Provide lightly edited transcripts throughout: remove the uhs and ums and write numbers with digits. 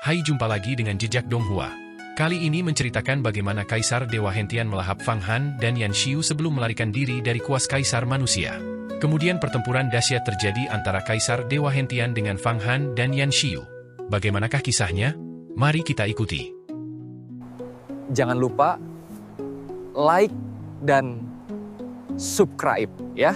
Hai, jumpa lagi dengan Jejak Donghua. Kali ini menceritakan bagaimana Kaisar Dewa Hentian melahap Fang Han dan Yan Xiu sebelum melarikan diri dari kuas Kaisar Manusia. Kemudian pertempuran dahsyat terjadi antara Kaisar Dewa Hentian dengan Fang Han dan Yan Xiu. Bagaimanakah kisahnya? Mari kita ikuti. Jangan lupa like dan subscribe ya.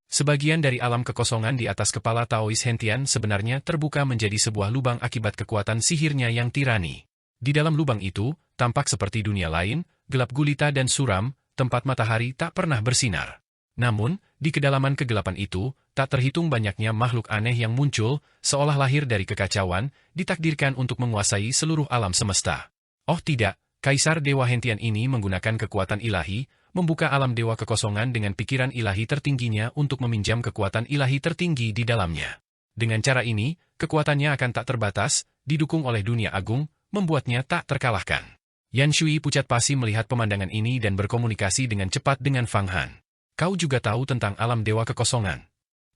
Sebagian dari alam kekosongan di atas kepala Taois Hentian sebenarnya terbuka menjadi sebuah lubang akibat kekuatan sihirnya yang tirani. Di dalam lubang itu, tampak seperti dunia lain, gelap gulita dan suram, tempat matahari tak pernah bersinar. Namun, di kedalaman kegelapan itu, tak terhitung banyaknya makhluk aneh yang muncul, seolah lahir dari kekacauan, ditakdirkan untuk menguasai seluruh alam semesta. Oh tidak, Kaisar Dewa Hentian ini menggunakan kekuatan ilahi, membuka alam dewa kekosongan dengan pikiran ilahi tertingginya untuk meminjam kekuatan ilahi tertinggi di dalamnya. Dengan cara ini, kekuatannya akan tak terbatas, didukung oleh dunia agung, membuatnya tak terkalahkan. Yan Shui pucat pasi melihat pemandangan ini dan berkomunikasi dengan cepat dengan Fang Han. Kau juga tahu tentang alam dewa kekosongan?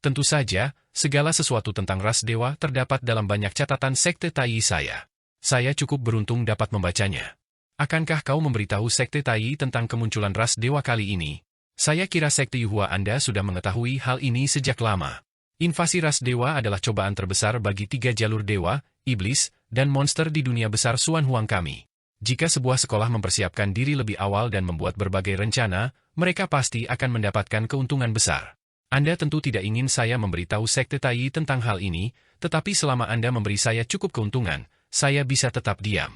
Tentu saja, segala sesuatu tentang ras dewa terdapat dalam banyak catatan sekte Tai saya. Saya cukup beruntung dapat membacanya. Akankah kau memberitahu sekte Tai tentang kemunculan ras dewa kali ini? Saya kira sekte Yuhua Anda sudah mengetahui hal ini sejak lama. Invasi ras dewa adalah cobaan terbesar bagi 3 jalur dewa, iblis, dan monster di dunia besar Suan Huang kami. Jika sebuah sekolah mempersiapkan diri lebih awal dan membuat berbagai rencana, mereka pasti akan mendapatkan keuntungan besar. Anda tentu tidak ingin saya memberitahu sekte Tai tentang hal ini, tetapi selama Anda memberi saya cukup keuntungan, saya bisa tetap diam.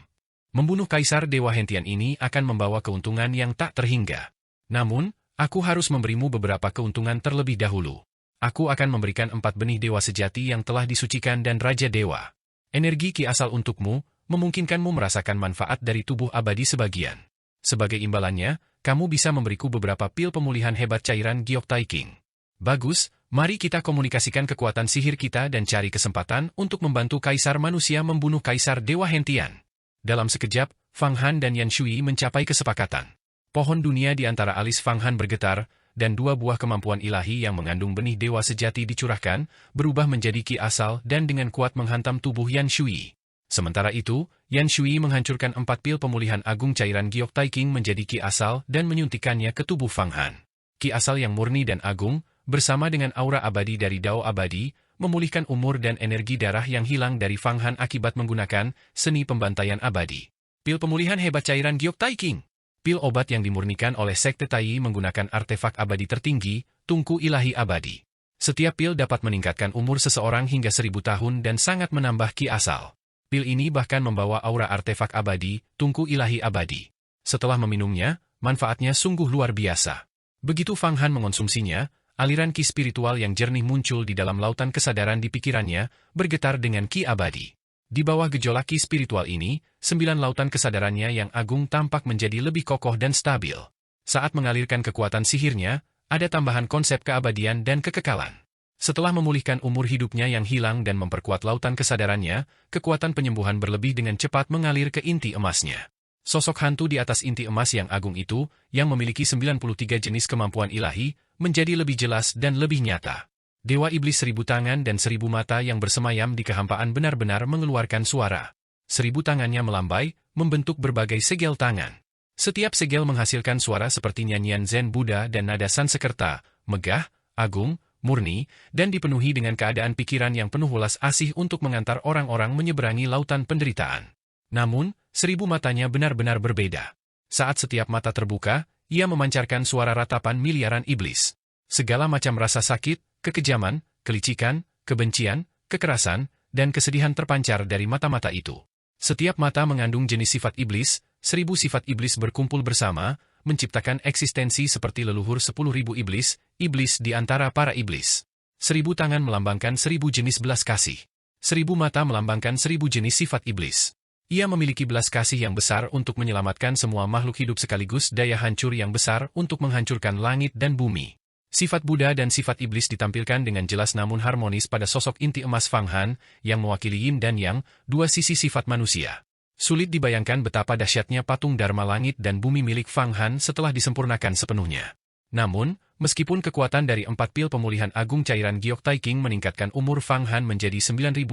Membunuh Kaisar Dewa Hentian ini akan membawa keuntungan yang tak terhingga. Namun, aku harus memberimu beberapa keuntungan terlebih dahulu. Aku akan memberikan 4 benih dewa sejati yang telah disucikan dan Raja Dewa. Energi ki asal untukmu, memungkinkanmu merasakan manfaat dari tubuh abadi sebagian. Sebagai imbalannya, kamu bisa memberiku beberapa pil pemulihan hebat cairan Giok Tai King. Bagus, mari kita komunikasikan kekuatan sihir kita dan cari kesempatan untuk membantu Kaisar Manusia membunuh Kaisar Dewa Hentian. Dalam sekejap, Fang Han dan Yan Shui mencapai kesepakatan. Pohon dunia di antara alis Fang Han bergetar, dan 2 buah kemampuan ilahi yang mengandung benih dewa sejati dicurahkan, berubah menjadi ki asal dan dengan kuat menghantam tubuh Yan Shui. Sementara itu, Yan Shui menghancurkan 4 pil pemulihan agung cairan Giok Tai King menjadi ki asal dan menyuntikkannya ke tubuh Fang Han. Ki asal yang murni dan agung, bersama dengan aura abadi dari Dao abadi, memulihkan umur dan energi darah yang hilang dari Fang Han akibat menggunakan seni pembantaian abadi. Pil pemulihan hebat cairan Giok Tai King. Pil obat yang dimurnikan oleh sekte Tai menggunakan artefak abadi tertinggi, tungku ilahi abadi. Setiap pil dapat meningkatkan umur seseorang hingga 1000 tahun dan sangat menambah ki asal. Pil ini bahkan membawa aura artefak abadi, tungku ilahi abadi. Setelah meminumnya, manfaatnya sungguh luar biasa. Begitu Fang Han mengonsumsinya, aliran ki spiritual yang jernih muncul di dalam lautan kesadaran di pikirannya, bergetar dengan ki abadi. Di bawah gejolak ki spiritual ini, 9 lautan kesadarannya yang agung tampak menjadi lebih kokoh dan stabil. Saat mengalirkan kekuatan sihirnya, ada tambahan konsep keabadian dan kekekalan. Setelah memulihkan umur hidupnya yang hilang dan memperkuat lautan kesadarannya, kekuatan penyembuhan berlebih dengan cepat mengalir ke inti emasnya. Sosok hantu di atas inti emas yang agung itu, yang memiliki 93 jenis kemampuan ilahi, menjadi lebih jelas dan lebih nyata. Dewa Iblis 1000 tangan dan 1000 mata yang bersemayam di kehampaan benar-benar mengeluarkan suara. 1000 tangannya melambai, membentuk berbagai segel tangan. Setiap segel menghasilkan suara seperti nyanyian Zen Buddha dan nada Sansekerta, megah, agung, murni, dan dipenuhi dengan keadaan pikiran yang penuh welas asih untuk mengantar orang-orang menyeberangi lautan penderitaan. Namun, 1000 matanya benar-benar berbeda. Saat setiap mata terbuka, ia memancarkan suara ratapan miliaran iblis. Segala macam rasa sakit, kekejaman, kelicikan, kebencian, kekerasan, dan kesedihan terpancar dari mata-mata itu. Setiap mata mengandung jenis sifat iblis, 1000 sifat iblis berkumpul bersama, menciptakan eksistensi seperti leluhur 10.000 iblis, iblis di antara para iblis. 1000 tangan melambangkan 1000 jenis belas kasih. 1000 mata melambangkan 1000 jenis sifat iblis. Ia memiliki belas kasih yang besar untuk menyelamatkan semua makhluk hidup sekaligus daya hancur yang besar untuk menghancurkan langit dan bumi. Sifat Buddha dan sifat iblis ditampilkan dengan jelas namun harmonis pada sosok inti emas Fang Han, yang mewakili Yin dan Yang, 2 sisi sifat manusia. Sulit dibayangkan betapa dahsyatnya patung Dharma langit dan bumi milik Fang Han setelah disempurnakan sepenuhnya. Namun, Meskipun kekuatan dari 4 pil pemulihan agung cairan Giok Taiking meningkatkan umur Fang Han menjadi 9.990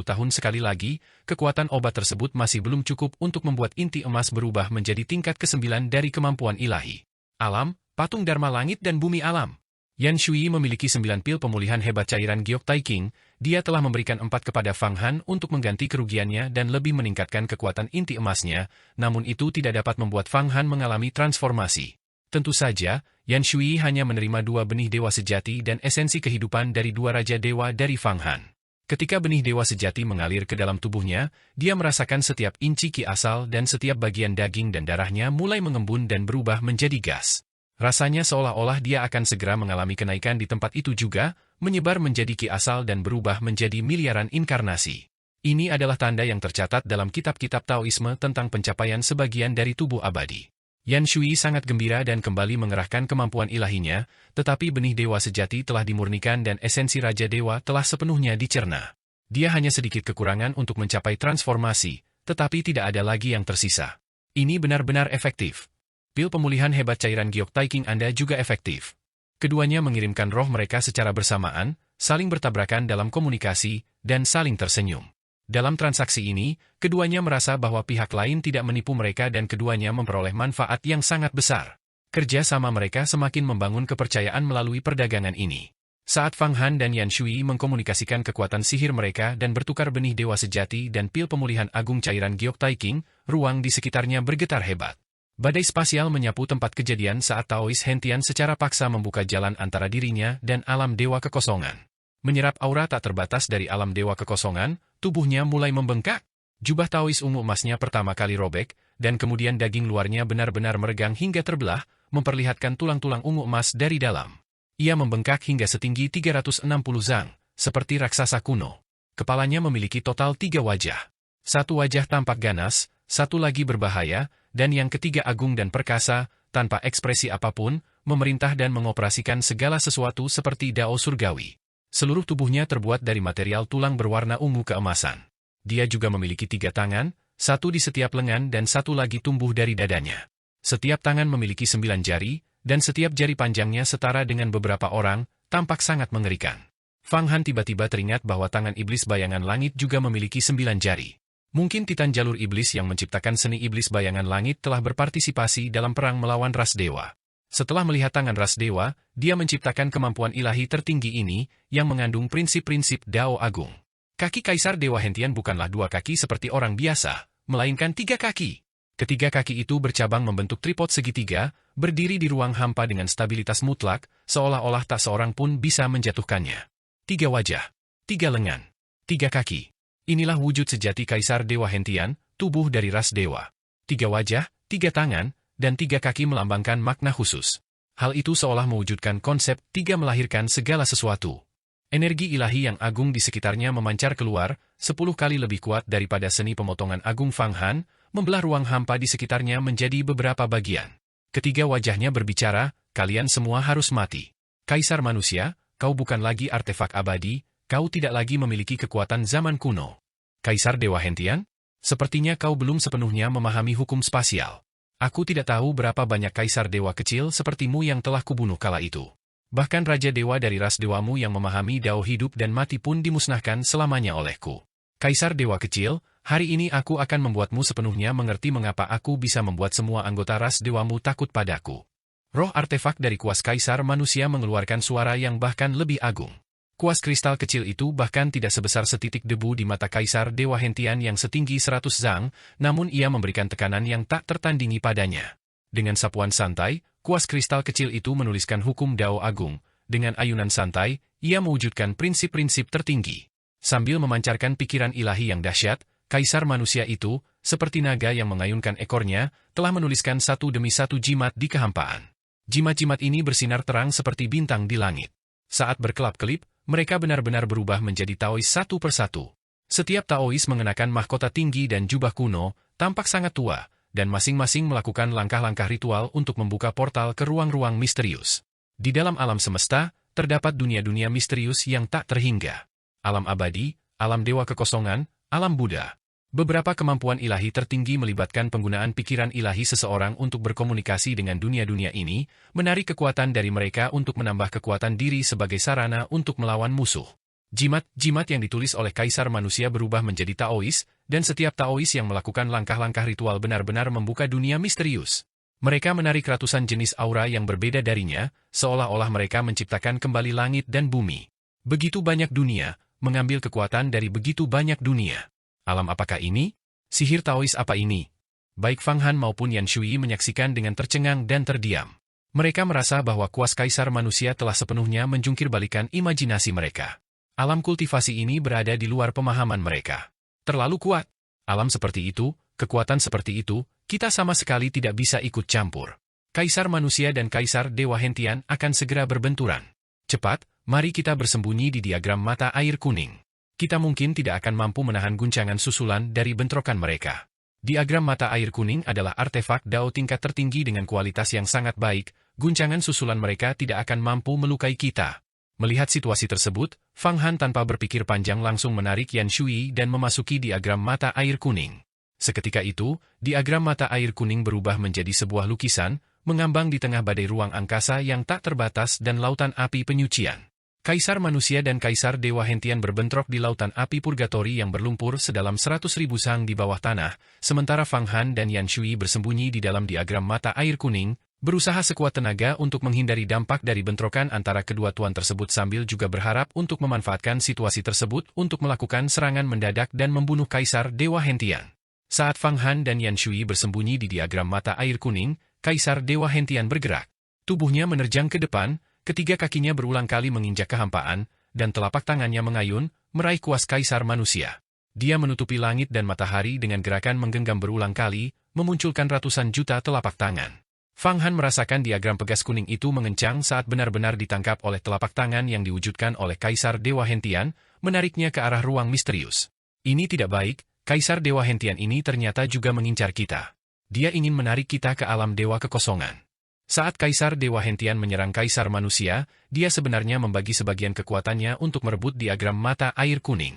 tahun sekali lagi, kekuatan obat tersebut masih belum cukup untuk membuat inti emas berubah menjadi tingkat ke-9 dari kemampuan ilahi. Alam, patung Dharma langit dan bumi alam. Yan Shui memiliki 9 pil pemulihan hebat cairan Giok Taiking, dia telah memberikan 4 kepada Fang Han untuk mengganti kerugiannya dan lebih meningkatkan kekuatan inti emasnya, namun itu tidak dapat membuat Fang Han mengalami transformasi. Tentu saja, Yan Shui hanya menerima 2 benih dewa sejati dan esensi kehidupan dari 2 raja dewa dari Fang Han. Ketika benih dewa sejati mengalir ke dalam tubuhnya, dia merasakan setiap inci ki asal dan setiap bagian daging dan darahnya mulai mengembun dan berubah menjadi gas. Rasanya seolah-olah dia akan segera mengalami kenaikan di tempat itu juga, menyebar menjadi ki asal dan berubah menjadi miliaran inkarnasi. Ini adalah tanda yang tercatat dalam kitab-kitab Taoisme tentang pencapaian sebagian dari tubuh abadi. Yan Shui sangat gembira dan kembali mengerahkan kemampuan ilahinya, tetapi benih dewa sejati telah dimurnikan dan esensi Raja Dewa telah sepenuhnya dicerna. Dia hanya sedikit kekurangan untuk mencapai transformasi, tetapi tidak ada lagi yang tersisa. Ini benar-benar efektif. Pil pemulihan hebat cairan Giok Taiking Anda juga efektif. Keduanya mengirimkan roh mereka secara bersamaan, saling bertabrakan dalam komunikasi, dan saling tersenyum. Dalam transaksi ini, keduanya merasa bahwa pihak lain tidak menipu mereka dan keduanya memperoleh manfaat yang sangat besar. Kerja sama mereka semakin membangun kepercayaan melalui perdagangan ini. Saat Fang Han dan Yan Shui mengkomunikasikan kekuatan sihir mereka dan bertukar benih dewa sejati dan pil pemulihan agung cairan Giok Taiking, ruang di sekitarnya bergetar hebat. Badai spasial menyapu tempat kejadian saat Taois Hentian secara paksa membuka jalan antara dirinya dan alam dewa kekosongan. Menyerap aura tak terbatas dari alam dewa kekosongan, tubuhnya mulai membengkak. Jubah Taois ungu emasnya pertama kali robek, dan kemudian daging luarnya benar-benar meregang hingga terbelah, memperlihatkan tulang-tulang ungu emas dari dalam. Ia membengkak hingga setinggi 360 zang, seperti raksasa kuno. Kepalanya memiliki total 3 wajah. Satu wajah tampak ganas, satu lagi berbahaya, dan yang ketiga agung dan perkasa, tanpa ekspresi apapun, memerintah dan mengoperasikan segala sesuatu seperti dao surgawi. Seluruh tubuhnya terbuat dari material tulang berwarna ungu keemasan. Dia juga memiliki 3 tangan, satu di setiap lengan dan satu lagi tumbuh dari dadanya. Setiap tangan memiliki 9 jari, dan setiap jari panjangnya setara dengan beberapa orang, tampak sangat mengerikan. Fang Han tiba-tiba teringat bahwa tangan iblis bayangan langit juga memiliki 9 jari. Mungkin Titan Jalur Iblis yang menciptakan seni iblis bayangan langit telah berpartisipasi dalam perang melawan ras dewa. Setelah melihat tangan ras dewa, dia menciptakan kemampuan ilahi tertinggi ini, yang mengandung prinsip-prinsip Dao Agung. Kaki Kaisar Dewa Hentian bukanlah 2 kaki seperti orang biasa, melainkan 3 kaki. Ketiga kaki itu bercabang membentuk tripod segitiga, berdiri di ruang hampa dengan stabilitas mutlak, seolah-olah tak seorang pun bisa menjatuhkannya. 3 wajah, 3 lengan, 3 kaki. Inilah wujud sejati Kaisar Dewa Hentian, tubuh dari ras dewa. 3 wajah, 3 tangan, dan 3 kaki melambangkan makna khusus. Hal itu seolah mewujudkan konsep 3 melahirkan segala sesuatu. Energi ilahi yang agung di sekitarnya memancar keluar, 10 kali lebih kuat daripada seni pemotongan agung Fang Han, membelah ruang hampa di sekitarnya menjadi beberapa bagian. Ketiga wajahnya berbicara, kalian semua harus mati. Kaisar manusia, kau bukan lagi artefak abadi, kau tidak lagi memiliki kekuatan zaman kuno. Kaisar Dewa Hentian? Sepertinya kau belum sepenuhnya memahami hukum spasial. Aku tidak tahu berapa banyak kaisar dewa kecil sepertimu yang telah kubunuh kala itu. Bahkan raja dewa dari ras dewamu yang memahami dao hidup dan mati pun dimusnahkan selamanya olehku. Kaisar dewa kecil, hari ini aku akan membuatmu sepenuhnya mengerti mengapa aku bisa membuat semua anggota ras dewamu takut padaku. Roh artefak dari kuas kaisar manusia mengeluarkan suara yang bahkan lebih agung. Kuas kristal kecil itu bahkan tidak sebesar setitik debu di mata Kaisar Dewa Hentian yang setinggi 100 zang, namun ia memberikan tekanan yang tak tertandingi padanya. Dengan sapuan santai, kuas kristal kecil itu menuliskan hukum Dao Agung. Dengan ayunan santai, ia mewujudkan prinsip-prinsip tertinggi. Sambil memancarkan pikiran ilahi yang dahsyat, Kaisar manusia itu, seperti naga yang mengayunkan ekornya, telah menuliskan satu demi satu jimat di kehampaan. Jimat-jimat ini bersinar terang seperti bintang di langit. Saat berkelap-kelip, mereka benar-benar berubah menjadi Taois satu persatu. Setiap Taois mengenakan mahkota tinggi dan jubah kuno, tampak sangat tua, dan masing-masing melakukan langkah-langkah ritual untuk membuka portal ke ruang-ruang misterius. Di dalam alam semesta, terdapat dunia-dunia misterius yang tak terhingga. Alam abadi, alam dewa kekosongan, alam Buddha. Beberapa kemampuan ilahi tertinggi melibatkan penggunaan pikiran ilahi seseorang untuk berkomunikasi dengan dunia-dunia ini, menarik kekuatan dari mereka untuk menambah kekuatan diri sebagai sarana untuk melawan musuh. Jimat yang ditulis oleh Kaisar Manusia berubah menjadi Taois, dan setiap Taois yang melakukan langkah-langkah ritual benar-benar membuka dunia misterius. Mereka menarik ratusan jenis aura yang berbeda darinya, seolah-olah mereka menciptakan kembali langit dan bumi. Begitu banyak dunia, mengambil kekuatan dari begitu banyak dunia. Alam apakah ini? Sihir Taois apa ini? Baik Fang Han maupun Yan Shui menyaksikan dengan tercengang dan terdiam. Mereka merasa bahwa kuas Kaisar Manusia telah sepenuhnya menjungkir-balikan imajinasi mereka. Alam kultivasi ini berada di luar pemahaman mereka. Terlalu kuat. Alam seperti itu, kekuatan seperti itu, kita sama sekali tidak bisa ikut campur. Kaisar Manusia dan Kaisar Dewa Hentian akan segera berbenturan. Cepat, mari kita bersembunyi di diagram mata air kuning. Kita mungkin tidak akan mampu menahan guncangan susulan dari bentrokan mereka. Diagram mata air kuning adalah artefak Dao tingkat tertinggi dengan kualitas yang sangat baik, guncangan susulan mereka tidak akan mampu melukai kita. Melihat situasi tersebut, Fang Han tanpa berpikir panjang langsung menarik Yan Shui dan memasuki diagram mata air kuning. Seketika itu, diagram mata air kuning berubah menjadi sebuah lukisan, mengambang di tengah badai ruang angkasa yang tak terbatas dan lautan api penyucian. Kaisar Manusia dan Kaisar Dewa Hentian berbentrok di lautan api purgatori yang berlumpur sedalam 100.000 sang di bawah tanah, sementara Fang Han dan Yan Shui bersembunyi di dalam diagram mata air kuning, berusaha sekuat tenaga untuk menghindari dampak dari bentrokan antara kedua tuan tersebut sambil juga berharap untuk memanfaatkan situasi tersebut untuk melakukan serangan mendadak dan membunuh Kaisar Dewa Hentian. Saat Fang Han dan Yan Shui bersembunyi di diagram mata air kuning, Kaisar Dewa Hentian bergerak. Tubuhnya menerjang ke depan, ketiga kakinya berulang kali menginjak kehampaan, dan telapak tangannya mengayun, meraih kuas Kaisar Manusia. Dia menutupi langit dan matahari dengan gerakan menggenggam berulang kali, memunculkan ratusan juta telapak tangan. Fang Han merasakan diagram pegas kuning itu mengencang saat benar-benar ditangkap oleh telapak tangan yang diwujudkan oleh Kaisar Dewa Hentian, menariknya ke arah ruang misterius. Ini tidak baik, Kaisar Dewa Hentian ini ternyata juga mengincar kita. Dia ingin menarik kita ke alam dewa kekosongan. Saat Kaisar Dewa Hentian menyerang Kaisar Manusia, dia sebenarnya membagi sebagian kekuatannya untuk merebut diagram mata air kuning.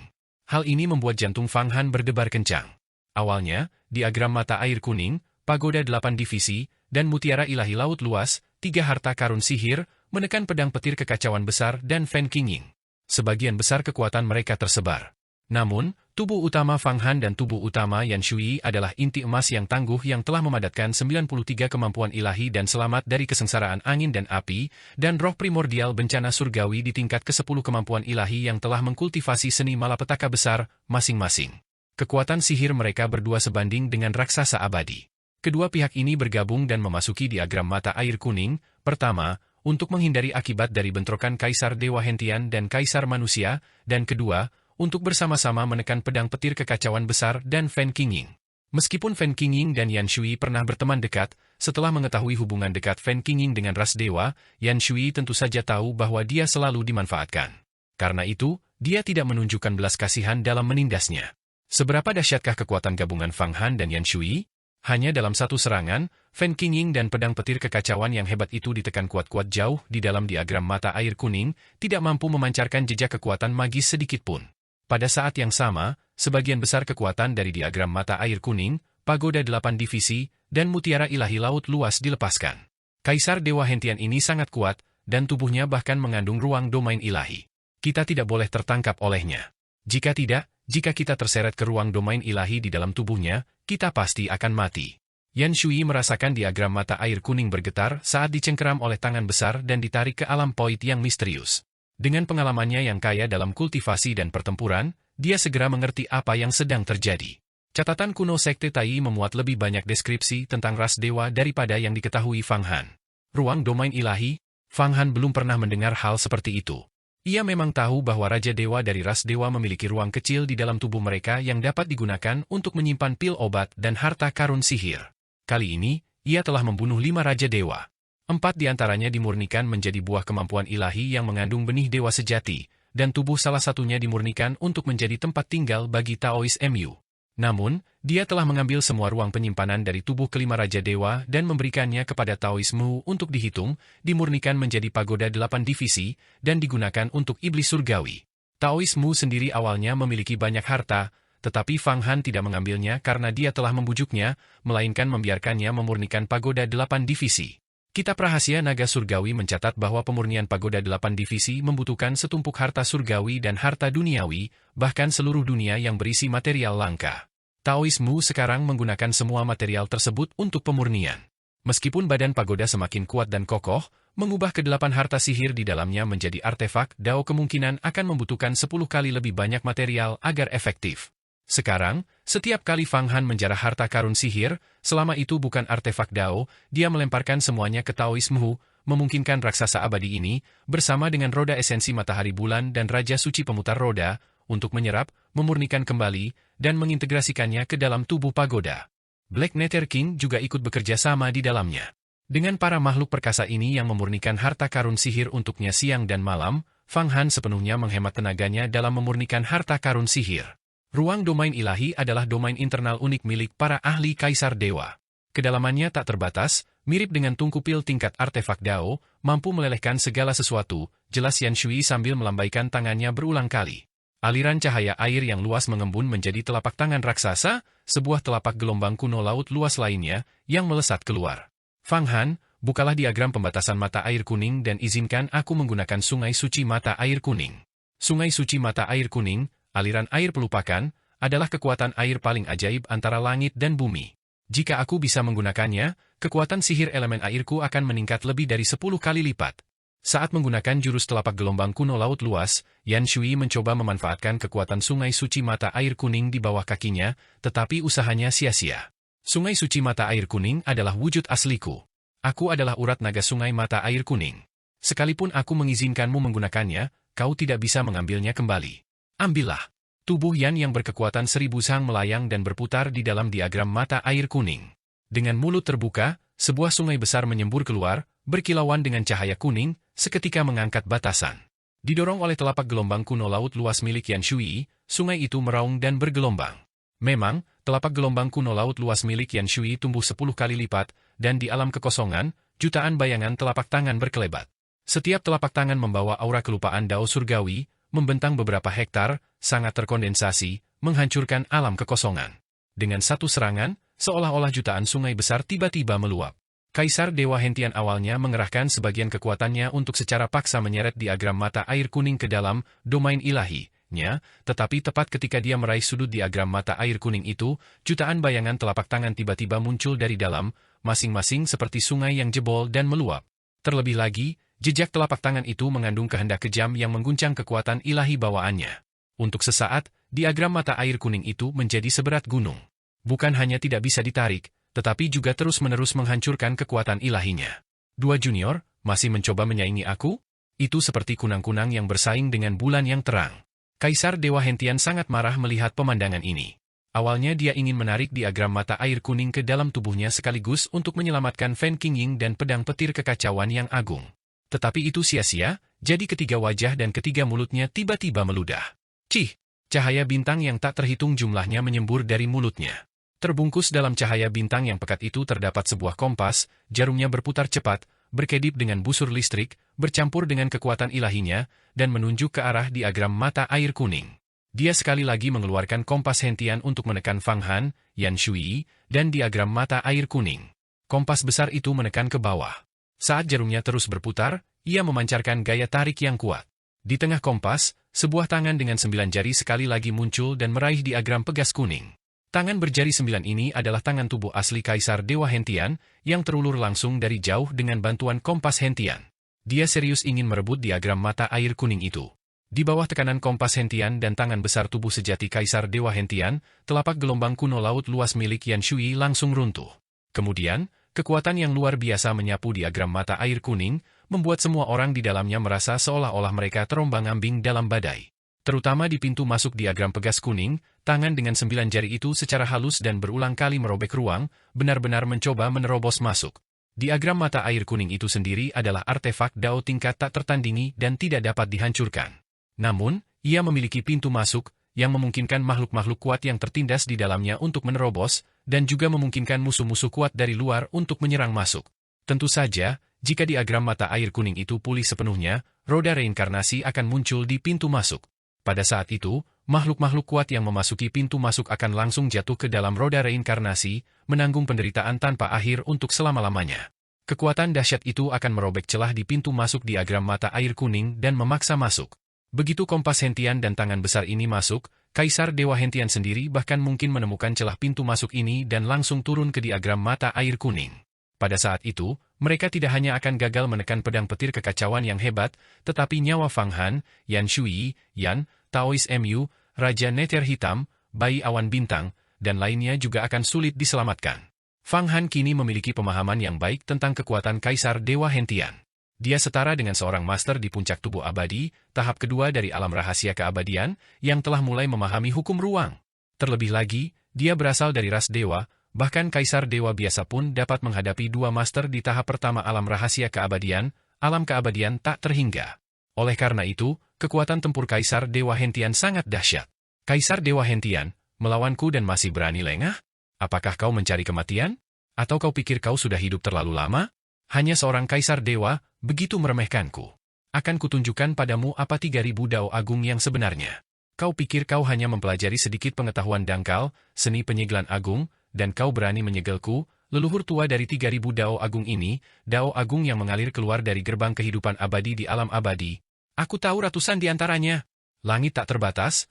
Hal ini membuat jantung Fang Han berdebar kencang. Awalnya, diagram mata air kuning, pagoda 8 divisi, dan mutiara ilahi laut luas, 3 harta karun sihir, menekan pedang petir kekacauan besar dan Fan Qingying. Sebagian besar kekuatan mereka tersebar. Namun, tubuh utama Fang Han dan tubuh utama Yan Shui adalah inti emas yang tangguh yang telah memadatkan 93 kemampuan ilahi dan selamat dari kesengsaraan angin dan api, dan roh primordial bencana surgawi di tingkat ke-10 kemampuan ilahi yang telah mengkultivasi seni malapetaka besar, masing-masing. Kekuatan sihir mereka berdua sebanding dengan raksasa abadi. Kedua pihak ini bergabung dan memasuki diagram mata air kuning, pertama, untuk menghindari akibat dari bentrokan Kaisar Dewa Hentian dan Kaisar Manusia, dan kedua, untuk bersama-sama menekan pedang petir kekacauan besar dan Fan Qingying. Meskipun Fan Qingying dan Yan Shui pernah berteman dekat, setelah mengetahui hubungan dekat Fan Qingying dengan ras dewa, Yan Shui tentu saja tahu bahwa dia selalu dimanfaatkan. Karena itu, dia tidak menunjukkan belas kasihan dalam menindasnya. Seberapa dahsyatkah kekuatan gabungan Fang Han dan Yan Shui? Hanya dalam satu serangan, Fan Qingying dan pedang petir kekacauan yang hebat itu ditekan kuat-kuat jauh di dalam diagram mata air kuning, tidak mampu memancarkan jejak kekuatan magis sedikitpun. Pada saat yang sama, sebagian besar kekuatan dari diagram mata air kuning, pagoda 8 divisi, dan mutiara ilahi laut luas dilepaskan. Kaisar Dewa Hentian ini sangat kuat, dan tubuhnya bahkan mengandung ruang domain ilahi. Kita tidak boleh tertangkap olehnya. Jika tidak, jika kita terseret ke ruang domain ilahi di dalam tubuhnya, kita pasti akan mati. Yan Shui merasakan diagram mata air kuning bergetar saat dicengkeram oleh tangan besar dan ditarik ke alam void yang misterius. Dengan pengalamannya yang kaya dalam kultivasi dan pertempuran, dia segera mengerti apa yang sedang terjadi. Catatan kuno Sekte Tai memuat lebih banyak deskripsi tentang ras dewa daripada yang diketahui Fang Han. Ruang domain ilahi, Fang Han belum pernah mendengar hal seperti itu. Ia memang tahu bahwa Raja Dewa dari ras dewa memiliki ruang kecil di dalam tubuh mereka yang dapat digunakan untuk menyimpan pil obat dan harta karun sihir. Kali ini, ia telah membunuh 5 Raja Dewa. 4 diantaranya dimurnikan menjadi buah kemampuan ilahi yang mengandung benih dewa sejati, dan tubuh salah satunya dimurnikan untuk menjadi tempat tinggal bagi Taois Mu. Namun, dia telah mengambil semua ruang penyimpanan dari tubuh kelima Raja Dewa dan memberikannya kepada Taois Mu untuk dihitung, dimurnikan menjadi pagoda 8 divisi, dan digunakan untuk iblis surgawi. Taois Mu sendiri awalnya memiliki banyak harta, Tetapi Fang Han tidak mengambilnya karena dia telah membujuknya, melainkan membiarkannya memurnikan pagoda 8 divisi. Kitab Rahasia Naga Surgawi mencatat bahwa pemurnian pagoda 8 divisi membutuhkan setumpuk harta surgawi dan harta duniawi, bahkan seluruh dunia yang berisi material langka. Taoisme sekarang menggunakan semua material tersebut untuk pemurnian. Meskipun badan pagoda semakin kuat dan kokoh, mengubah ke-8 harta sihir di dalamnya menjadi artefak Dao kemungkinan akan membutuhkan 10 kali lebih banyak material agar efektif. Sekarang, setiap kali Fang Han menjarah harta karun sihir, selama itu bukan artefak Dao, dia melemparkan semuanya ke Taoisme, memungkinkan raksasa abadi ini, bersama dengan roda esensi matahari bulan dan Raja Suci pemutar roda, untuk menyerap, memurnikan kembali, dan mengintegrasikannya ke dalam tubuh pagoda. Black Nether King juga ikut bekerja sama di dalamnya. Dengan para makhluk perkasa ini yang memurnikan harta karun sihir untuknya siang dan malam, Fang Han sepenuhnya menghemat tenaganya dalam memurnikan harta karun sihir. Ruang domain ilahi adalah domain internal unik milik para ahli Kaisar Dewa. Kedalamannya tak terbatas, mirip dengan tungkupil tingkat artefak Dao, mampu melelehkan segala sesuatu, jelas Yan Shui sambil melambaikan tangannya berulang kali. Aliran cahaya air yang luas mengembun menjadi telapak tangan raksasa, sebuah telapak gelombang kuno laut luas lainnya, yang melesat keluar. Fang Han, bukalah diagram pembatasan mata air kuning dan izinkan aku menggunakan sungai suci mata air kuning. Sungai suci mata air kuning, aliran air pelupakan, adalah kekuatan air paling ajaib antara langit dan bumi. Jika aku bisa menggunakannya, kekuatan sihir elemen airku akan meningkat lebih dari 10 kali lipat. Saat menggunakan jurus telapak gelombang kuno laut luas, Yan Shui mencoba memanfaatkan kekuatan sungai suci mata air kuning di bawah kakinya, tetapi usahanya sia-sia. Sungai suci mata air kuning adalah wujud asliku. Aku adalah urat naga sungai mata air kuning. Sekalipun aku mengizinkanmu menggunakannya, kau tidak bisa mengambilnya kembali. Ambillah. Tubuh Yan yang berkekuatan 1000 sang melayang dan berputar di dalam diagram mata air kuning. Dengan mulut terbuka, sebuah sungai besar menyembur keluar, berkilauan dengan cahaya kuning, seketika mengangkat batasan. Didorong oleh telapak gelombang kuno laut luas milik Yan Shui, sungai itu meraung dan bergelombang. Memang, telapak gelombang kuno laut luas milik Yan Shui tumbuh 10 kali lipat, dan di alam kekosongan, jutaan bayangan telapak tangan berkelebat. Setiap telapak tangan membawa aura kelupaan Dao surgawi, membentang beberapa hektar, sangat terkondensasi, menghancurkan alam kekosongan. Dengan satu serangan, seolah-olah jutaan sungai besar tiba-tiba meluap. Kaisar Dewa Hentian awalnya mengerahkan sebagian kekuatannya untuk secara paksa menyeret diagram mata air kuning ke dalam domain ilahinya, tetapi tepat ketika dia meraih sudut diagram mata air kuning itu, jutaan bayangan telapak tangan tiba-tiba muncul dari dalam, masing-masing seperti sungai yang jebol dan meluap. Terlebih lagi, jejak telapak tangan itu mengandung kehendak kejam yang mengguncang kekuatan ilahi bawaannya. Untuk sesaat, diagram mata air kuning itu menjadi seberat gunung. Bukan hanya tidak bisa ditarik, tetapi juga terus-menerus menghancurkan kekuatan ilahinya. Dua junior, masih mencoba menyaingi aku? Itu seperti kunang-kunang yang bersaing dengan bulan yang terang. Kaisar Dewa Hentian sangat marah melihat pemandangan ini. Awalnya dia ingin menarik diagram mata air kuning ke dalam tubuhnya sekaligus untuk menyelamatkan Fan Qingying dan pedang petir kekacauan yang agung. Tetapi itu sia-sia, jadi ketiga wajah dan ketiga mulutnya tiba-tiba meludah. Cih! Cahaya bintang yang tak terhitung jumlahnya menyembur dari mulutnya. Terbungkus dalam cahaya bintang yang pekat itu terdapat sebuah kompas, jarumnya berputar cepat, berkedip dengan busur listrik, bercampur dengan kekuatan ilahinya, dan menunjuk ke arah diagram mata air kuning. Dia sekali lagi mengeluarkan kompas hentian untuk menekan Fang Han, Yan Shui, dan diagram mata air kuning. Kompas besar itu menekan ke bawah. Saat jarumnya terus berputar, ia memancarkan gaya tarik yang kuat. Di tengah kompas, sebuah tangan dengan 9 jari sekali lagi muncul dan meraih diagram pegas kuning. Tangan berjari 9 ini adalah tangan tubuh asli Kaisar Dewa Hentian, yang terulur langsung dari jauh dengan bantuan kompas hentian. Dia serius ingin merebut diagram mata air kuning itu. Di bawah tekanan kompas hentian dan tangan besar tubuh sejati Kaisar Dewa Hentian, telapak gelombang kuno laut luas milik Yan Shui langsung runtuh. Kemudian, kekuatan yang luar biasa menyapu diagram mata air kuning, membuat semua orang di dalamnya merasa seolah-olah mereka terombang-ambing dalam badai. Terutama di pintu masuk diagram pegas kuning, tangan dengan 9 jari itu secara halus dan berulang kali merobek ruang, benar-benar mencoba menerobos masuk. Diagram mata air kuning itu sendiri adalah artefak Dao tingkat tak tertandingi dan tidak dapat dihancurkan. Namun, ia memiliki pintu masuk, yang memungkinkan makhluk-makhluk kuat yang tertindas di dalamnya untuk menerobos, dan juga memungkinkan musuh-musuh kuat dari luar untuk menyerang masuk. Tentu saja, jika diagram mata air kuning itu pulih sepenuhnya, roda reinkarnasi akan muncul di pintu masuk. Pada saat itu, makhluk-makhluk kuat yang memasuki pintu masuk akan langsung jatuh ke dalam roda reinkarnasi, menanggung penderitaan tanpa akhir untuk selama-lamanya. Kekuatan dahsyat itu akan merobek celah di pintu masuk diagram mata air kuning dan memaksa masuk. Begitu kompas hentian dan tangan besar ini masuk, Kaisar Dewa Hentian sendiri bahkan mungkin menemukan celah pintu masuk ini dan langsung turun ke diagram mata air kuning. Pada saat itu, mereka tidak hanya akan gagal menekan pedang petir kekacauan yang hebat, tetapi nyawa Fang Han, Yan Shui, Yan, Taois Mu, Raja Neter Hitam, Bayi Awan Bintang, dan lainnya juga akan sulit diselamatkan. Fang Han kini memiliki pemahaman yang baik tentang kekuatan Kaisar Dewa Hentian. Dia setara dengan seorang master di puncak tubuh abadi, tahap kedua dari alam rahasia keabadian, yang telah mulai memahami hukum ruang. Terlebih lagi, dia berasal dari ras dewa, bahkan Kaisar Dewa biasa pun dapat menghadapi dua master di tahap pertama alam rahasia keabadian, alam keabadian tak terhingga. Oleh karena itu, kekuatan tempur Kaisar Dewa Hentian sangat dahsyat. Kaisar Dewa Hentian, melawanku dan masih berani lengah? Apakah kau mencari kematian? Atau kau pikir kau sudah hidup terlalu lama? Hanya seorang Kaisar Dewa, begitu meremehkanku. Akan kutunjukkan padamu apa 3.000 Dao Agung yang sebenarnya. Kau pikir kau hanya mempelajari sedikit pengetahuan dangkal, seni penyegelan agung, dan kau berani menyegelku, leluhur tua dari 3.000 Dao Agung ini, Dao Agung yang mengalir keluar dari gerbang kehidupan abadi di alam abadi. Aku tahu ratusan di antaranya. Langit tak terbatas,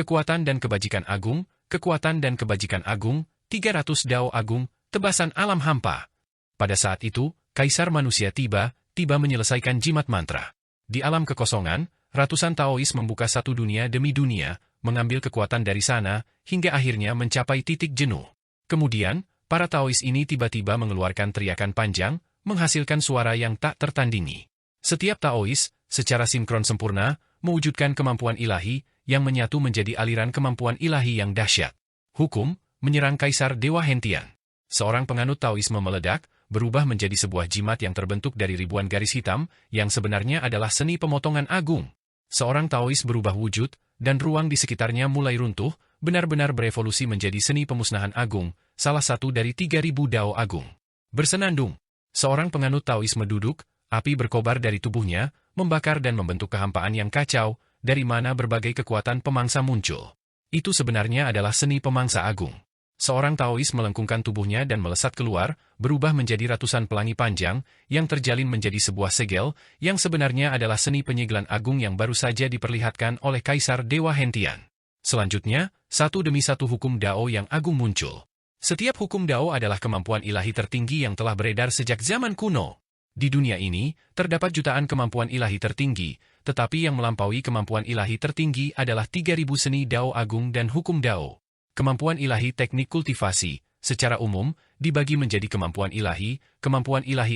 kekuatan dan kebajikan agung, 300 Dao Agung, tebasan alam hampa. Pada saat itu, Kaisar Manusia tiba menyelesaikan jimat mantra. Di alam kekosongan, ratusan Taois membuka satu dunia demi dunia, mengambil kekuatan dari sana, hingga akhirnya mencapai titik jenuh. Kemudian, para Taois ini tiba-tiba mengeluarkan teriakan panjang, menghasilkan suara yang tak tertandingi. Setiap Taois, secara sinkron sempurna, mewujudkan kemampuan ilahi, yang menyatu menjadi aliran kemampuan ilahi yang dahsyat. Hukum, menyerang Kaisar Dewa Hentian. Seorang penganut Taoisme meledak, berubah menjadi sebuah jimat yang terbentuk dari ribuan garis hitam, yang sebenarnya adalah seni pemotongan agung. Seorang Taois berubah wujud, dan ruang di sekitarnya mulai runtuh, benar-benar berevolusi menjadi seni pemusnahan agung, salah satu dari 3.000 Dao Agung. Bersenandung, seorang penganut Taoisme duduk, api berkobar dari tubuhnya, membakar dan membentuk kehampaan yang kacau, dari mana berbagai kekuatan pemangsa muncul. Itu sebenarnya adalah seni pemangsa agung. Seorang Taois melengkungkan tubuhnya dan melesat keluar, berubah menjadi ratusan pelangi panjang, yang terjalin menjadi sebuah segel, yang sebenarnya adalah seni penyegelan agung yang baru saja diperlihatkan oleh Kaisar Dewa Hentian. Selanjutnya, satu demi satu hukum Dao yang agung muncul. Setiap hukum Dao adalah kemampuan ilahi tertinggi yang telah beredar sejak zaman kuno. Di dunia ini, terdapat jutaan kemampuan ilahi tertinggi, tetapi yang melampaui kemampuan ilahi tertinggi adalah 3.000 seni Dao Agung dan hukum Dao. Kemampuan ilahi teknik kultivasi, secara umum, dibagi menjadi kemampuan ilahi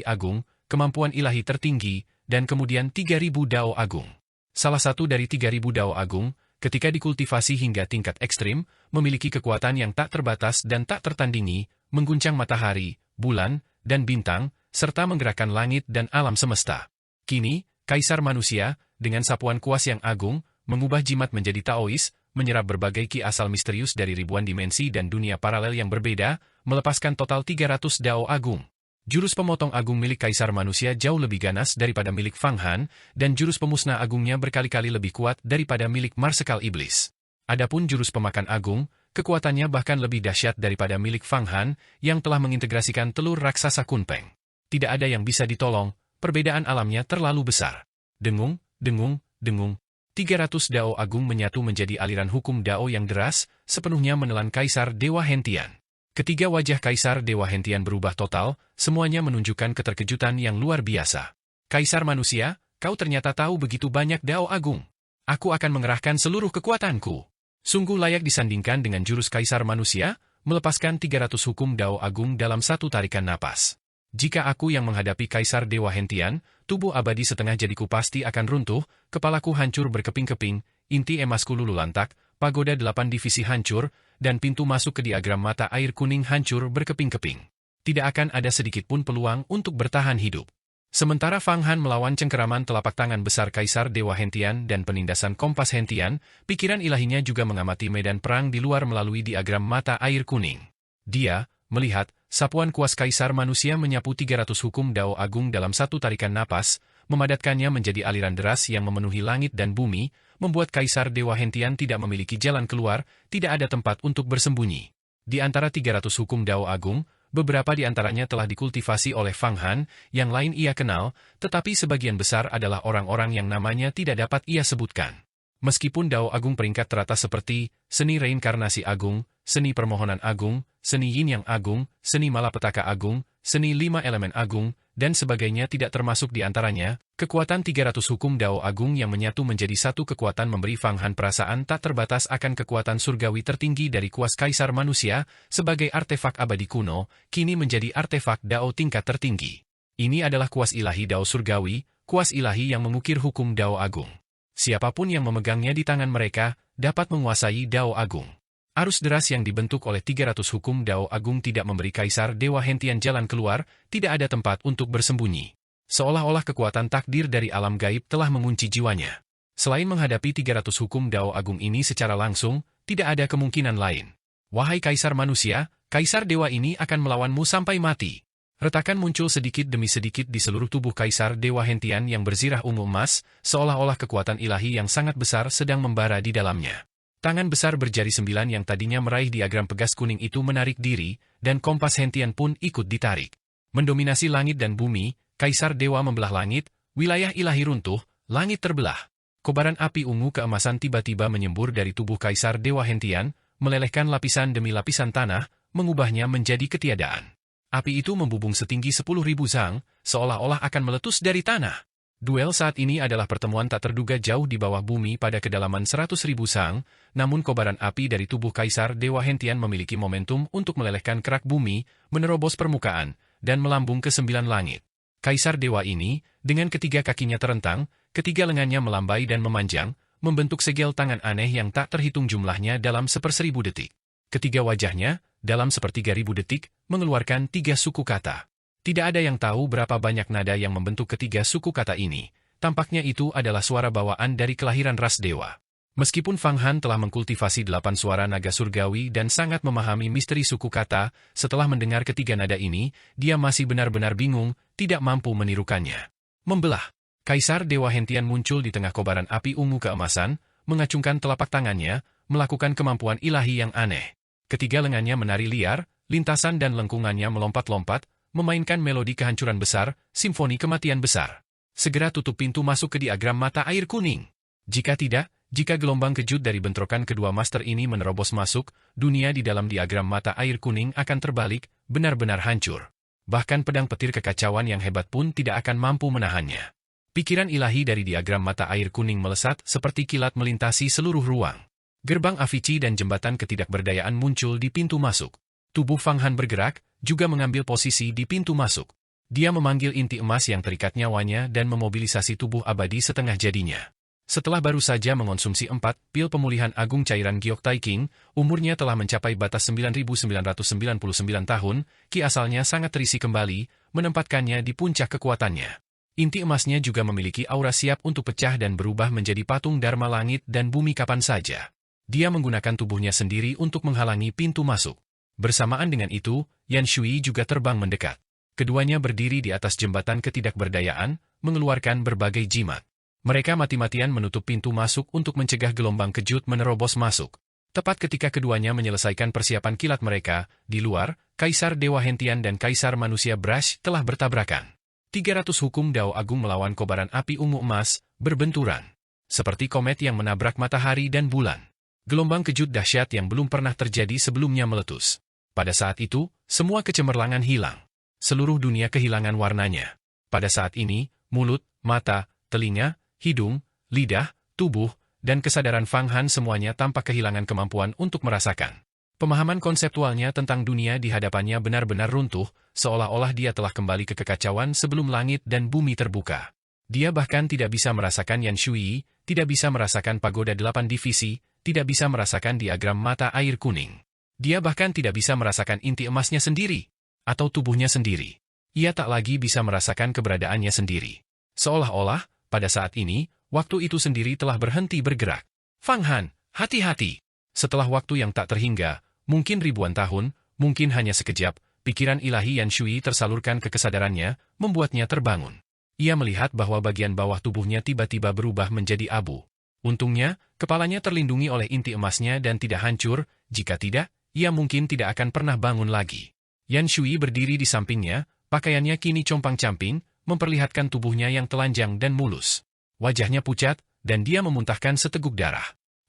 agung, kemampuan ilahi tertinggi, dan kemudian 3.000 Dao Agung. Salah satu dari 3.000 Dao Agung, ketika dikultivasi hingga tingkat ekstrim, memiliki kekuatan yang tak terbatas dan tak tertandingi, mengguncang matahari, bulan, dan bintang, serta menggerakkan langit dan alam semesta. Kini, Kaisar Manusia, dengan sapuan kuas yang agung, mengubah jimat menjadi Taois, menyerap berbagai ki asal misterius dari ribuan dimensi dan dunia paralel yang berbeda, melepaskan total 300 Dao Agung. Jurus pemotong agung milik Kaisar Manusia jauh lebih ganas daripada milik Fang Han, dan jurus pemusnah agungnya berkali-kali lebih kuat daripada milik Marsekal Iblis. Adapun jurus pemakan agung, kekuatannya bahkan lebih dahsyat daripada milik Fang Han, yang telah mengintegrasikan telur raksasa Kunpeng. Tidak ada yang bisa ditolong, perbedaan alamnya terlalu besar. Dengung, dengung, dengung. 300 Dao Agung menyatu menjadi aliran hukum Dao yang deras, sepenuhnya menelan Kaisar Dewa Hentian. Ketiga wajah Kaisar Dewa Hentian berubah total, semuanya menunjukkan keterkejutan yang luar biasa. Kaisar Manusia, kau ternyata tahu begitu banyak Dao Agung. Aku akan mengerahkan seluruh kekuatanku. Sungguh layak disandingkan dengan jurus Kaisar Manusia, melepaskan 300 hukum Dao Agung dalam satu tarikan napas. Jika aku yang menghadapi Kaisar Dewa Hentian, tubuh abadi setengah jadiku pasti akan runtuh, kepalaku hancur berkeping-keping, inti emasku lululantak, pagoda 8 divisi hancur, dan pintu masuk ke diagram mata air kuning hancur berkeping-keping. Tidak akan ada sedikit pun peluang untuk bertahan hidup. Sementara Fang Han melawan cengkeraman telapak tangan besar Kaisar Dewa Hentian dan penindasan kompas Hentian, pikiran ilahinya juga mengamati medan perang di luar melalui diagram mata air kuning. Dia melihat sapuan kuas Kaisar Manusia menyapu 300 hukum Dao Agung dalam satu tarikan napas, memadatkannya menjadi aliran deras yang memenuhi langit dan bumi, membuat Kaisar Dewa Hentian tidak memiliki jalan keluar, tidak ada tempat untuk bersembunyi. Di antara 300 hukum Dao Agung, beberapa di antaranya telah dikultivasi oleh Fang Han, yang lain ia kenal, tetapi sebagian besar adalah orang-orang yang namanya tidak dapat ia sebutkan. Meskipun Dao Agung peringkat teratas seperti seni reinkarnasi agung, seni permohonan agung, seni yin yang agung, seni malapetaka agung, seni 5 elemen agung, dan sebagainya tidak termasuk di antaranya, kekuatan 300 hukum Dao Agung yang menyatu menjadi satu kekuatan memberi Fang Han perasaan tak terbatas akan kekuatan surgawi tertinggi dari kuas Kaisar Manusia, sebagai artefak abadi kuno, kini menjadi artefak Dao tingkat tertinggi. Ini adalah kuas ilahi Dao surgawi, kuas ilahi yang mengukir hukum Dao Agung. Siapapun yang memegangnya di tangan mereka, dapat menguasai Dao Agung. Arus deras yang dibentuk oleh 300 hukum Dao Agung tidak memberi Kaisar Dewa Hentian jalan keluar, tidak ada tempat untuk bersembunyi. Seolah-olah kekuatan takdir dari alam gaib telah mengunci jiwanya. Selain menghadapi 300 hukum Dao Agung ini secara langsung, tidak ada kemungkinan lain. Wahai Kaisar Manusia, Kaisar Dewa ini akan melawanmu sampai mati. Retakan muncul sedikit demi sedikit di seluruh tubuh Kaisar Dewa Hentian yang berzirah ungu emas, seolah-olah kekuatan ilahi yang sangat besar sedang membara di dalamnya. Tangan besar berjari 9 yang tadinya meraih diagram pegas kuning itu menarik diri, dan kompas Hentian pun ikut ditarik. Mendominasi langit dan bumi, Kaisar Dewa membelah langit, wilayah ilahi runtuh, langit terbelah. Kobaran api ungu keemasan tiba-tiba menyembur dari tubuh Kaisar Dewa Hentian, melelehkan lapisan demi lapisan tanah, mengubahnya menjadi ketiadaan. Api itu membubung setinggi 10.000 zang, seolah-olah akan meletus dari tanah. Duel saat ini adalah pertemuan tak terduga jauh di bawah bumi pada kedalaman 100.000 zang, namun kobaran api dari tubuh Kaisar Dewa Hentian memiliki momentum untuk melelehkan kerak bumi, menerobos permukaan, dan melambung ke 9 langit. Kaisar Dewa ini, dengan ketiga kakinya terentang, ketiga lengannya melambai dan memanjang, membentuk segel tangan aneh yang tak terhitung jumlahnya dalam 1/1000 detik. Ketiga wajahnya, dalam 1/3000 detik, mengeluarkan 3 suku kata. Tidak ada yang tahu berapa banyak nada yang membentuk ketiga suku kata ini. Tampaknya itu adalah suara bawaan dari kelahiran ras dewa. Meskipun Fang Han telah mengkultivasi 8 suara naga surgawi dan sangat memahami misteri suku kata, setelah mendengar ketiga nada ini, dia masih benar-benar bingung, tidak mampu menirukannya. Membelah. Kaisar Dewa Hentian muncul di tengah kobaran api ungu keemasan, mengacungkan telapak tangannya, melakukan kemampuan ilahi yang aneh. Ketiga lengannya menari liar, lintasan dan lengkungannya melompat-lompat, memainkan melodi kehancuran besar, simfoni kematian besar. Segera tutup pintu masuk ke diagram mata air kuning. Jika tidak, jika gelombang kejut dari bentrokan kedua master ini menerobos masuk, dunia di dalam diagram mata air kuning akan terbalik, benar-benar hancur. Bahkan pedang petir kekacauan yang hebat pun tidak akan mampu menahannya. Pikiran ilahi dari diagram mata air kuning melesat seperti kilat melintasi seluruh ruang. Gerbang Avici dan jembatan ketidakberdayaan muncul di pintu masuk. Tubuh Fang Han bergerak, juga mengambil posisi di pintu masuk. Dia memanggil inti emas yang terikat nyawanya dan memobilisasi tubuh abadi setengah jadinya. Setelah baru saja mengonsumsi 4 pil pemulihan agung cairan Giok Tai King, umurnya telah mencapai batas 9.999 tahun, ki asalnya sangat terisi kembali, menempatkannya di puncak kekuatannya. Inti emasnya juga memiliki aura siap untuk pecah dan berubah menjadi patung Dharma langit dan bumi kapan saja. Dia menggunakan tubuhnya sendiri untuk menghalangi pintu masuk. Bersamaan dengan itu, Yan Shui juga terbang mendekat. Keduanya berdiri di atas jembatan ketidakberdayaan, mengeluarkan berbagai jimat. Mereka mati-matian menutup pintu masuk untuk mencegah gelombang kejut menerobos masuk. Tepat ketika keduanya menyelesaikan persiapan kilat mereka, di luar, Kaisar Dewa Hentian dan Kaisar Manusia Brash telah bertabrakan. 300 hukum Dao Agung melawan kobaran api ungu emas, berbenturan. Seperti komet yang menabrak matahari dan bulan. Gelombang kejut dahsyat yang belum pernah terjadi sebelumnya meletus. Pada saat itu, semua kecemerlangan hilang. Seluruh dunia kehilangan warnanya. Pada saat ini, mulut, mata, telinga, hidung, lidah, tubuh, dan kesadaran Fang Han semuanya tampak kehilangan kemampuan untuk merasakan. Pemahaman konseptualnya tentang dunia di hadapannya benar-benar runtuh, seolah-olah dia telah kembali ke kekacauan sebelum langit dan bumi terbuka. Dia bahkan tidak bisa merasakan Yan Shui, tidak bisa merasakan pagoda 8 divisi, tidak bisa merasakan diagram mata air kuning. Dia bahkan tidak bisa merasakan inti emasnya sendiri, atau tubuhnya sendiri. Ia tak lagi bisa merasakan keberadaannya sendiri. Seolah-olah, pada saat ini, waktu itu sendiri telah berhenti bergerak. Fang Han, hati-hati. Setelah waktu yang tak terhingga, mungkin ribuan tahun, mungkin hanya sekejap, pikiran ilahi Yan Shui tersalurkan ke kesadarannya, membuatnya terbangun. Ia melihat bahwa bagian bawah tubuhnya tiba-tiba berubah menjadi abu. Untungnya, kepalanya terlindungi oleh inti emasnya dan tidak hancur, jika tidak, ia mungkin tidak akan pernah bangun lagi. Yan Shui berdiri di sampingnya, pakaiannya kini compang-camping, memperlihatkan tubuhnya yang telanjang dan mulus. Wajahnya pucat, dan dia memuntahkan seteguk darah.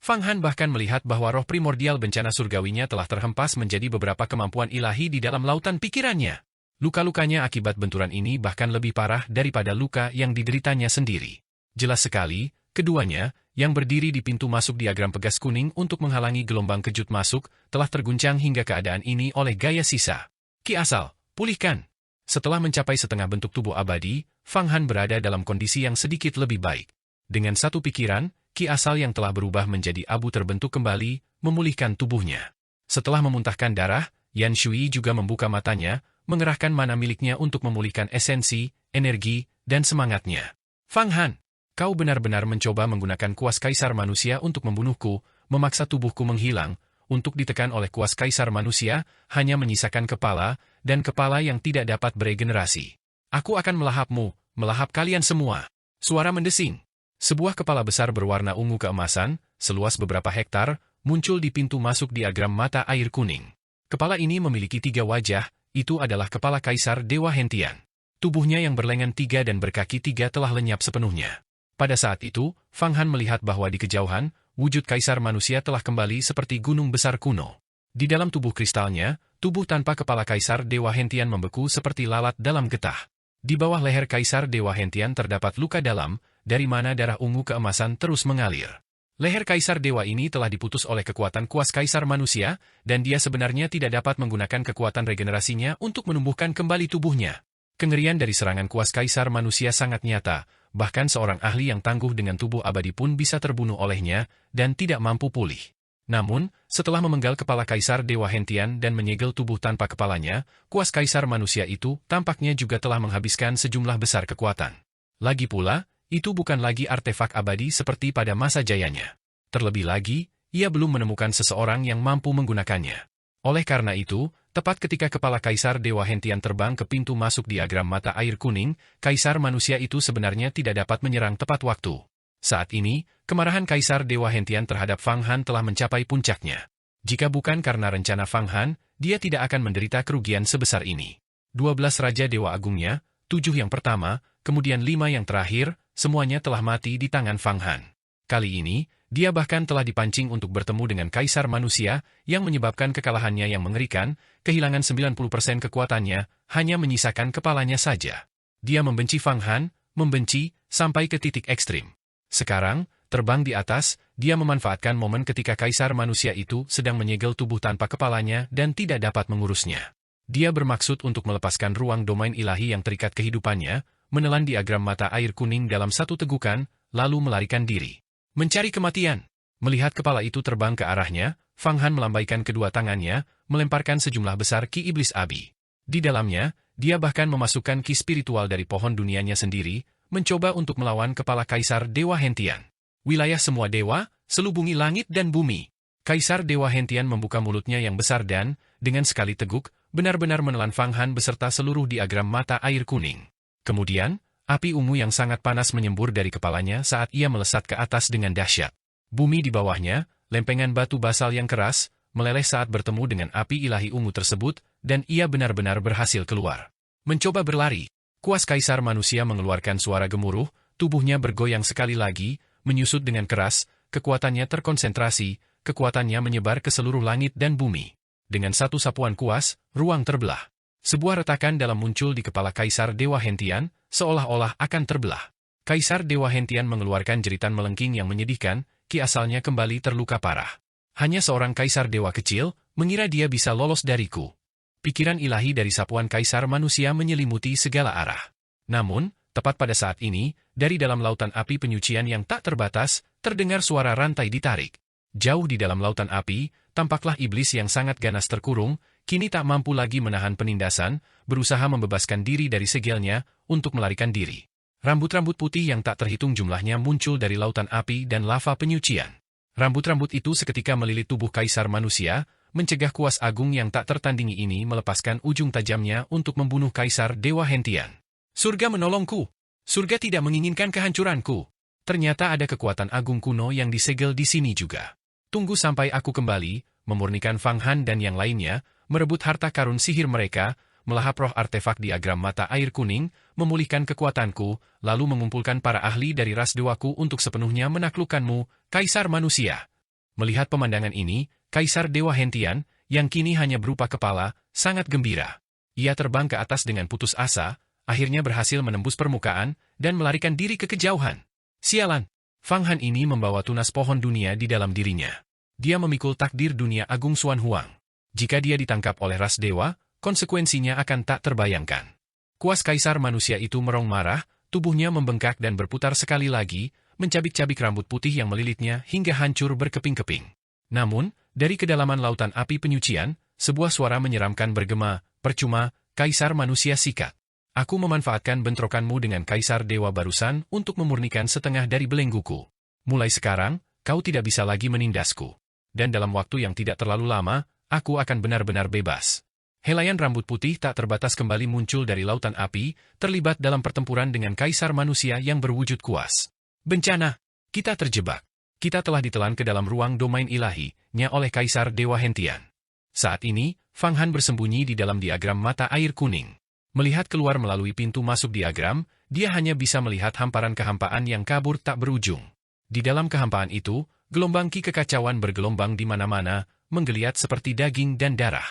Fang Han bahkan melihat bahwa roh primordial bencana surgawinya telah terhempas menjadi beberapa kemampuan ilahi di dalam lautan pikirannya. Luka-lukanya akibat benturan ini bahkan lebih parah daripada luka yang dideritanya sendiri. Jelas sekali, keduanya, yang berdiri di pintu masuk diagram pegas kuning untuk menghalangi gelombang kejut masuk, telah terguncang hingga keadaan ini oleh gaya sisa. Ki asal, pulihkan. Setelah mencapai setengah bentuk tubuh abadi, Fang Han berada dalam kondisi yang sedikit lebih baik. Dengan satu pikiran, Ki asal yang telah berubah menjadi abu terbentuk kembali, memulihkan tubuhnya. Setelah memuntahkan darah, Yan Shui juga membuka matanya, mengerahkan mana miliknya untuk memulihkan esensi, energi, dan semangatnya. Fang Han, kau benar-benar mencoba menggunakan kuas kaisar manusia untuk membunuhku, memaksa tubuhku menghilang, untuk ditekan oleh kuas kaisar manusia, hanya menyisakan kepala, dan kepala yang tidak dapat beregenerasi. Aku akan melahapmu, melahap kalian semua. Suara mendesing. Sebuah kepala besar berwarna ungu keemasan, seluas beberapa hektar, muncul di pintu masuk diagram mata air kuning. Kepala ini memiliki 3 wajah, itu adalah kepala kaisar Dewa Hentian. Tubuhnya yang berlengan 3 dan berkaki 3 telah lenyap sepenuhnya. Pada saat itu, Fang Han melihat bahwa di kejauhan, wujud kaisar manusia telah kembali seperti gunung besar kuno. Di dalam tubuh kristalnya, tubuh tanpa kepala kaisar Dewa Hentian membeku seperti lalat dalam getah. Di bawah leher kaisar Dewa Hentian terdapat luka dalam, dari mana darah ungu keemasan terus mengalir. Leher kaisar dewa ini telah diputus oleh kekuatan kuas kaisar manusia, dan dia sebenarnya tidak dapat menggunakan kekuatan regenerasinya untuk menumbuhkan kembali tubuhnya. Kengerian dari serangan kuas kaisar manusia sangat nyata, bahkan seorang ahli yang tangguh dengan tubuh abadi pun bisa terbunuh olehnya, dan tidak mampu pulih. Namun, setelah memenggal kepala kaisar Dewa Hentian dan menyegel tubuh tanpa kepalanya, kuas kaisar manusia itu tampaknya juga telah menghabiskan sejumlah besar kekuatan. Lagi pula, itu bukan lagi artefak abadi seperti pada masa jayanya. Terlebih lagi, ia belum menemukan seseorang yang mampu menggunakannya. Oleh karena itu, tepat ketika kepala kaisar Dewa Hentian terbang ke pintu masuk diagram mata air kuning, kaisar manusia itu sebenarnya tidak dapat menyerang tepat waktu. Saat ini, kemarahan kaisar Dewa Hentian terhadap Fang Han telah mencapai puncaknya. Jika bukan karena rencana Fang Han, dia tidak akan menderita kerugian sebesar ini. 12 Raja Dewa Agungnya, 7 yang pertama, kemudian 5 yang terakhir, semuanya telah mati di tangan Fang Han. Kali ini, dia bahkan telah dipancing untuk bertemu dengan kaisar manusia, yang menyebabkan kekalahannya yang mengerikan, kehilangan 90% kekuatannya, hanya menyisakan kepalanya saja. Dia membenci Fang Han, membenci, sampai ke titik ekstrim. Sekarang, terbang di atas, dia memanfaatkan momen ketika kaisar manusia itu sedang menyegel tubuh tanpa kepalanya dan tidak dapat mengurusnya. Dia bermaksud untuk melepaskan ruang domain ilahi yang terikat kehidupannya, menelan diagram mata air kuning dalam satu tegukan, lalu melarikan diri. Mencari kematian. Melihat kepala itu terbang ke arahnya, Fang Han melambaikan kedua tangannya, melemparkan sejumlah besar ki iblis abi. Di dalamnya, dia bahkan memasukkan ki spiritual dari pohon dunianya sendiri, mencoba untuk melawan kepala kaisar Dewa Hentian. Wilayah semua dewa, selubungi langit dan bumi. Kaisar Dewa Hentian membuka mulutnya yang besar dan, dengan sekali teguk, benar-benar menelan Fang Han beserta seluruh diagram mata air kuning. Kemudian, api ungu yang sangat panas menyembur dari kepalanya saat ia melesat ke atas dengan dahsyat. Bumi di bawahnya, lempengan batu basal yang keras, meleleh saat bertemu dengan api ilahi ungu tersebut, dan ia benar-benar berhasil keluar. Mencoba berlari, kuas kaisar manusia mengeluarkan suara gemuruh, tubuhnya bergoyang sekali lagi, menyusut dengan keras, kekuatannya terkonsentrasi, kekuatannya menyebar ke seluruh langit dan bumi. Dengan satu sapuan kuas, ruang terbelah. Sebuah retakan dalam muncul di kepala kaisar Dewa Hentian, seolah-olah akan terbelah. Kaisar Dewa Hentian mengeluarkan jeritan melengking yang menyedihkan, ki asalnya kembali terluka parah. Hanya seorang kaisar dewa kecil, mengira dia bisa lolos dariku. Pikiran ilahi dari sapuan kaisar manusia menyelimuti segala arah. Namun, tepat pada saat ini, dari dalam lautan api penyucian yang tak terbatas, terdengar suara rantai ditarik. Jauh di dalam lautan api, tampaklah iblis yang sangat ganas terkurung, kini tak mampu lagi menahan penindasan, berusaha membebaskan diri dari segelnya, untuk melarikan diri. Rambut-rambut putih yang tak terhitung jumlahnya muncul dari lautan api dan lava penyucian. Rambut-rambut itu seketika melilit tubuh kaisar manusia, mencegah kuas agung yang tak tertandingi ini melepaskan ujung tajamnya untuk membunuh kaisar Dewa Hentian. Surga menolongku! Surga tidak menginginkan kehancuranku. Ternyata ada kekuatan agung kuno yang disegel di sini juga. Tunggu sampai aku kembali, memurnikan Fang Han dan yang lainnya, merebut harta karun sihir mereka, melahap roh artefak diagram mata air kuning, memulihkan kekuatanku, lalu mengumpulkan para ahli dari ras dewaku untuk sepenuhnya menaklukkanmu, Kaisar Manusia. Melihat pemandangan ini, Kaisar Dewa Hentian, yang kini hanya berupa kepala, sangat gembira. Ia terbang ke atas dengan putus asa, akhirnya berhasil menembus permukaan, dan melarikan diri ke kejauhan. Sialan! Fang Han ini membawa tunas pohon dunia di dalam dirinya. Dia memikul takdir dunia agung Xuan Huang. Jika dia ditangkap oleh ras dewa, konsekuensinya akan tak terbayangkan. Kuas Kaisar Manusia itu merong marah, tubuhnya membengkak dan berputar sekali lagi, mencabik-cabik rambut putih yang melilitnya hingga hancur berkeping-keping. Namun, dari kedalaman lautan api penyucian, sebuah suara menyeramkan bergema, "Percuma, Kaisar Manusia sikat. Aku memanfaatkan bentrokanmu dengan Kaisar Dewa barusan untuk memurnikan setengah dari belengguku. Mulai sekarang, kau tidak bisa lagi menindasku. Dan dalam waktu yang tidak terlalu lama, aku akan benar-benar bebas." Helaian rambut putih tak terbatas kembali muncul dari lautan api, terlibat dalam pertempuran dengan Kaisar Manusia yang berwujud kuas. Bencana! Kita terjebak. Kita telah ditelan ke dalam ruang domain ilahi-nya oleh Kaisar Dewa Hentian. Saat ini, Fang Han bersembunyi di dalam diagram mata air kuning. Melihat keluar melalui pintu masuk diagram, dia hanya bisa melihat hamparan kehampaan yang kabur tak berujung. Di dalam kehampaan itu, gelombang ki kekacauan bergelombang di mana-mana, menggeliat seperti daging dan darah.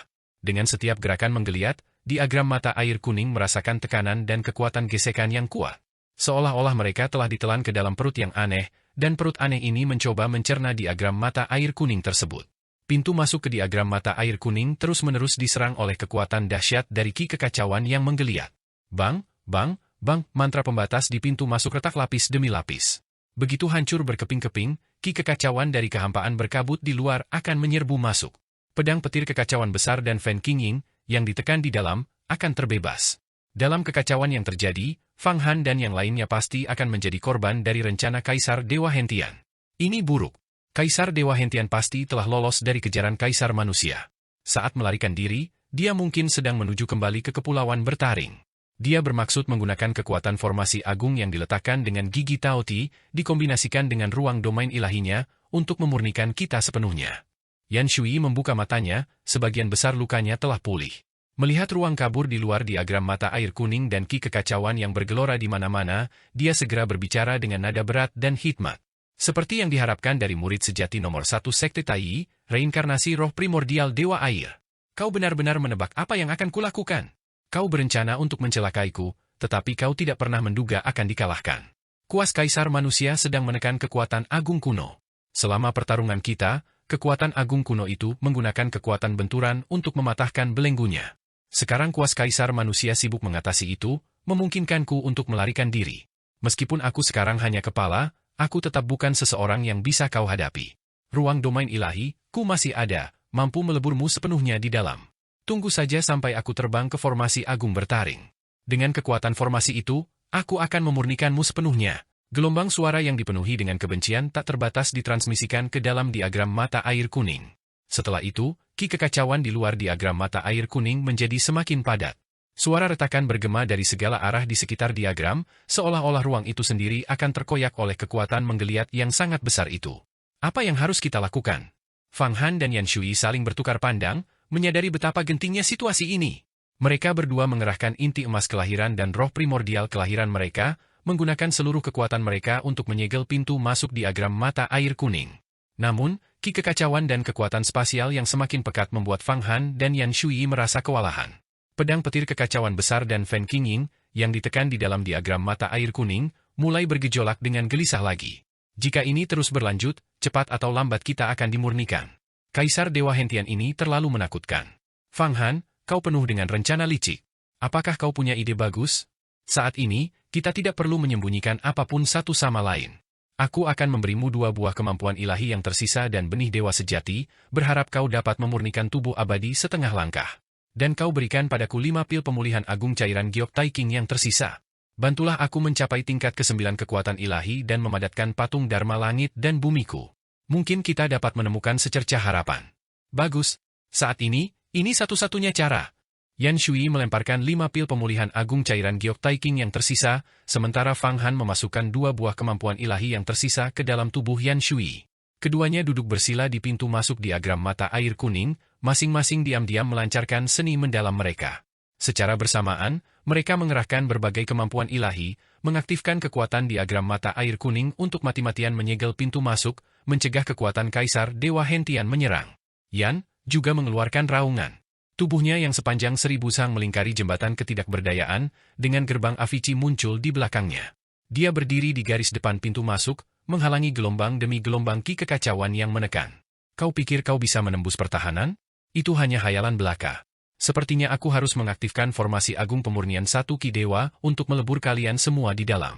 Dengan setiap gerakan menggeliat, diagram mata air kuning merasakan tekanan dan kekuatan gesekan yang kuat. Seolah-olah mereka telah ditelan ke dalam perut yang aneh, dan perut aneh ini mencoba mencerna diagram mata air kuning tersebut. Pintu masuk ke diagram mata air kuning terus-menerus diserang oleh kekuatan dahsyat dari ki kekacauan yang menggeliat. Bang, bang, bang, mantra pembatas di pintu masuk retak lapis demi lapis. Begitu hancur berkeping-keping, ki kekacauan dari kehampaan berkabut di luar akan menyerbu masuk. Pedang petir kekacauan besar dan Fan Qingying, yang ditekan di dalam, akan terbebas. Dalam kekacauan yang terjadi, Fang Han dan yang lainnya pasti akan menjadi korban dari rencana Kaisar Dewa Hentian. Ini buruk. Kaisar Dewa Hentian pasti telah lolos dari kejaran Kaisar Manusia. Saat melarikan diri, dia mungkin sedang menuju kembali ke Kepulauan Bertaring. Dia bermaksud menggunakan kekuatan formasi agung yang diletakkan dengan gigi Taoti, dikombinasikan dengan ruang domain ilahinya, untuk memurnikan kita sepenuhnya. Yan Shui membuka matanya, sebagian besar lukanya telah pulih. Melihat ruang kabur di luar diagram mata air kuning dan ki kekacauan yang bergelora di mana-mana, dia segera berbicara dengan nada berat dan hikmat. Seperti yang diharapkan dari murid sejati nomor 1 Sekte Tai, reinkarnasi roh primordial Dewa Air. Kau benar-benar menebak apa yang akan kulakukan. Kau berencana untuk mencelakaiku, tetapi kau tidak pernah menduga akan dikalahkan. Kuas Kaisar Manusia sedang menekan kekuatan agung kuno. Selama pertarungan kita, kekuatan agung kuno itu menggunakan kekuatan benturan untuk mematahkan belenggunya. Sekarang kuas Kaisar Manusia sibuk mengatasi itu, memungkinkanku untuk melarikan diri. Meskipun aku sekarang hanya kepala, aku tetap bukan seseorang yang bisa kau hadapi. Ruang domain ilahi, ku masih ada, mampu meleburmu sepenuhnya di dalam. Tunggu saja sampai aku terbang ke formasi agung bertaring. Dengan kekuatan formasi itu, aku akan memurnikanmu sepenuhnya. Gelombang suara yang dipenuhi dengan kebencian tak terbatas ditransmisikan ke dalam diagram mata air kuning. Setelah itu, ki kekacauan di luar diagram mata air kuning menjadi semakin padat. Suara retakan bergema dari segala arah di sekitar diagram, seolah-olah ruang itu sendiri akan terkoyak oleh kekuatan menggeliat yang sangat besar itu. Apa yang harus kita lakukan? Fang Han dan Yan Shui saling bertukar pandang, menyadari betapa gentingnya situasi ini. Mereka berdua mengerahkan inti emas kelahiran dan roh primordial kelahiran mereka, menggunakan seluruh kekuatan mereka untuk menyegel pintu masuk diagram mata air kuning. Namun, ki kekacauan dan kekuatan spasial yang semakin pekat membuat Fang Han dan Yan Shui merasa kewalahan. Pedang petir kekacauan besar dan Fan Qingying, yang ditekan di dalam diagram mata air kuning, mulai bergejolak dengan gelisah lagi. Jika ini terus berlanjut, cepat atau lambat kita akan dimurnikan. Kaisar Dewa Hentian ini terlalu menakutkan. Fang Han, kau penuh dengan rencana licik. Apakah kau punya ide bagus? Saat ini, kita tidak perlu menyembunyikan apapun satu sama lain. Aku akan memberimu 2 buah kemampuan ilahi yang tersisa dan benih dewa sejati, berharap kau dapat memurnikan tubuh abadi setengah langkah. Dan kau berikan padaku 5 pil pemulihan agung cairan Giok Taiking yang tersisa. Bantulah aku mencapai tingkat ke-9 kekuatan ilahi dan memadatkan patung Dharma langit dan bumiku. Mungkin kita dapat menemukan secercah harapan. Bagus. Saat ini satu-satunya cara. Yan Shui melemparkan 5 pil pemulihan agung cairan Giok Taiking yang tersisa, sementara Fang Han memasukkan 2 buah kemampuan ilahi yang tersisa ke dalam tubuh Yan Shui. Keduanya duduk bersila di pintu masuk diagram mata air kuning, masing-masing diam-diam melancarkan seni mendalam mereka. Secara bersamaan, mereka mengerahkan berbagai kemampuan ilahi, mengaktifkan kekuatan diagram mata air kuning untuk mati-matian menyegel pintu masuk, mencegah kekuatan Kaisar Dewa Hentian menyerang. Yan juga mengeluarkan raungan. Tubuhnya yang sepanjang 1000 sang melingkari jembatan ketidakberdayaan, dengan gerbang Avicii muncul di belakangnya. Dia berdiri di garis depan pintu masuk, menghalangi gelombang demi gelombang ki kekacauan yang menekan. Kau pikir kau bisa menembus pertahanan? Itu hanya hayalan belaka. Sepertinya aku harus mengaktifkan formasi agung pemurnian 1 ki dewa untuk melebur kalian semua di dalam.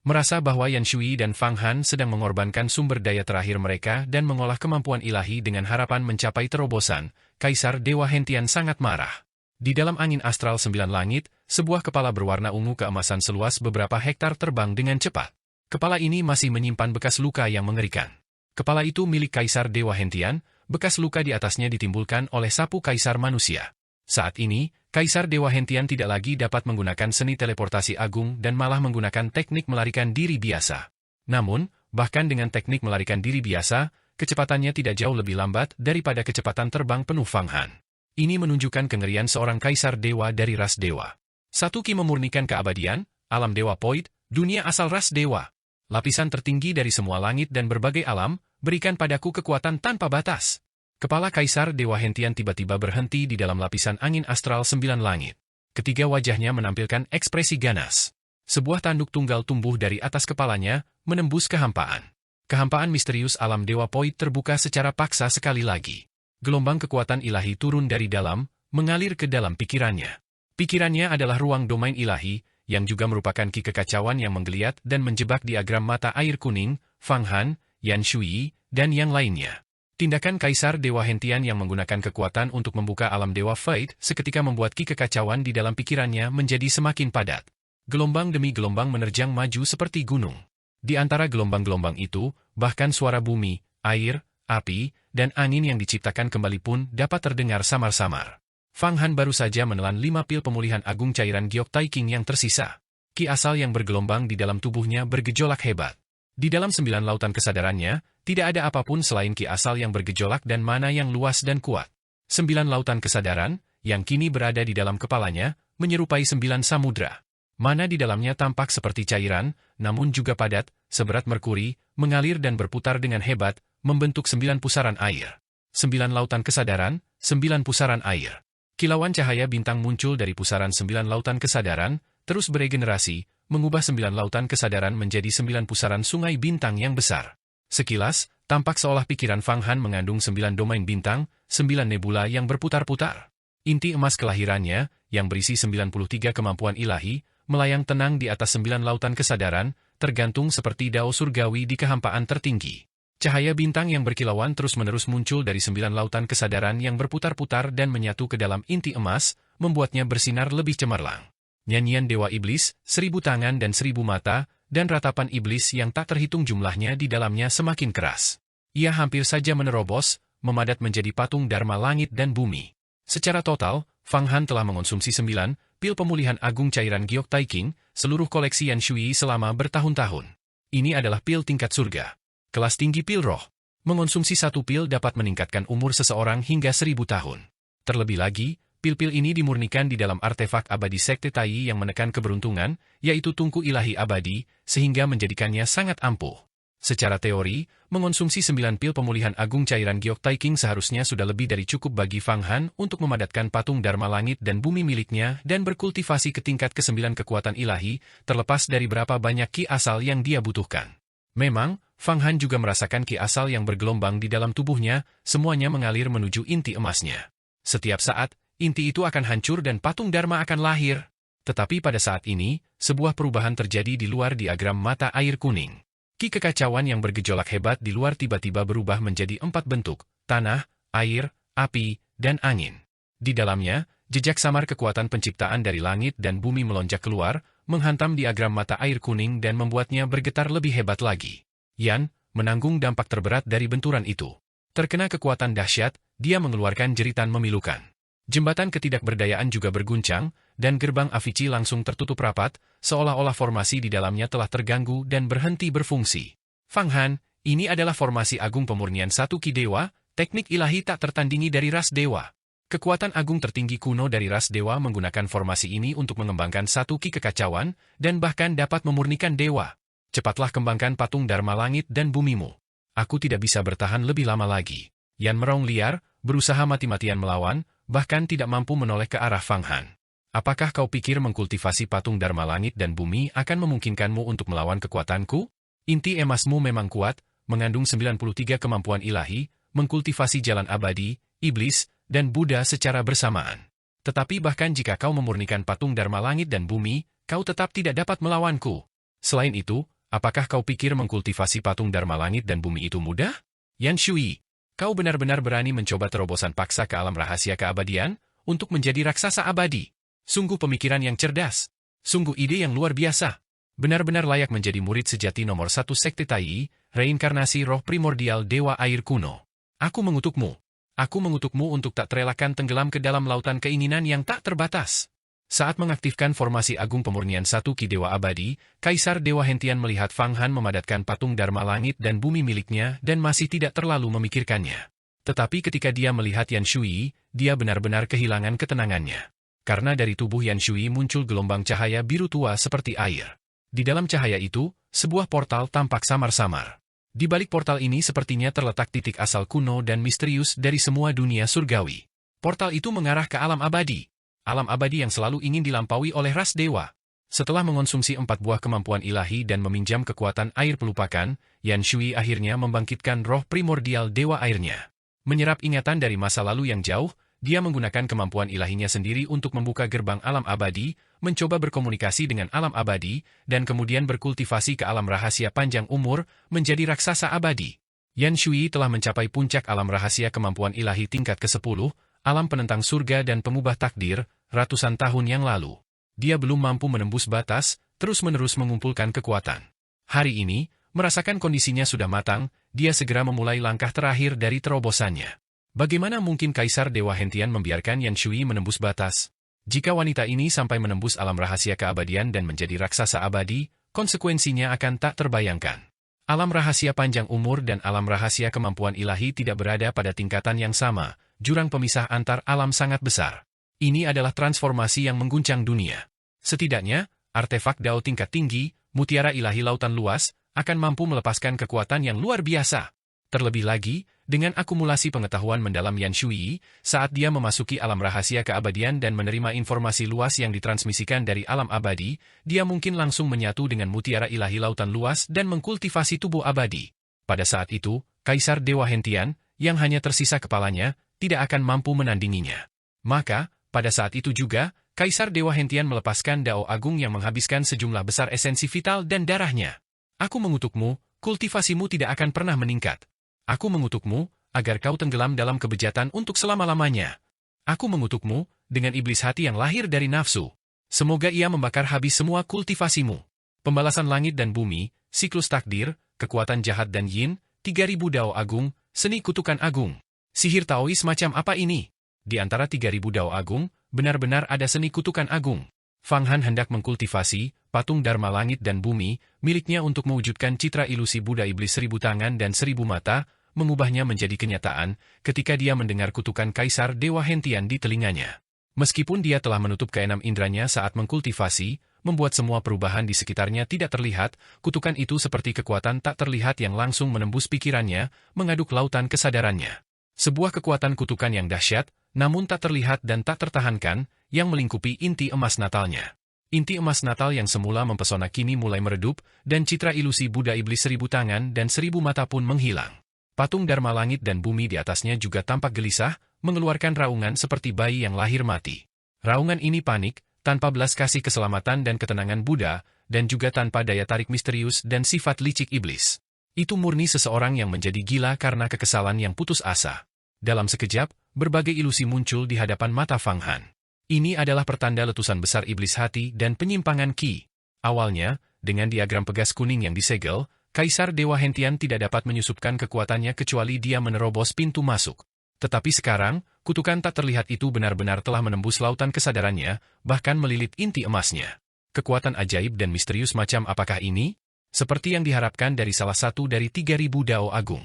Merasa bahwa Yan Shui dan Fang Han sedang mengorbankan sumber daya terakhir mereka dan mengolah kemampuan ilahi dengan harapan mencapai terobosan, Kaisar Dewa Hentian sangat marah. Di dalam angin astral 9 langit, sebuah kepala berwarna ungu keemasan seluas beberapa hektar terbang dengan cepat. Kepala ini masih menyimpan bekas luka yang mengerikan. Kepala itu milik Kaisar Dewa Hentian, bekas luka di atasnya ditimbulkan oleh sapu Kaisar manusia. Saat ini, Kaisar Dewa Hentian tidak lagi dapat menggunakan seni teleportasi agung dan malah menggunakan teknik melarikan diri biasa. Namun, bahkan dengan teknik melarikan diri biasa, kecepatannya tidak jauh lebih lambat daripada kecepatan terbang penuh Fang Han. Ini menunjukkan kengerian seorang Kaisar Dewa dari ras Dewa. 1 ki memurnikan keabadian, alam Dewa Void, dunia asal ras Dewa. Lapisan tertinggi dari semua langit dan berbagai alam, berikan padaku kekuatan tanpa batas. Kepala Kaisar Dewa Hentian tiba-tiba berhenti di dalam lapisan angin astral 9 langit. Ketiga wajahnya menampilkan ekspresi ganas. Sebuah tanduk tunggal tumbuh dari atas kepalanya, menembus kehampaan. Kehampaan misterius alam Dewa Void terbuka secara paksa sekali lagi. Gelombang kekuatan ilahi turun dari dalam, mengalir ke dalam pikirannya. Pikirannya adalah ruang domain ilahi, yang juga merupakan ki kekacauan yang menggeliat dan menjebak diagram mata air kuning, Fang Han, Yan Shui, dan yang lainnya. Tindakan Kaisar Dewa Hentian yang menggunakan kekuatan untuk membuka alam Dewa Void seketika membuat ki kekacauan di dalam pikirannya menjadi semakin padat. Gelombang demi gelombang menerjang maju seperti gunung. Di antara gelombang-gelombang itu, bahkan suara bumi, air, api, dan angin yang diciptakan kembali pun dapat terdengar samar-samar. Fang Han baru saja menelan 5 pil pemulihan agung cairan Giok Taiking yang tersisa. Ki asal yang bergelombang di dalam tubuhnya bergejolak hebat. Di dalam 9 lautan kesadarannya, tidak ada apapun selain ki asal yang bergejolak dan mana yang luas dan kuat. 9 lautan kesadaran, yang kini berada di dalam kepalanya, menyerupai 9 samudra. Mana di dalamnya tampak seperti cairan, namun juga padat, seberat merkuri, mengalir dan berputar dengan hebat, membentuk 9 pusaran air. 9 lautan kesadaran, 9 pusaran air. Kilauan cahaya bintang muncul dari pusaran 9 lautan kesadaran, terus beregenerasi, mengubah 9 lautan kesadaran menjadi 9 pusaran sungai bintang yang besar. Sekilas, tampak seolah pikiran Fang Han mengandung 9 domain bintang, 9 nebula yang berputar-putar. Inti emas kelahirannya, yang berisi 93 kemampuan ilahi, melayang tenang di atas 9 lautan kesadaran, tergantung seperti dao surgawi di kehampaan tertinggi. Cahaya bintang yang berkilauan terus-menerus muncul dari 9 lautan kesadaran yang berputar-putar dan menyatu ke dalam inti emas, membuatnya bersinar lebih cemerlang. Nyanyian Dewa Iblis, 1000 tangan dan 1000 mata, dan ratapan iblis yang tak terhitung jumlahnya di dalamnya semakin keras. Ia hampir saja menerobos, memadat menjadi patung Dharma langit dan bumi. Secara total, Fang Han telah mengonsumsi 9 pil pemulihan agung cairan Giok Taiking, seluruh koleksi Yan Shui selama bertahun-tahun. Ini adalah pil tingkat surga. Kelas tinggi pil roh. Mengonsumsi 1 pil dapat meningkatkan umur seseorang hingga 1000 tahun. Terlebih lagi, pil-pil ini dimurnikan di dalam artefak abadi Sekte Tai yang menekan keberuntungan, yaitu tungku ilahi abadi, sehingga menjadikannya sangat ampuh. Secara teori, mengonsumsi 9 pil pemulihan agung cairan Giok Taiking seharusnya sudah lebih dari cukup bagi Fang Han untuk memadatkan patung Dharma langit dan bumi miliknya dan berkultivasi ke tingkat ke-9 kekuatan ilahi, terlepas dari berapa banyak ki asal yang dia butuhkan. Memang, Fang Han juga merasakan ki asal yang bergelombang di dalam tubuhnya, semuanya mengalir menuju inti emasnya. Setiap saat, inti itu akan hancur dan patung Dharma akan lahir. Tetapi pada saat ini, sebuah perubahan terjadi di luar diagram mata air kuning. Ki kekacauan yang bergejolak hebat di luar tiba-tiba berubah menjadi 4 bentuk, tanah, air, api, dan angin. Di dalamnya, jejak samar kekuatan penciptaan dari langit dan bumi melonjak keluar, menghantam diagram mata air kuning dan membuatnya bergetar lebih hebat lagi. Yan menanggung dampak terberat dari benturan itu. Terkena kekuatan dahsyat, dia mengeluarkan jeritan memilukan. Jembatan ketidakberdayaan juga berguncang, dan gerbang Avicii langsung tertutup rapat, seolah-olah formasi di dalamnya telah terganggu dan berhenti berfungsi. Fang Han, ini adalah formasi agung pemurnian satu ki dewa, teknik ilahi tak tertandingi dari ras dewa. Kekuatan agung tertinggi kuno dari ras dewa menggunakan formasi ini untuk mengembangkan satu ki kekacauan, dan bahkan dapat memurnikan dewa. Cepatlah kembangkan patung Dharma langit dan bumimu. Aku tidak bisa bertahan lebih lama lagi. Yan merong liar, berusaha mati-matian melawan, bahkan tidak mampu menoleh ke arah Fang Han. Apakah kau pikir mengkultivasi patung Dharma langit dan bumi akan memungkinkanmu untuk melawan kekuatanku? Inti emasmu memang kuat, mengandung 93 kemampuan ilahi, mengkultivasi jalan abadi, iblis, dan Buddha secara bersamaan. Tetapi bahkan jika kau memurnikan patung Dharma langit dan bumi, kau tetap tidak dapat melawanku. Selain itu, apakah kau pikir mengkultivasi patung Dharma langit dan bumi itu mudah? Yan Shui, kau benar-benar berani mencoba terobosan paksa ke alam rahasia keabadian untuk menjadi raksasa abadi. Sungguh pemikiran yang cerdas. Sungguh ide yang luar biasa. Benar-benar layak menjadi murid sejati nomor 1 Sekte Tai, reinkarnasi roh primordial Dewa Air kuno. Aku mengutukmu. Aku mengutukmu untuk tak terelakkan tenggelam ke dalam lautan keinginan yang tak terbatas. Saat mengaktifkan formasi agung pemurnian satu ki dewa abadi, Kaisar Dewa Hentian melihat Fang Han memadatkan patung Dharma langit dan bumi miliknya dan masih tidak terlalu memikirkannya. Tetapi ketika dia melihat Yan Shui, dia benar-benar kehilangan ketenangannya. Karena dari tubuh Yan Shui muncul gelombang cahaya biru tua seperti air. Di dalam cahaya itu, sebuah portal tampak samar-samar. Di balik portal ini sepertinya terletak titik asal kuno dan misterius dari semua dunia surgawi. Portal itu mengarah ke alam abadi. Alam abadi yang selalu ingin dilampaui oleh ras dewa. Setelah mengonsumsi 4 buah kemampuan ilahi dan meminjam kekuatan air pelupakan, Yan Shui akhirnya membangkitkan roh primordial dewa airnya. Menyerap ingatan dari masa lalu yang jauh, dia menggunakan kemampuan ilahinya sendiri untuk membuka gerbang alam abadi, mencoba berkomunikasi dengan alam abadi, dan kemudian berkultivasi ke alam rahasia panjang umur, menjadi raksasa abadi. Yan Shui telah mencapai puncak alam rahasia kemampuan ilahi tingkat ke-10, alam penentang surga dan pengubah takdir, ratusan tahun yang lalu. Dia belum mampu menembus batas, terus-menerus mengumpulkan kekuatan. Hari ini, merasakan kondisinya sudah matang, dia segera memulai langkah terakhir dari terobosannya. Bagaimana mungkin Kaisar Dewa Hentian membiarkan Yan Shui menembus batas? Jika wanita ini sampai menembus alam rahasia keabadian dan menjadi raksasa abadi, konsekuensinya akan tak terbayangkan. Alam rahasia panjang umur dan alam rahasia kemampuan ilahi tidak berada pada tingkatan yang sama, jurang pemisah antar alam sangat besar. Ini adalah transformasi yang mengguncang dunia. Setidaknya, artefak Dao tingkat tinggi, mutiara ilahi lautan luas, akan mampu melepaskan kekuatan yang luar biasa. Terlebih lagi, dengan akumulasi pengetahuan mendalam Yan Shui, saat dia memasuki alam rahasia keabadian dan menerima informasi luas yang ditransmisikan dari alam abadi, dia mungkin langsung menyatu dengan mutiara ilahi lautan luas dan mengkultivasi tubuh abadi. Pada saat itu, Kaisar Dewa Hentian, yang hanya tersisa kepalanya, tidak akan mampu menandinginya. Maka, pada saat itu juga, Kaisar Dewa Hentian melepaskan Dao Agung yang menghabiskan sejumlah besar esensi vital dan darahnya. Aku mengutukmu, kultivasimu tidak akan pernah meningkat. Aku mengutukmu, agar kau tenggelam dalam kebejatan untuk selama-lamanya. Aku mengutukmu, dengan iblis hati yang lahir dari nafsu. Semoga ia membakar habis semua kultivasimu. Pembalasan langit dan bumi, siklus takdir, kekuatan jahat dan yin, 3000 Dao Agung, seni kutukan agung. Sihir Taois macam apa ini? Di antara 3000 Dao Agung, benar-benar ada seni kutukan agung. Fang Han hendak mengkultivasi patung Dharma langit dan bumi, miliknya untuk mewujudkan citra ilusi Buddha iblis 1000 tangan dan 1000 mata, mengubahnya menjadi kenyataan ketika dia mendengar kutukan Kaisar Dewa Hentian di telinganya. Meskipun dia telah menutup keenam indranya saat mengkultivasi, membuat semua perubahan di sekitarnya tidak terlihat, kutukan itu seperti kekuatan tak terlihat yang langsung menembus pikirannya, mengaduk lautan kesadarannya. Sebuah kekuatan kutukan yang dahsyat, namun tak terlihat dan tak tertahankan, yang melingkupi inti emas natalnya. Inti emas natal yang semula mempesona kini mulai meredup, dan citra ilusi Buddha iblis 1000 tangan dan 1000 mata pun menghilang. Patung Dharma langit dan bumi di atasnya juga tampak gelisah, mengeluarkan raungan seperti bayi yang lahir mati. Raungan ini panik, tanpa belas kasih keselamatan dan ketenangan Buddha, dan juga tanpa daya tarik misterius dan sifat licik iblis. Itu murni seseorang yang menjadi gila karena kekesalan yang putus asa. Dalam sekejap, berbagai ilusi muncul di hadapan mata Fang Han. Ini adalah pertanda letusan besar iblis hati dan penyimpangan Qi. Awalnya, dengan diagram pegas kuning yang disegel, Kaisar Dewa Hentian tidak dapat menyusupkan kekuatannya kecuali dia menerobos pintu masuk. Tetapi sekarang, kutukan tak terlihat itu benar-benar telah menembus lautan kesadarannya, bahkan melilit inti emasnya. Kekuatan ajaib dan misterius macam apakah ini? Seperti yang diharapkan dari salah satu dari 3.000 Dao Agung.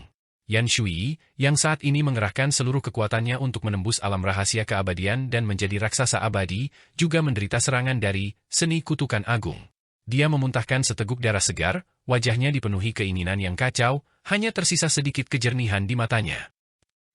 Yan Shui, yang saat ini mengerahkan seluruh kekuatannya untuk menembus alam rahasia keabadian dan menjadi raksasa abadi, juga menderita serangan dari seni kutukan agung. Dia memuntahkan seteguk darah segar, wajahnya dipenuhi keinginan yang kacau, hanya tersisa sedikit kejernihan di matanya.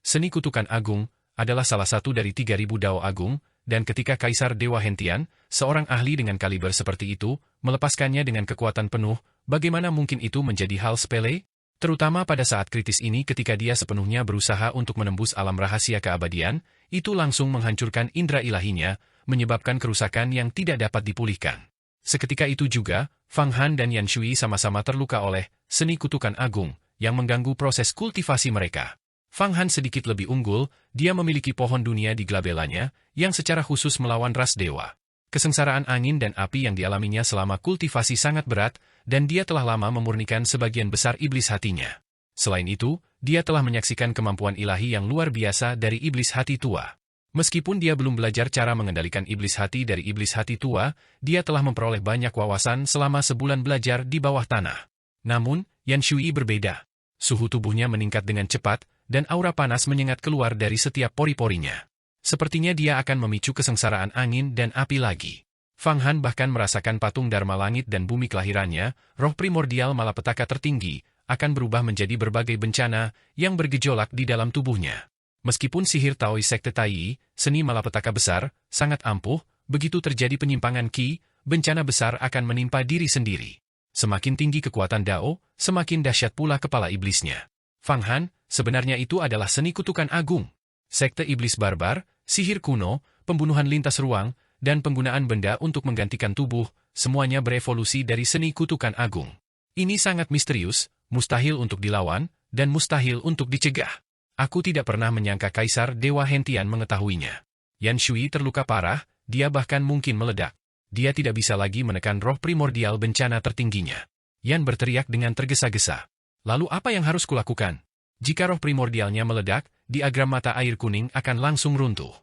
Seni kutukan agung adalah salah satu dari 3.000 Dao Agung, dan ketika Kaisar Dewa Hentian, seorang ahli dengan kaliber seperti itu, melepaskannya dengan kekuatan penuh, bagaimana mungkin itu menjadi hal sepele? Terutama pada saat kritis ini ketika dia sepenuhnya berusaha untuk menembus alam rahasia keabadian, itu langsung menghancurkan indera ilahinya, menyebabkan kerusakan yang tidak dapat dipulihkan. Seketika itu juga, Fang Han dan Yan Shui sama-sama terluka oleh seni kutukan agung, yang mengganggu proses kultivasi mereka. Fang Han sedikit lebih unggul, dia memiliki pohon dunia di glabelanya, yang secara khusus melawan ras dewa. Kesengsaraan angin dan api yang dialaminya selama kultivasi sangat berat, dan dia telah lama memurnikan sebagian besar iblis hatinya. Selain itu, dia telah menyaksikan kemampuan ilahi yang luar biasa dari iblis hati tua. Meskipun dia belum belajar cara mengendalikan iblis hati dari iblis hati tua, dia telah memperoleh banyak wawasan selama sebulan belajar di bawah tanah. Namun, Yan Shui berbeda. Suhu tubuhnya meningkat dengan cepat, dan aura panas menyengat keluar dari setiap pori-porinya. Sepertinya dia akan memicu kesengsaraan angin dan api lagi. Fang Han bahkan merasakan patung Dharma langit dan bumi kelahirannya, roh primordial malapetaka tertinggi, akan berubah menjadi berbagai bencana yang bergejolak di dalam tubuhnya. Meskipun sihir Taois Sekte Tai, seni malapetaka besar, sangat ampuh, begitu terjadi penyimpangan Qi, bencana besar akan menimpa diri sendiri. Semakin tinggi kekuatan Dao, semakin dahsyat pula kepala iblisnya. Fang Han, sebenarnya itu adalah seni kutukan agung. Sekte iblis barbar, sihir kuno, pembunuhan lintas ruang, dan penggunaan benda untuk menggantikan tubuh, semuanya berevolusi dari seni kutukan agung. Ini sangat misterius, mustahil untuk dilawan, dan mustahil untuk dicegah. Aku tidak pernah menyangka Kaisar Dewa Hentian mengetahuinya. Yan Shui terluka parah, dia bahkan mungkin meledak. Dia tidak bisa lagi menekan roh primordial bencana tertingginya. Yan berteriak dengan tergesa-gesa. Lalu apa yang harus kulakukan? Jika roh primordialnya meledak, diagram mata air kuning akan langsung runtuh.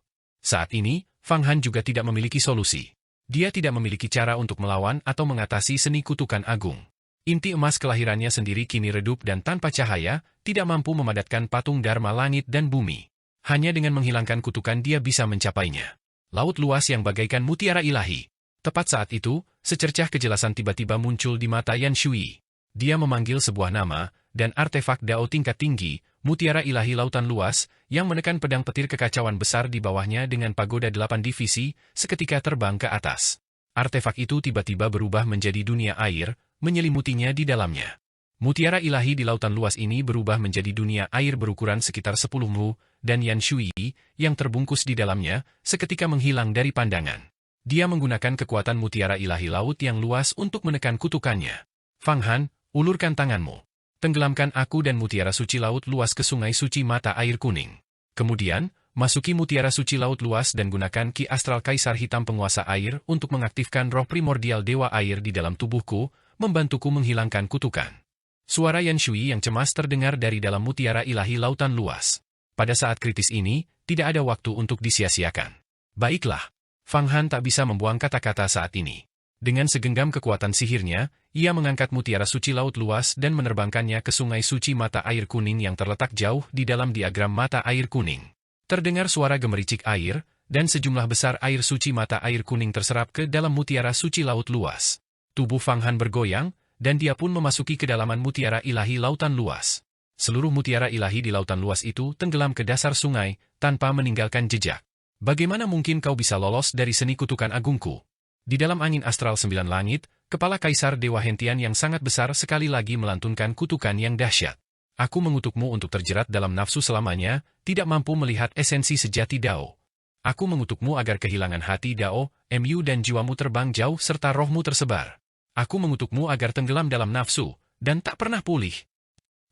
Saat ini, Fang Han juga tidak memiliki solusi. Dia tidak memiliki cara untuk melawan atau mengatasi seni kutukan agung. Inti emas kelahirannya sendiri kini redup dan tanpa cahaya, tidak mampu memadatkan patung Dharma langit dan bumi. Hanya dengan menghilangkan kutukan dia bisa mencapainya. Laut luas yang bagaikan mutiara ilahi. Tepat saat itu, secercah kejelasan tiba-tiba muncul di mata Yan Shui. Dia memanggil sebuah nama, dan artefak Dao tingkat tinggi, mutiara ilahi lautan luas, yang menekan pedang petir kekacauan besar di bawahnya dengan pagoda 8 divisi, seketika terbang ke atas. Artefak itu tiba-tiba berubah menjadi dunia air, menyelimutinya di dalamnya. Mutiara ilahi di lautan luas ini berubah menjadi dunia air berukuran sekitar 10 mu, dan Yan Shui, yang terbungkus di dalamnya, seketika menghilang dari pandangan. Dia menggunakan kekuatan mutiara ilahi laut yang luas untuk menekan kutukannya. Fang Han, ulurkan tanganmu. Tenggelamkan aku dan mutiara suci laut luas ke sungai suci mata air kuning. Kemudian, masuki mutiara suci laut luas dan gunakan ki astral kaisar hitam penguasa air untuk mengaktifkan roh primordial dewa air di dalam tubuhku, membantuku menghilangkan kutukan. Suara Yan Shui yang cemas terdengar dari dalam mutiara ilahi lautan luas. Pada saat kritis ini, tidak ada waktu untuk disia-siakan. Baiklah, Fang Han tak bisa membuang kata-kata saat ini. Dengan segenggam kekuatan sihirnya, ia mengangkat mutiara suci laut luas dan menerbangkannya ke sungai suci mata air kuning yang terletak jauh di dalam diagram mata air kuning. Terdengar suara gemericik air, dan sejumlah besar air suci mata air kuning terserap ke dalam mutiara suci laut luas. Tubuh Fang Han bergoyang, dan dia pun memasuki kedalaman mutiara ilahi lautan luas. Seluruh mutiara ilahi di lautan luas itu tenggelam ke dasar sungai, tanpa meninggalkan jejak. Bagaimana mungkin kau bisa lolos dari seni kutukan agungku? Di dalam angin astral 9 langit, kepala Kaisar Dewa Hentian yang sangat besar sekali lagi melantunkan kutukan yang dahsyat. Aku mengutukmu untuk terjerat dalam nafsu selamanya, tidak mampu melihat esensi sejati Dao. Aku mengutukmu agar kehilangan hati Dao, Mu dan jiwamu terbang jauh serta rohmu tersebar. Aku mengutukmu agar tenggelam dalam nafsu, dan tak pernah pulih.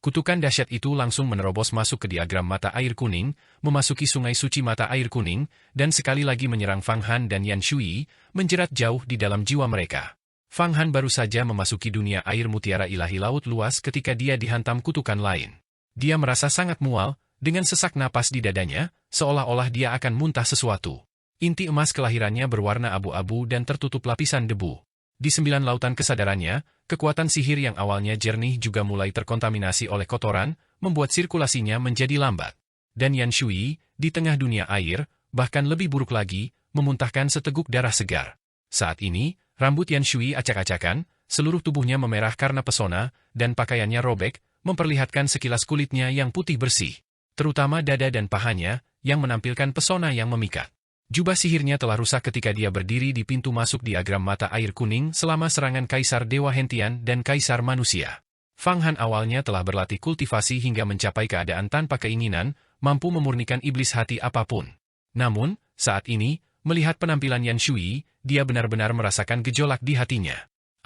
Kutukan dahsyat itu langsung menerobos masuk ke diagram mata air kuning, memasuki sungai suci mata air kuning, dan sekali lagi menyerang Fang Han dan Yan Shui, menjerat jauh di dalam jiwa mereka. Fang Han baru saja memasuki dunia air mutiara ilahi laut luas ketika dia dihantam kutukan lain. Dia merasa sangat mual, dengan sesak napas di dadanya, seolah-olah dia akan muntah sesuatu. Inti emas kelahirannya berwarna abu-abu dan tertutup lapisan debu. Di 9 lautan kesadarannya, kekuatan sihir yang awalnya jernih juga mulai terkontaminasi oleh kotoran, membuat sirkulasinya menjadi lambat. Dan Yan Shui, di tengah dunia air, bahkan lebih buruk lagi, memuntahkan seteguk darah segar. Saat ini, rambut Yan Shui acak-acakan, seluruh tubuhnya memerah karena pesona, dan pakaiannya robek, memperlihatkan sekilas kulitnya yang putih bersih. Terutama dada dan pahanya, yang menampilkan pesona yang memikat. Jubah sihirnya telah rusak ketika dia berdiri di pintu masuk diagram mata air kuning selama serangan Kaisar Dewa Hentian dan Kaisar Manusia. Fang Han awalnya telah berlatih kultivasi hingga mencapai keadaan tanpa keinginan, mampu memurnikan iblis hati apapun. Namun, saat ini, melihat penampilan Yan Shui, dia benar-benar merasakan gejolak di hatinya.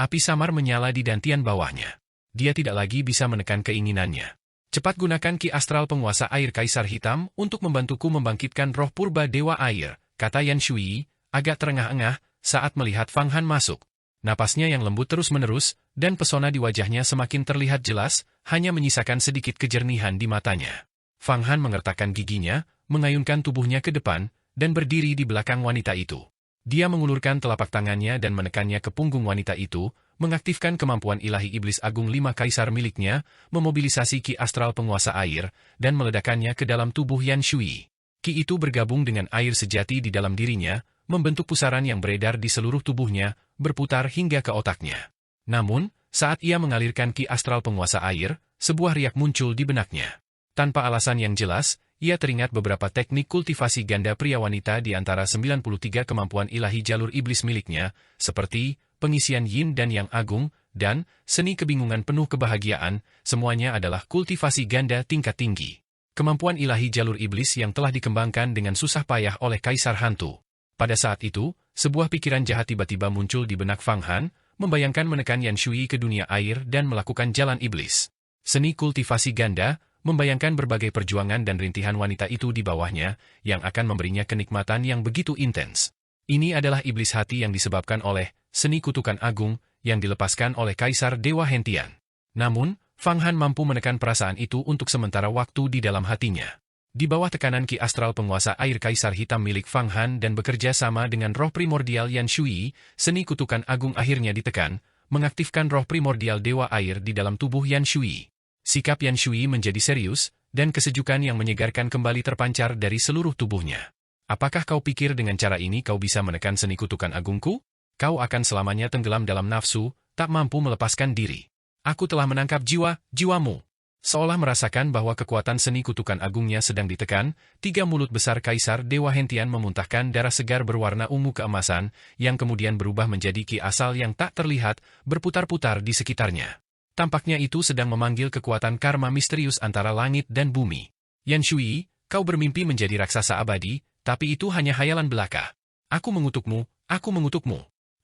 Api samar menyala di dantian bawahnya. Dia tidak lagi bisa menekan keinginannya. Cepat gunakan ki astral penguasa air Kaisar Hitam untuk membantuku membangkitkan roh purba Dewa Air, kata Yan Shui, agak terengah-engah saat melihat Fang Han masuk. Napasnya yang lembut terus-menerus, dan pesona di wajahnya semakin terlihat jelas, hanya menyisakan sedikit kejernihan di matanya. Fang Han mengertakkan giginya, mengayunkan tubuhnya ke depan, dan berdiri di belakang wanita itu. Dia mengulurkan telapak tangannya dan menekannya ke punggung wanita itu, mengaktifkan kemampuan ilahi iblis agung 5 kaisar miliknya, memobilisasi ki astral penguasa air, dan meledakannya ke dalam tubuh Yan Shui. Ki itu bergabung dengan air sejati di dalam dirinya, membentuk pusaran yang beredar di seluruh tubuhnya, berputar hingga ke otaknya. Namun, saat ia mengalirkan ki astral penguasa air, sebuah riak muncul di benaknya. Tanpa alasan yang jelas, ia teringat beberapa teknik kultivasi ganda pria wanita di antara 93 kemampuan ilahi jalur iblis miliknya, seperti pengisian yin dan yang agung, dan seni kebingungan penuh kebahagiaan, semuanya adalah kultivasi ganda tingkat tinggi. Kemampuan ilahi jalur iblis yang telah dikembangkan dengan susah payah oleh Kaisar Hantu. Pada saat itu, sebuah pikiran jahat tiba-tiba muncul di benak Fang Han, membayangkan menekan Yan Shui ke dunia air dan melakukan jalan iblis. Seni kultivasi ganda, membayangkan berbagai perjuangan dan rintihan wanita itu di bawahnya, yang akan memberinya kenikmatan yang begitu intens. Ini adalah iblis hati yang disebabkan oleh seni kutukan agung, yang dilepaskan oleh Kaisar Dewa Hentian. Namun, Fang Han mampu menekan perasaan itu untuk sementara waktu di dalam hatinya. Di bawah tekanan ki astral penguasa air Kaisar Hitam milik Fang Han dan bekerja sama dengan roh primordial Yan Shui, seni kutukan agung akhirnya ditekan, mengaktifkan roh primordial Dewa Air di dalam tubuh Yan Shui. Sikap Yan Shui menjadi serius, dan kesejukan yang menyegarkan kembali terpancar dari seluruh tubuhnya. Apakah kau pikir dengan cara ini kau bisa menekan seni kutukan agungku? Kau akan selamanya tenggelam dalam nafsu, tak mampu melepaskan diri. Aku telah menangkap jiwamu. Seolah merasakan bahwa kekuatan seni kutukan agungnya sedang ditekan, 3 mulut besar Kaisar Dewa Hentian memuntahkan darah segar berwarna ungu keemasan, yang kemudian berubah menjadi ki asal yang tak terlihat, berputar-putar di sekitarnya. Tampaknya itu sedang memanggil kekuatan karma misterius antara langit dan bumi. Yan Shui, kau bermimpi menjadi raksasa abadi, tapi itu hanya hayalan belaka. Aku mengutukmu.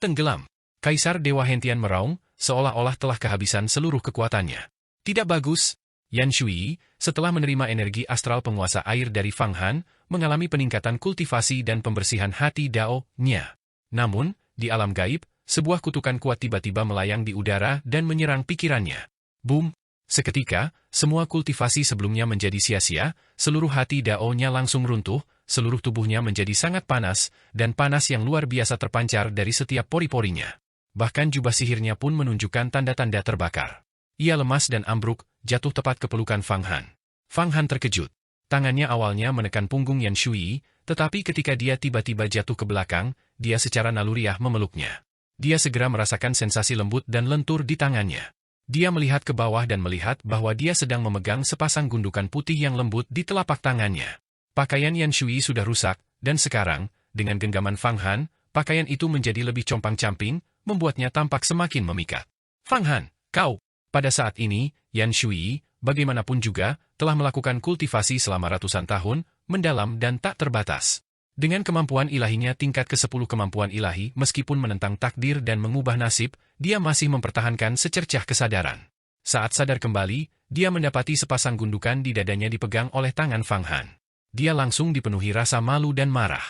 Tenggelam. Kaisar Dewa Hentian meraung, seolah-olah telah kehabisan seluruh kekuatannya. Tidak bagus. Yan Shui, setelah menerima energi astral penguasa air dari Fang Han, mengalami peningkatan kultivasi dan pembersihan hati Dao-nya. Namun, di alam gaib, sebuah kutukan kuat tiba-tiba melayang di udara dan menyerang pikirannya. Boom! Seketika, semua kultivasi sebelumnya menjadi sia-sia, seluruh hati Dao-nya langsung runtuh, seluruh tubuhnya menjadi sangat panas, dan panas yang luar biasa terpancar dari setiap pori-porinya. Bahkan jubah sihirnya pun menunjukkan tanda-tanda terbakar. Ia lemas dan ambruk, jatuh tepat ke pelukan Fang Han. Fang Han terkejut. Tangannya awalnya menekan punggung Yan Shui, tetapi ketika dia tiba-tiba jatuh ke belakang, dia secara naluriah memeluknya. Dia segera merasakan sensasi lembut dan lentur di tangannya. Dia melihat ke bawah dan melihat bahwa dia sedang memegang sepasang gundukan putih yang lembut di telapak tangannya. Pakaian Yan Shui sudah rusak, dan sekarang, dengan genggaman Fang Han, pakaian itu menjadi lebih compang-camping, membuatnya tampak semakin memikat. Fang Han, kau! Pada saat ini, Yan Shui, bagaimanapun juga, telah melakukan kultivasi selama ratusan tahun, mendalam dan tak terbatas. Dengan kemampuan ilahinya tingkat ke-10 kemampuan ilahi, meskipun menentang takdir dan mengubah nasib, dia masih mempertahankan secercah kesadaran. Saat sadar kembali, dia mendapati sepasang gundukan di dadanya dipegang oleh tangan Fang Han. Dia langsung dipenuhi rasa malu dan marah.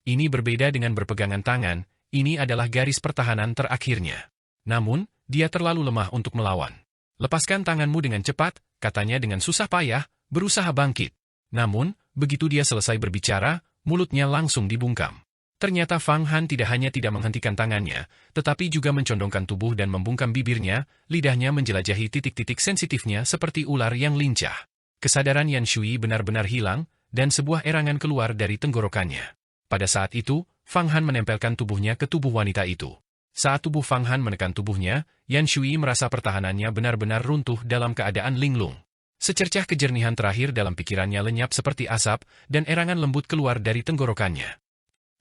Ini berbeda dengan berpegangan tangan, ini adalah garis pertahanan terakhirnya. Namun, dia terlalu lemah untuk melawan. Lepaskan tanganmu dengan cepat, katanya dengan susah payah, berusaha bangkit. Namun, begitu dia selesai berbicara, mulutnya langsung dibungkam. Ternyata Fang Han tidak hanya tidak menghentikan tangannya, tetapi juga mencondongkan tubuh dan membungkam bibirnya, lidahnya menjelajahi titik-titik sensitifnya seperti ular yang lincah. Kesadaran Yan Shui benar-benar hilang, dan sebuah erangan keluar dari tenggorokannya. Pada saat itu, Fang Han menempelkan tubuhnya ke tubuh wanita itu. Saat tubuh Fang Han menekan tubuhnya, Yan Shui merasa pertahanannya benar-benar runtuh dalam keadaan linglung. Secercah kejernihan terakhir dalam pikirannya lenyap seperti asap, dan erangan lembut keluar dari tenggorokannya.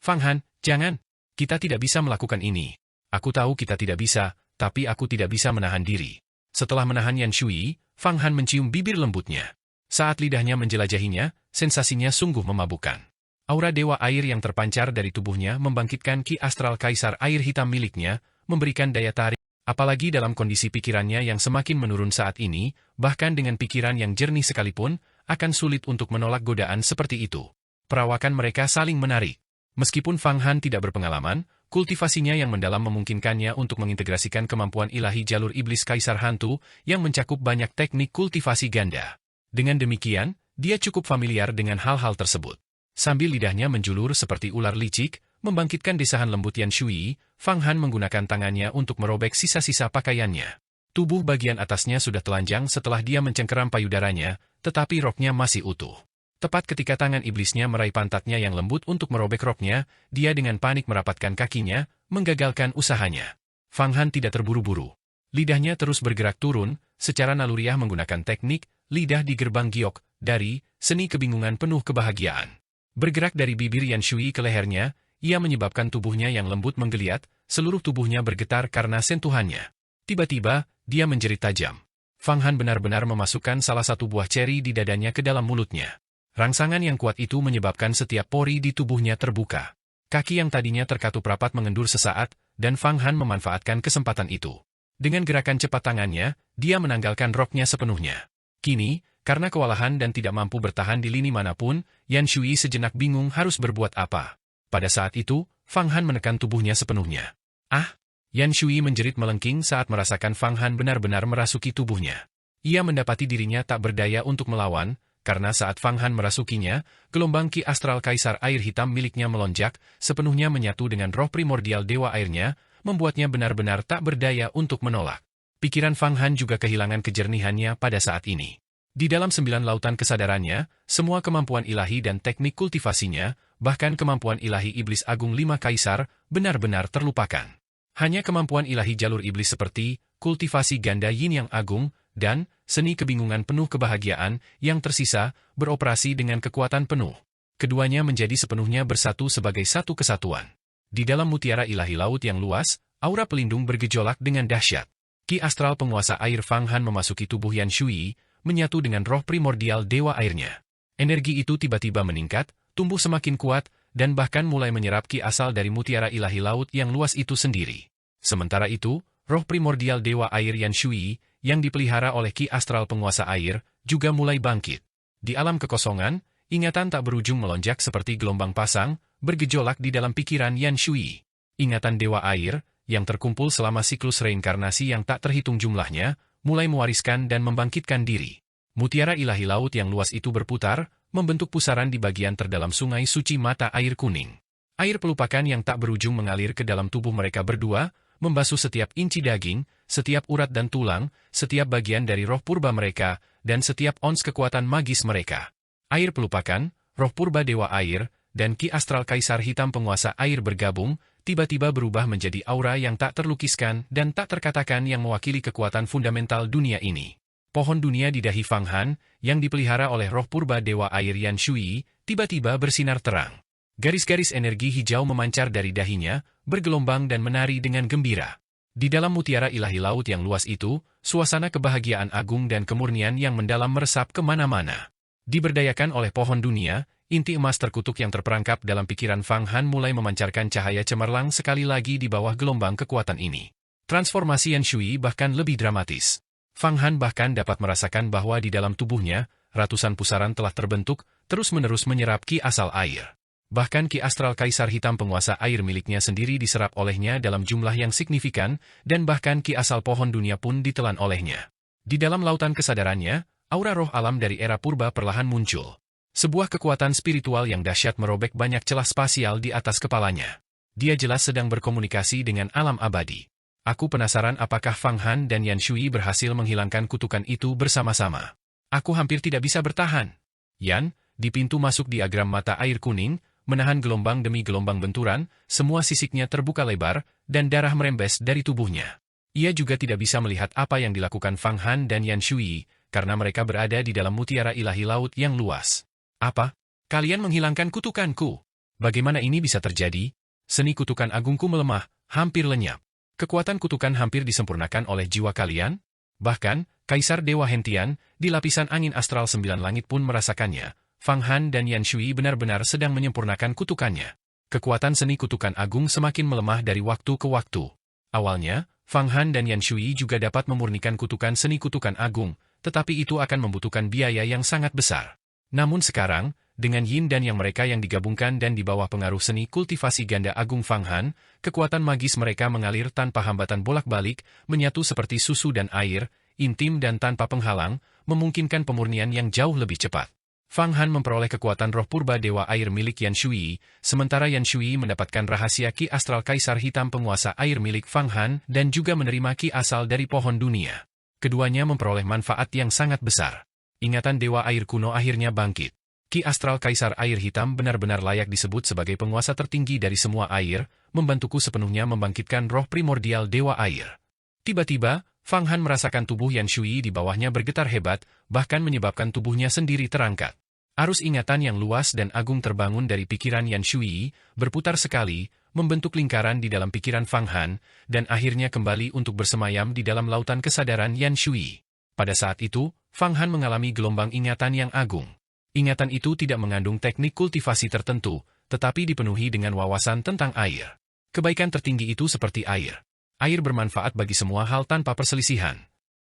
Fang Han, jangan. Kita tidak bisa melakukan ini. Aku tahu kita tidak bisa, tapi aku tidak bisa menahan diri. Setelah menahan Yan Shui, Fang Han mencium bibir lembutnya. Saat lidahnya menjelajahinya, sensasinya sungguh memabukkan. Aura dewa air yang terpancar dari tubuhnya membangkitkan ki astral kaisar air hitam miliknya, memberikan daya tarik. Apalagi dalam kondisi pikirannya yang semakin menurun saat ini, bahkan dengan pikiran yang jernih sekalipun, akan sulit untuk menolak godaan seperti itu. Perawakan mereka saling menarik. Meskipun Fang Han tidak berpengalaman, kultivasinya yang mendalam memungkinkannya untuk mengintegrasikan kemampuan ilahi jalur iblis kaisar hantu yang mencakup banyak teknik kultivasi ganda. Dengan demikian, dia cukup familiar dengan hal-hal tersebut. Sambil lidahnya menjulur seperti ular licik, membangkitkan desahan lembut Yan Shui, Fang Han menggunakan tangannya untuk merobek sisa-sisa pakaiannya. Tubuh bagian atasnya sudah telanjang setelah dia mencengkeram payudaranya, tetapi roknya masih utuh. Tepat ketika tangan iblisnya meraih pantatnya yang lembut untuk merobek roknya, dia dengan panik merapatkan kakinya, menggagalkan usahanya. Fang Han tidak terburu-buru. Lidahnya terus bergerak turun, secara naluriah menggunakan teknik, lidah di gerbang giok, dari, seni kebingungan penuh kebahagiaan. Bergerak dari bibir Yan Shui ke lehernya, ia menyebabkan tubuhnya yang lembut menggeliat, seluruh tubuhnya bergetar karena sentuhannya. Tiba-tiba, dia menjerit tajam. Fang Han benar-benar memasukkan salah satu buah ceri di dadanya ke dalam mulutnya. Rangsangan yang kuat itu menyebabkan setiap pori di tubuhnya terbuka. Kaki yang tadinya terkatup rapat mengendur sesaat, dan Fang Han memanfaatkan kesempatan itu. Dengan gerakan cepat tangannya, dia menanggalkan roknya sepenuhnya. Kini, karena kewalahan dan tidak mampu bertahan di lini manapun, Yan Shui sejenak bingung harus berbuat apa. Pada saat itu, Fang Han menekan tubuhnya sepenuhnya. Ah! Yan Shui menjerit melengking saat merasakan Fang Han benar-benar merasuki tubuhnya. Ia mendapati dirinya tak berdaya untuk melawan, karena saat Fang Han merasukinya, gelombang ki astral kaisar air hitam miliknya melonjak, sepenuhnya menyatu dengan roh primordial dewa airnya, membuatnya benar-benar tak berdaya untuk menolak. Pikiran Fang Han juga kehilangan kejernihannya pada saat ini. Di dalam 9 lautan kesadarannya, semua kemampuan ilahi dan teknik kultivasinya, bahkan kemampuan ilahi iblis agung 5 kaisar, benar-benar terlupakan. Hanya kemampuan ilahi jalur iblis seperti kultivasi ganda yin yang agung, dan seni kebingungan penuh kebahagiaan yang tersisa beroperasi dengan kekuatan penuh. Keduanya menjadi sepenuhnya bersatu sebagai satu kesatuan. Di dalam mutiara ilahi laut yang luas, aura pelindung bergejolak dengan dahsyat. Ki astral penguasa air Fang Han memasuki tubuh Yan Shui, menyatu dengan roh primordial dewa airnya. Energi itu tiba-tiba meningkat, tumbuh semakin kuat, dan bahkan mulai menyerap ki asal dari mutiara ilahi laut yang luas itu sendiri. Sementara itu, roh primordial dewa air Yan Shui, yang dipelihara oleh ki astral penguasa air, juga mulai bangkit. Di alam kekosongan, ingatan tak berujung melonjak seperti gelombang pasang, bergejolak di dalam pikiran Yan Shui. Ingatan dewa air, yang terkumpul selama siklus reinkarnasi yang tak terhitung jumlahnya, mulai mewariskan dan membangkitkan diri. Mutiara ilahi laut yang luas itu berputar, membentuk pusaran di bagian terdalam sungai suci mata air kuning. Air pelupakan yang tak berujung mengalir ke dalam tubuh mereka berdua, membasuh setiap inci daging, setiap urat dan tulang, setiap bagian dari roh purba mereka, dan setiap ons kekuatan magis mereka. Air pelupakan, roh purba dewa air, dan ki astral kaisar hitam penguasa air bergabung, tiba-tiba berubah menjadi aura yang tak terlukiskan dan tak terkatakan yang mewakili kekuatan fundamental dunia ini. Pohon dunia di dahi Fang Han, yang dipelihara oleh roh purba dewa air Yan Shui, tiba-tiba bersinar terang. Garis-garis energi hijau memancar dari dahinya, bergelombang dan menari dengan gembira. Di dalam mutiara ilahi laut yang luas itu, suasana kebahagiaan agung dan kemurnian yang mendalam meresap kemana-mana. Diberdayakan oleh pohon dunia, inti emas terkutuk yang terperangkap dalam pikiran Fang Han mulai memancarkan cahaya cemerlang sekali lagi di bawah gelombang kekuatan ini. Transformasi Yan Shui bahkan lebih dramatis. Fang Han bahkan dapat merasakan bahwa di dalam tubuhnya, ratusan pusaran telah terbentuk, terus-menerus menyerap ki asal air. Bahkan ki astral kaisar hitam penguasa air miliknya sendiri diserap olehnya dalam jumlah yang signifikan, dan bahkan ki asal pohon dunia pun ditelan olehnya. Di dalam lautan kesadarannya, aura roh alam dari era purba perlahan muncul. Sebuah kekuatan spiritual yang dahsyat merobek banyak celah spasial di atas kepalanya. Dia jelas sedang berkomunikasi dengan alam abadi. Aku penasaran apakah Fang Han dan Yan Shui berhasil menghilangkan kutukan itu bersama-sama. Aku hampir tidak bisa bertahan. Yan, di pintu masuk diagram mata air kuning, menahan gelombang demi gelombang benturan, semua sisiknya terbuka lebar, dan darah merembes dari tubuhnya. Ia juga tidak bisa melihat apa yang dilakukan Fang Han dan Yan Shui, karena mereka berada di dalam mutiara ilahi laut yang luas. Apa? Kalian menghilangkan kutukanku? Bagaimana ini bisa terjadi? Seni kutukan agungku melemah, hampir lenyap. Kekuatan kutukan hampir disempurnakan oleh jiwa kalian? Bahkan, Kaisar Dewa Hentian, di lapisan angin astral 9 langit pun merasakannya. Fang Han dan Yan Shui benar-benar sedang menyempurnakan kutukannya. Kekuatan seni kutukan agung semakin melemah dari waktu ke waktu. Awalnya, Fang Han dan Yan Shui juga dapat memurnikan kutukan seni kutukan agung, tetapi itu akan membutuhkan biaya yang sangat besar. Namun sekarang, dengan Yin dan Yang mereka yang digabungkan dan di bawah pengaruh seni kultivasi ganda agung Fang Han, kekuatan magis mereka mengalir tanpa hambatan bolak-balik, menyatu seperti susu dan air, intim dan tanpa penghalang, memungkinkan pemurnian yang jauh lebih cepat. Fang Han memperoleh kekuatan roh purba dewa air milik Yan Shui, sementara Yan Shui mendapatkan rahasia ki astral kaisar hitam penguasa air milik Fang Han dan juga menerima ki asal dari pohon dunia. Keduanya memperoleh manfaat yang sangat besar. Ingatan dewa air kuno akhirnya bangkit. Ki astral kaisar air hitam benar-benar layak disebut sebagai penguasa tertinggi dari semua air, membantuku sepenuhnya membangkitkan roh primordial dewa air. Tiba-tiba, Fang Han merasakan tubuh Yan Shui di bawahnya bergetar hebat, bahkan menyebabkan tubuhnya sendiri terangkat. Arus ingatan yang luas dan agung terbangun dari pikiran Yan Shui, berputar sekali, membentuk lingkaran di dalam pikiran Fang Han, dan akhirnya kembali untuk bersemayam di dalam lautan kesadaran Yan Shui. Pada saat itu, Fang Han mengalami gelombang ingatan yang agung. Ingatan itu tidak mengandung teknik kultivasi tertentu, tetapi dipenuhi dengan wawasan tentang air. Kebaikan tertinggi itu seperti air. Air bermanfaat bagi semua hal tanpa perselisihan.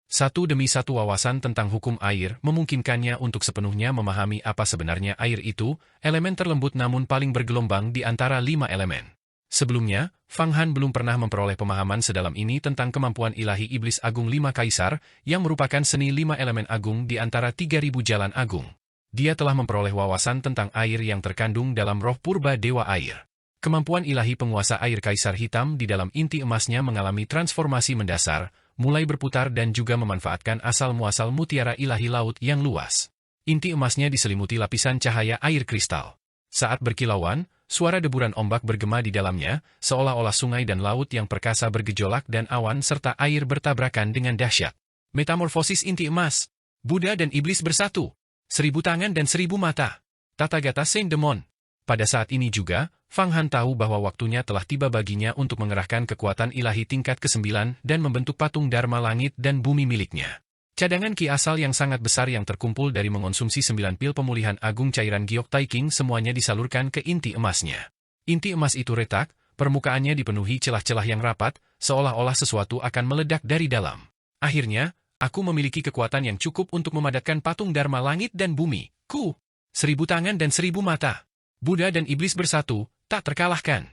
Satu demi satu wawasan tentang hukum air memungkinkannya untuk sepenuhnya memahami apa sebenarnya air itu, elemen terlembut namun paling bergelombang di antara 5 elemen. Sebelumnya, Fang Han belum pernah memperoleh pemahaman sedalam ini tentang kemampuan ilahi iblis agung 5 kaisar, yang merupakan seni 5 elemen agung di antara 3.000 jalan agung. Dia telah memperoleh wawasan tentang air yang terkandung dalam roh purba dewa air. Kemampuan ilahi penguasa air kaisar hitam di dalam inti emasnya mengalami transformasi mendasar, mulai berputar dan juga memanfaatkan asal-muasal mutiara ilahi laut yang luas. Inti emasnya diselimuti lapisan cahaya air kristal. Saat berkilauan, suara deburan ombak bergema di dalamnya, seolah-olah sungai dan laut yang perkasa bergejolak dan awan serta air bertabrakan dengan dahsyat. Metamorfosis inti emas. Buddha dan iblis bersatu. 1000 tangan dan 1000 mata. Tathagata Saint Demon. Pada saat ini juga, Fang Han tahu bahwa waktunya telah tiba baginya untuk mengerahkan kekuatan ilahi tingkat ke-9 dan membentuk patung Dharma langit dan bumi miliknya. Cadangan ki asal yang sangat besar yang terkumpul dari mengonsumsi 9 pil pemulihan agung cairan Giok Taiking semuanya disalurkan ke inti emasnya. Inti emas itu retak, permukaannya dipenuhi celah-celah yang rapat, seolah-olah sesuatu akan meledak dari dalam. Akhirnya, aku memiliki kekuatan yang cukup untuk memadatkan patung Dharma langit dan bumi. 1000 tangan dan 1000 mata. Buddha dan iblis bersatu, tak terkalahkan.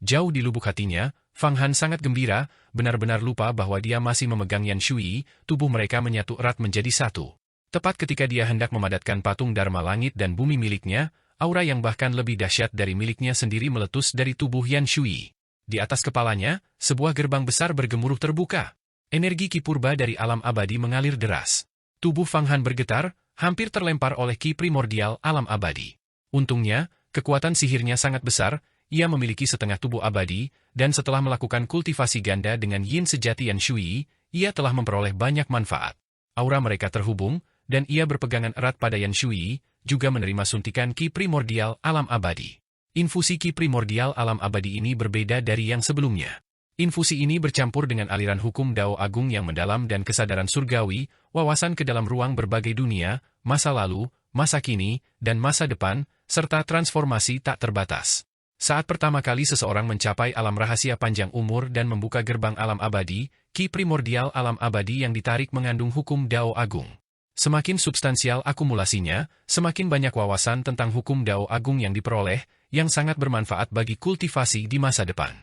Jauh di lubuk hatinya, Fang Han sangat gembira, benar-benar lupa bahwa dia masih memegang Yan Shui, tubuh mereka menyatu erat menjadi satu. Tepat ketika dia hendak memadatkan patung Dharma langit dan bumi miliknya, aura yang bahkan lebih dahsyat dari miliknya sendiri meletus dari tubuh Yan Shui. Di atas kepalanya, sebuah gerbang besar bergemuruh terbuka. Energi ki purba dari alam abadi mengalir deras. Tubuh Fang Han bergetar, hampir terlempar oleh ki primordial alam abadi. Untungnya, kekuatan sihirnya sangat besar, ia memiliki setengah tubuh abadi, dan setelah melakukan kultivasi ganda dengan yin sejati Yan Shui, ia telah memperoleh banyak manfaat. Aura mereka terhubung, dan ia berpegangan erat pada Yan Shui, juga menerima suntikan ki primordial alam abadi. Infusi ki primordial alam abadi ini berbeda dari yang sebelumnya. Infusi ini bercampur dengan aliran hukum Dao Agung yang mendalam dan kesadaran surgawi, wawasan ke dalam ruang berbagai dunia, masa lalu, masa kini, dan masa depan, serta transformasi tak terbatas. Saat pertama kali seseorang mencapai alam rahasia panjang umur dan membuka gerbang alam abadi, ki primordial alam abadi yang ditarik mengandung hukum Dao Agung. Semakin substansial akumulasinya, semakin banyak wawasan tentang hukum Dao Agung yang diperoleh, yang sangat bermanfaat bagi kultivasi di masa depan.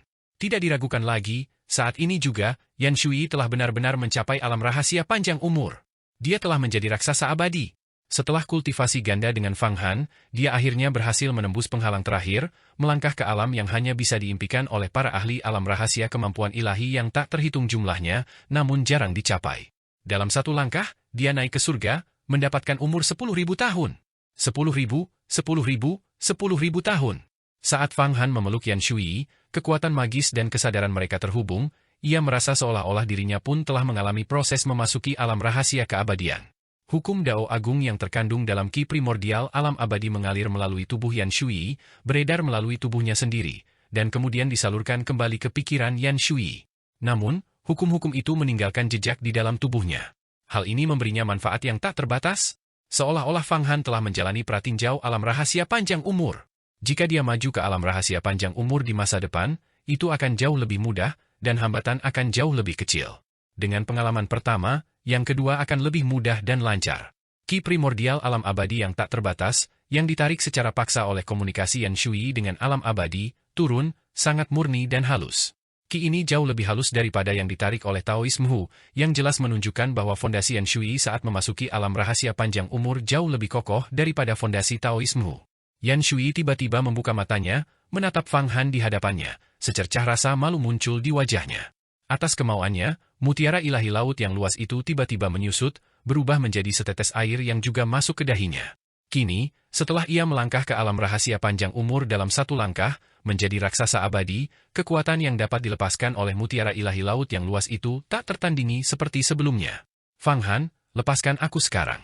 Tidak diragukan lagi, saat ini juga, Yan Shui telah benar-benar mencapai alam rahasia panjang umur. Dia telah menjadi raksasa abadi. Setelah kultivasi ganda dengan Fang Han, dia akhirnya berhasil menembus penghalang terakhir, melangkah ke alam yang hanya bisa diimpikan oleh para ahli alam rahasia kemampuan ilahi yang tak terhitung jumlahnya, namun jarang dicapai. Dalam satu langkah, dia naik ke surga, mendapatkan umur 10.000 tahun. 10.000, 10.000, 10.000 tahun. Saat Fang Han memeluk Yan Shui, kekuatan magis dan kesadaran mereka terhubung, ia merasa seolah-olah dirinya pun telah mengalami proses memasuki alam rahasia keabadian. Hukum Dao Agung yang terkandung dalam Ki primordial alam abadi mengalir melalui tubuh Yan Shui, beredar melalui tubuhnya sendiri, dan kemudian disalurkan kembali ke pikiran Yan Shui. Namun, hukum-hukum itu meninggalkan jejak di dalam tubuhnya. Hal ini memberinya manfaat yang tak terbatas, seolah-olah Fang Han telah menjalani pratinjau alam rahasia panjang umur. Jika dia maju ke alam rahasia panjang umur di masa depan, itu akan jauh lebih mudah, dan hambatan akan jauh lebih kecil. Dengan pengalaman pertama, yang kedua akan lebih mudah dan lancar. Ki primordial alam abadi yang tak terbatas, yang ditarik secara paksa oleh komunikasi Yan Shui dengan alam abadi, turun, sangat murni dan halus. Ki ini jauh lebih halus daripada yang ditarik oleh Taoisme Hu, yang jelas menunjukkan bahwa fondasi Yan Shui saat memasuki alam rahasia panjang umur jauh lebih kokoh daripada fondasi Taoisme Hu. Yan Shui tiba-tiba membuka matanya, menatap Fang Han di hadapannya, secercah rasa malu muncul di wajahnya. Atas kemauannya, mutiara ilahi laut yang luas itu tiba-tiba menyusut, berubah menjadi setetes air yang juga masuk ke dahinya. Kini, setelah ia melangkah ke alam rahasia panjang umur dalam satu langkah, menjadi raksasa abadi, kekuatan yang dapat dilepaskan oleh mutiara ilahi laut yang luas itu tak tertandingi seperti sebelumnya. Fang Han, lepaskan aku sekarang.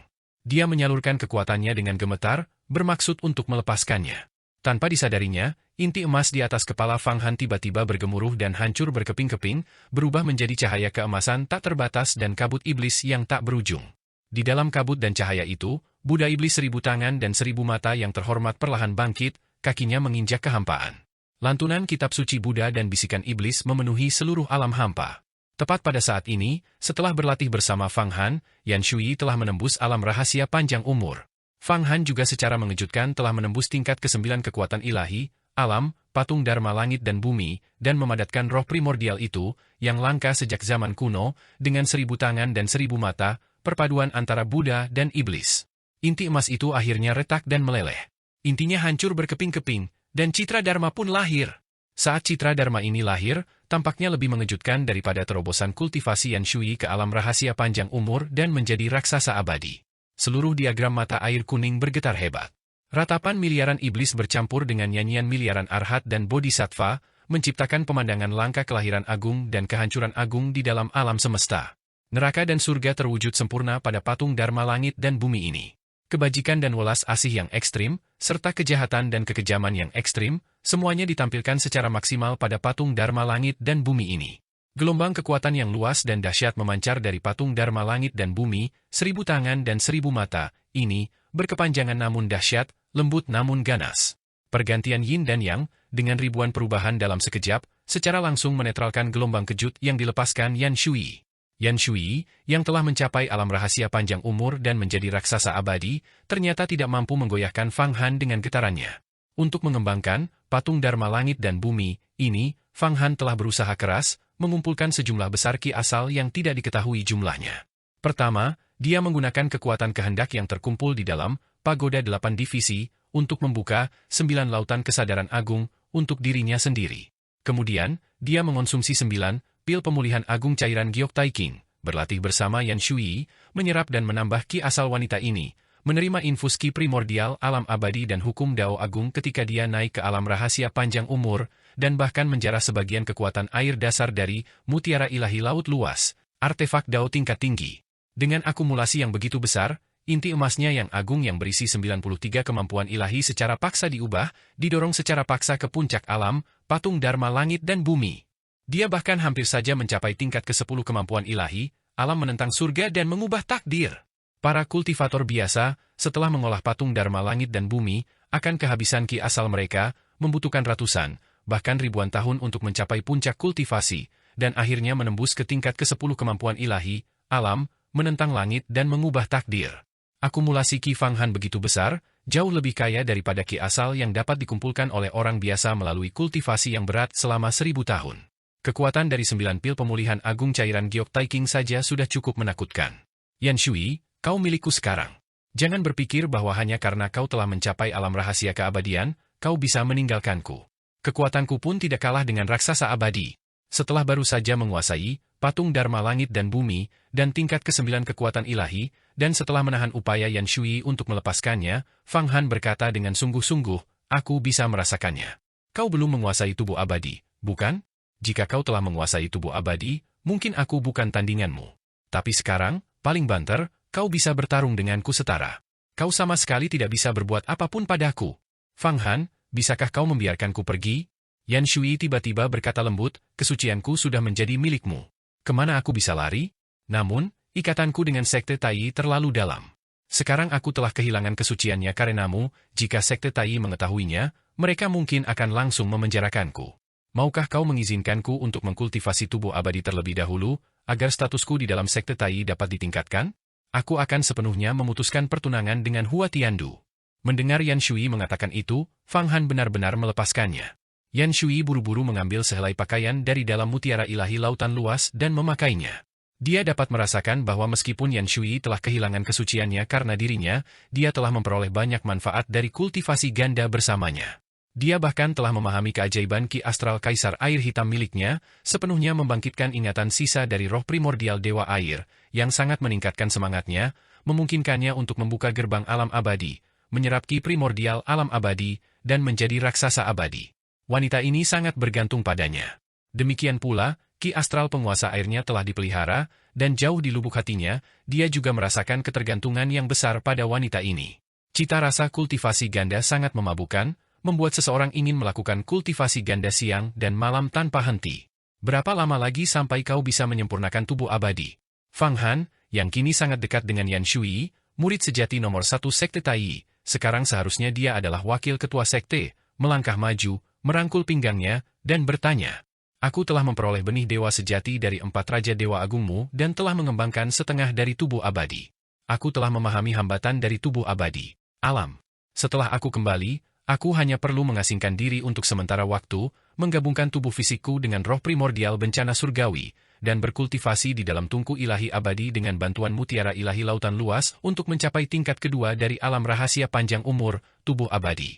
Dia menyalurkan kekuatannya dengan gemetar, bermaksud untuk melepaskannya. Tanpa disadarinya, inti emas di atas kepala Fang Han tiba-tiba bergemuruh dan hancur berkeping-keping, berubah menjadi cahaya keemasan tak terbatas dan kabut iblis yang tak berujung. Di dalam kabut dan cahaya itu, Buddha Iblis 1000 tangan dan 1000 mata yang terhormat perlahan bangkit, kakinya menginjak kehampaan. Lantunan kitab suci Buddha dan bisikan iblis memenuhi seluruh alam hampa. Tepat pada saat ini, setelah berlatih bersama Fang Han, Yan Shui telah menembus alam rahasia panjang umur. Fang Han juga secara mengejutkan telah menembus tingkat ke-9 kekuatan ilahi, alam, patung dharma langit dan bumi, dan memadatkan roh primordial itu, yang langka sejak zaman kuno, dengan 1000 tangan dan 1000 mata, perpaduan antara Buddha dan iblis. Inti emas itu akhirnya retak dan meleleh. Intinya hancur berkeping-keping, dan citra dharma pun lahir. Saat citra dharma ini lahir, tampaknya lebih mengejutkan daripada terobosan kultivasi Yan Shui ke alam rahasia panjang umur dan menjadi raksasa abadi. Seluruh diagram mata air kuning bergetar hebat. Ratapan miliaran iblis bercampur dengan nyanyian miliaran arhat dan bodhisattva, menciptakan pemandangan langka kelahiran agung dan kehancuran agung di dalam alam semesta. Neraka dan surga terwujud sempurna pada patung dharma langit dan bumi ini. Kebajikan dan welas asih yang ekstrim, serta kejahatan dan kekejaman yang ekstrim, semuanya ditampilkan secara maksimal pada patung dharma langit dan bumi ini. Gelombang kekuatan yang luas dan dahsyat memancar dari patung dharma langit dan bumi, 1000 tangan dan 1000 mata, ini, berkepanjangan namun dahsyat, lembut namun ganas. Pergantian yin dan yang, dengan ribuan perubahan dalam sekejap, secara langsung menetralkan gelombang kejut yang dilepaskan Yan Shui. Yan Shui, yang telah mencapai alam rahasia panjang umur dan menjadi raksasa abadi, ternyata tidak mampu menggoyahkan Fang Han dengan getarannya. Untuk mengembangkan patung dharma langit dan bumi, ini, Fang Han telah berusaha keras, mengumpulkan sejumlah besar ki asal yang tidak diketahui jumlahnya. Pertama, dia menggunakan kekuatan kehendak yang terkumpul di dalam pagoda 8 divisi untuk membuka 9 lautan kesadaran agung untuk dirinya sendiri. Kemudian, dia mengonsumsi 9 pil pemulihan agung cairan Giok Tai King, berlatih bersama Yan Shui, menyerap dan menambah ki asal wanita ini, menerima infus ki primordial alam abadi dan hukum Dao Agung ketika dia naik ke alam rahasia panjang umur, dan bahkan menjarah sebagian kekuatan air dasar dari mutiara ilahi laut luas, artefak Dao tingkat tinggi. Dengan akumulasi yang begitu besar, inti emasnya yang agung yang berisi 93 kemampuan ilahi secara paksa diubah, didorong secara paksa ke puncak alam, patung dharma langit dan bumi. Dia bahkan hampir saja mencapai tingkat ke-10 kemampuan ilahi, alam menentang surga dan mengubah takdir. Para kultivator biasa, setelah mengolah patung dharma langit dan bumi, akan kehabisan ki asal mereka, membutuhkan ratusan, bahkan ribuan tahun untuk mencapai puncak kultivasi, dan akhirnya menembus ke tingkat ke-10 kemampuan ilahi, alam, menentang langit dan mengubah takdir. Akumulasi ki Fang Han begitu besar, jauh lebih kaya daripada ki asal yang dapat dikumpulkan oleh orang biasa melalui kultivasi yang berat selama 1000 tahun. Kekuatan dari 9 pil pemulihan agung cairan Giok Tai King saja sudah cukup menakutkan. Yan Shui, kau milikku sekarang. Jangan berpikir bahwa hanya karena kau telah mencapai alam rahasia keabadian, kau bisa meninggalkanku. Kekuatanku pun tidak kalah dengan raksasa abadi. Setelah baru saja menguasai patung Dharma langit dan bumi, dan tingkat ke-9 kekuatan ilahi, dan setelah menahan upaya Yan Shui untuk melepaskannya, Fang Han berkata dengan sungguh-sungguh, aku bisa merasakannya. Kau belum menguasai tubuh abadi, bukan? Jika kau telah menguasai tubuh abadi, mungkin aku bukan tandinganmu. Tapi sekarang, paling banter, kau bisa bertarung denganku setara. Kau sama sekali tidak bisa berbuat apapun padaku. Fang Han, bisakah kau membiarkanku pergi? Yan Shui tiba-tiba berkata lembut, kesucianku sudah menjadi milikmu. Kemana aku bisa lari? Namun, ikatanku dengan Sekte Tai terlalu dalam. Sekarang aku telah kehilangan kesuciannya karenamu, jika Sekte Tai mengetahuinya, mereka mungkin akan langsung memenjarakanku. Maukah kau mengizinkanku untuk mengkultivasi tubuh abadi terlebih dahulu, agar statusku di dalam Sekte Tai dapat ditingkatkan? Aku akan sepenuhnya memutuskan pertunangan dengan Hua Tiandu. Mendengar Yan Shui mengatakan itu, Fang Han benar-benar melepaskannya. Yan Shui buru-buru mengambil sehelai pakaian dari dalam mutiara ilahi lautan luas dan memakainya. Dia dapat merasakan bahwa meskipun Yan Shui telah kehilangan kesuciannya karena dirinya, dia telah memperoleh banyak manfaat dari kultivasi ganda bersamanya. Dia bahkan telah memahami keajaiban Ki Astral Kaisar Air Hitam miliknya, sepenuhnya membangkitkan ingatan sisa dari roh primordial Dewa Air, yang sangat meningkatkan semangatnya, memungkinkannya untuk membuka gerbang alam abadi, menyerap Ki primordial alam abadi, dan menjadi raksasa abadi. Wanita ini sangat bergantung padanya. Demikian pula, Ki Astral penguasa airnya telah dipelihara, dan jauh di lubuk hatinya, dia juga merasakan ketergantungan yang besar pada wanita ini. Cita rasa kultivasi ganda sangat memabukkan, membuat seseorang ingin melakukan kultivasi ganda siang dan malam tanpa henti. Berapa lama lagi sampai kau bisa menyempurnakan tubuh abadi? Fang Han, yang kini sangat dekat dengan Yan Shui, murid sejati nomor 1 Sekte Tai, sekarang seharusnya dia adalah wakil ketua sekte, melangkah maju, merangkul pinggangnya, dan bertanya, aku telah memperoleh benih dewa sejati dari 4 raja dewa agungmu dan telah mengembangkan setengah dari tubuh abadi. Aku telah memahami hambatan dari tubuh abadi, alam. Setelah aku kembali, aku hanya perlu mengasingkan diri untuk sementara waktu, menggabungkan tubuh fisikku dengan roh primordial bencana surgawi, dan berkultivasi di dalam tungku ilahi abadi dengan bantuan mutiara ilahi lautan luas untuk mencapai tingkat kedua dari alam rahasia panjang umur, tubuh abadi.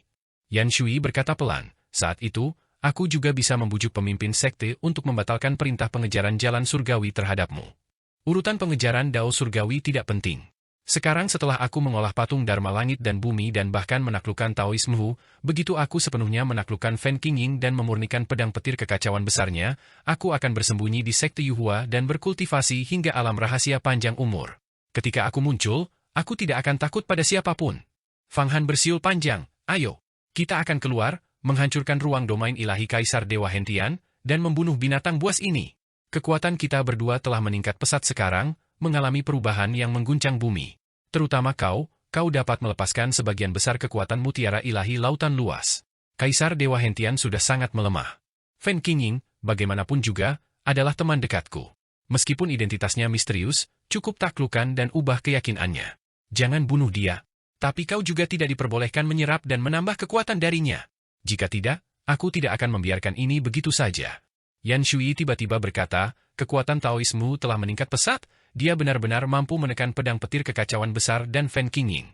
Yan Shui berkata pelan, saat itu, aku juga bisa membujuk pemimpin sekte untuk membatalkan perintah pengejaran jalan surgawi terhadapmu. Urutan pengejaran dao surgawi tidak penting. Sekarang setelah aku mengolah patung Dharma langit dan bumi dan bahkan menaklukkan Taoisme, begitu aku sepenuhnya menaklukkan Fen Qingying dan memurnikan pedang petir kekacauan besarnya, aku akan bersembunyi di sekte Yuhua dan berkultivasi hingga alam rahasia panjang umur. Ketika aku muncul, aku tidak akan takut pada siapapun. Fang Han bersiul panjang, ayo, kita akan keluar, menghancurkan ruang domain ilahi Kaisar Dewa Hentian, dan membunuh binatang buas ini. Kekuatan kita berdua telah meningkat pesat sekarang, mengalami perubahan yang mengguncang bumi. Terutama kau dapat melepaskan sebagian besar kekuatan mutiara ilahi lautan luas. Kaisar Dewa Hentian sudah sangat melemah. Fen Qingying, bagaimanapun juga, adalah teman dekatku. Meskipun identitasnya misterius, cukup taklukkan dan ubah keyakinannya. Jangan bunuh dia. Tapi kau juga tidak diperbolehkan menyerap dan menambah kekuatan darinya. Jika tidak, aku tidak akan membiarkan ini begitu saja. Yan Shui tiba-tiba berkata, kekuatan Taoisme telah meningkat pesat, dia benar-benar mampu menekan pedang petir kekacauan besar dan Fen Qingying.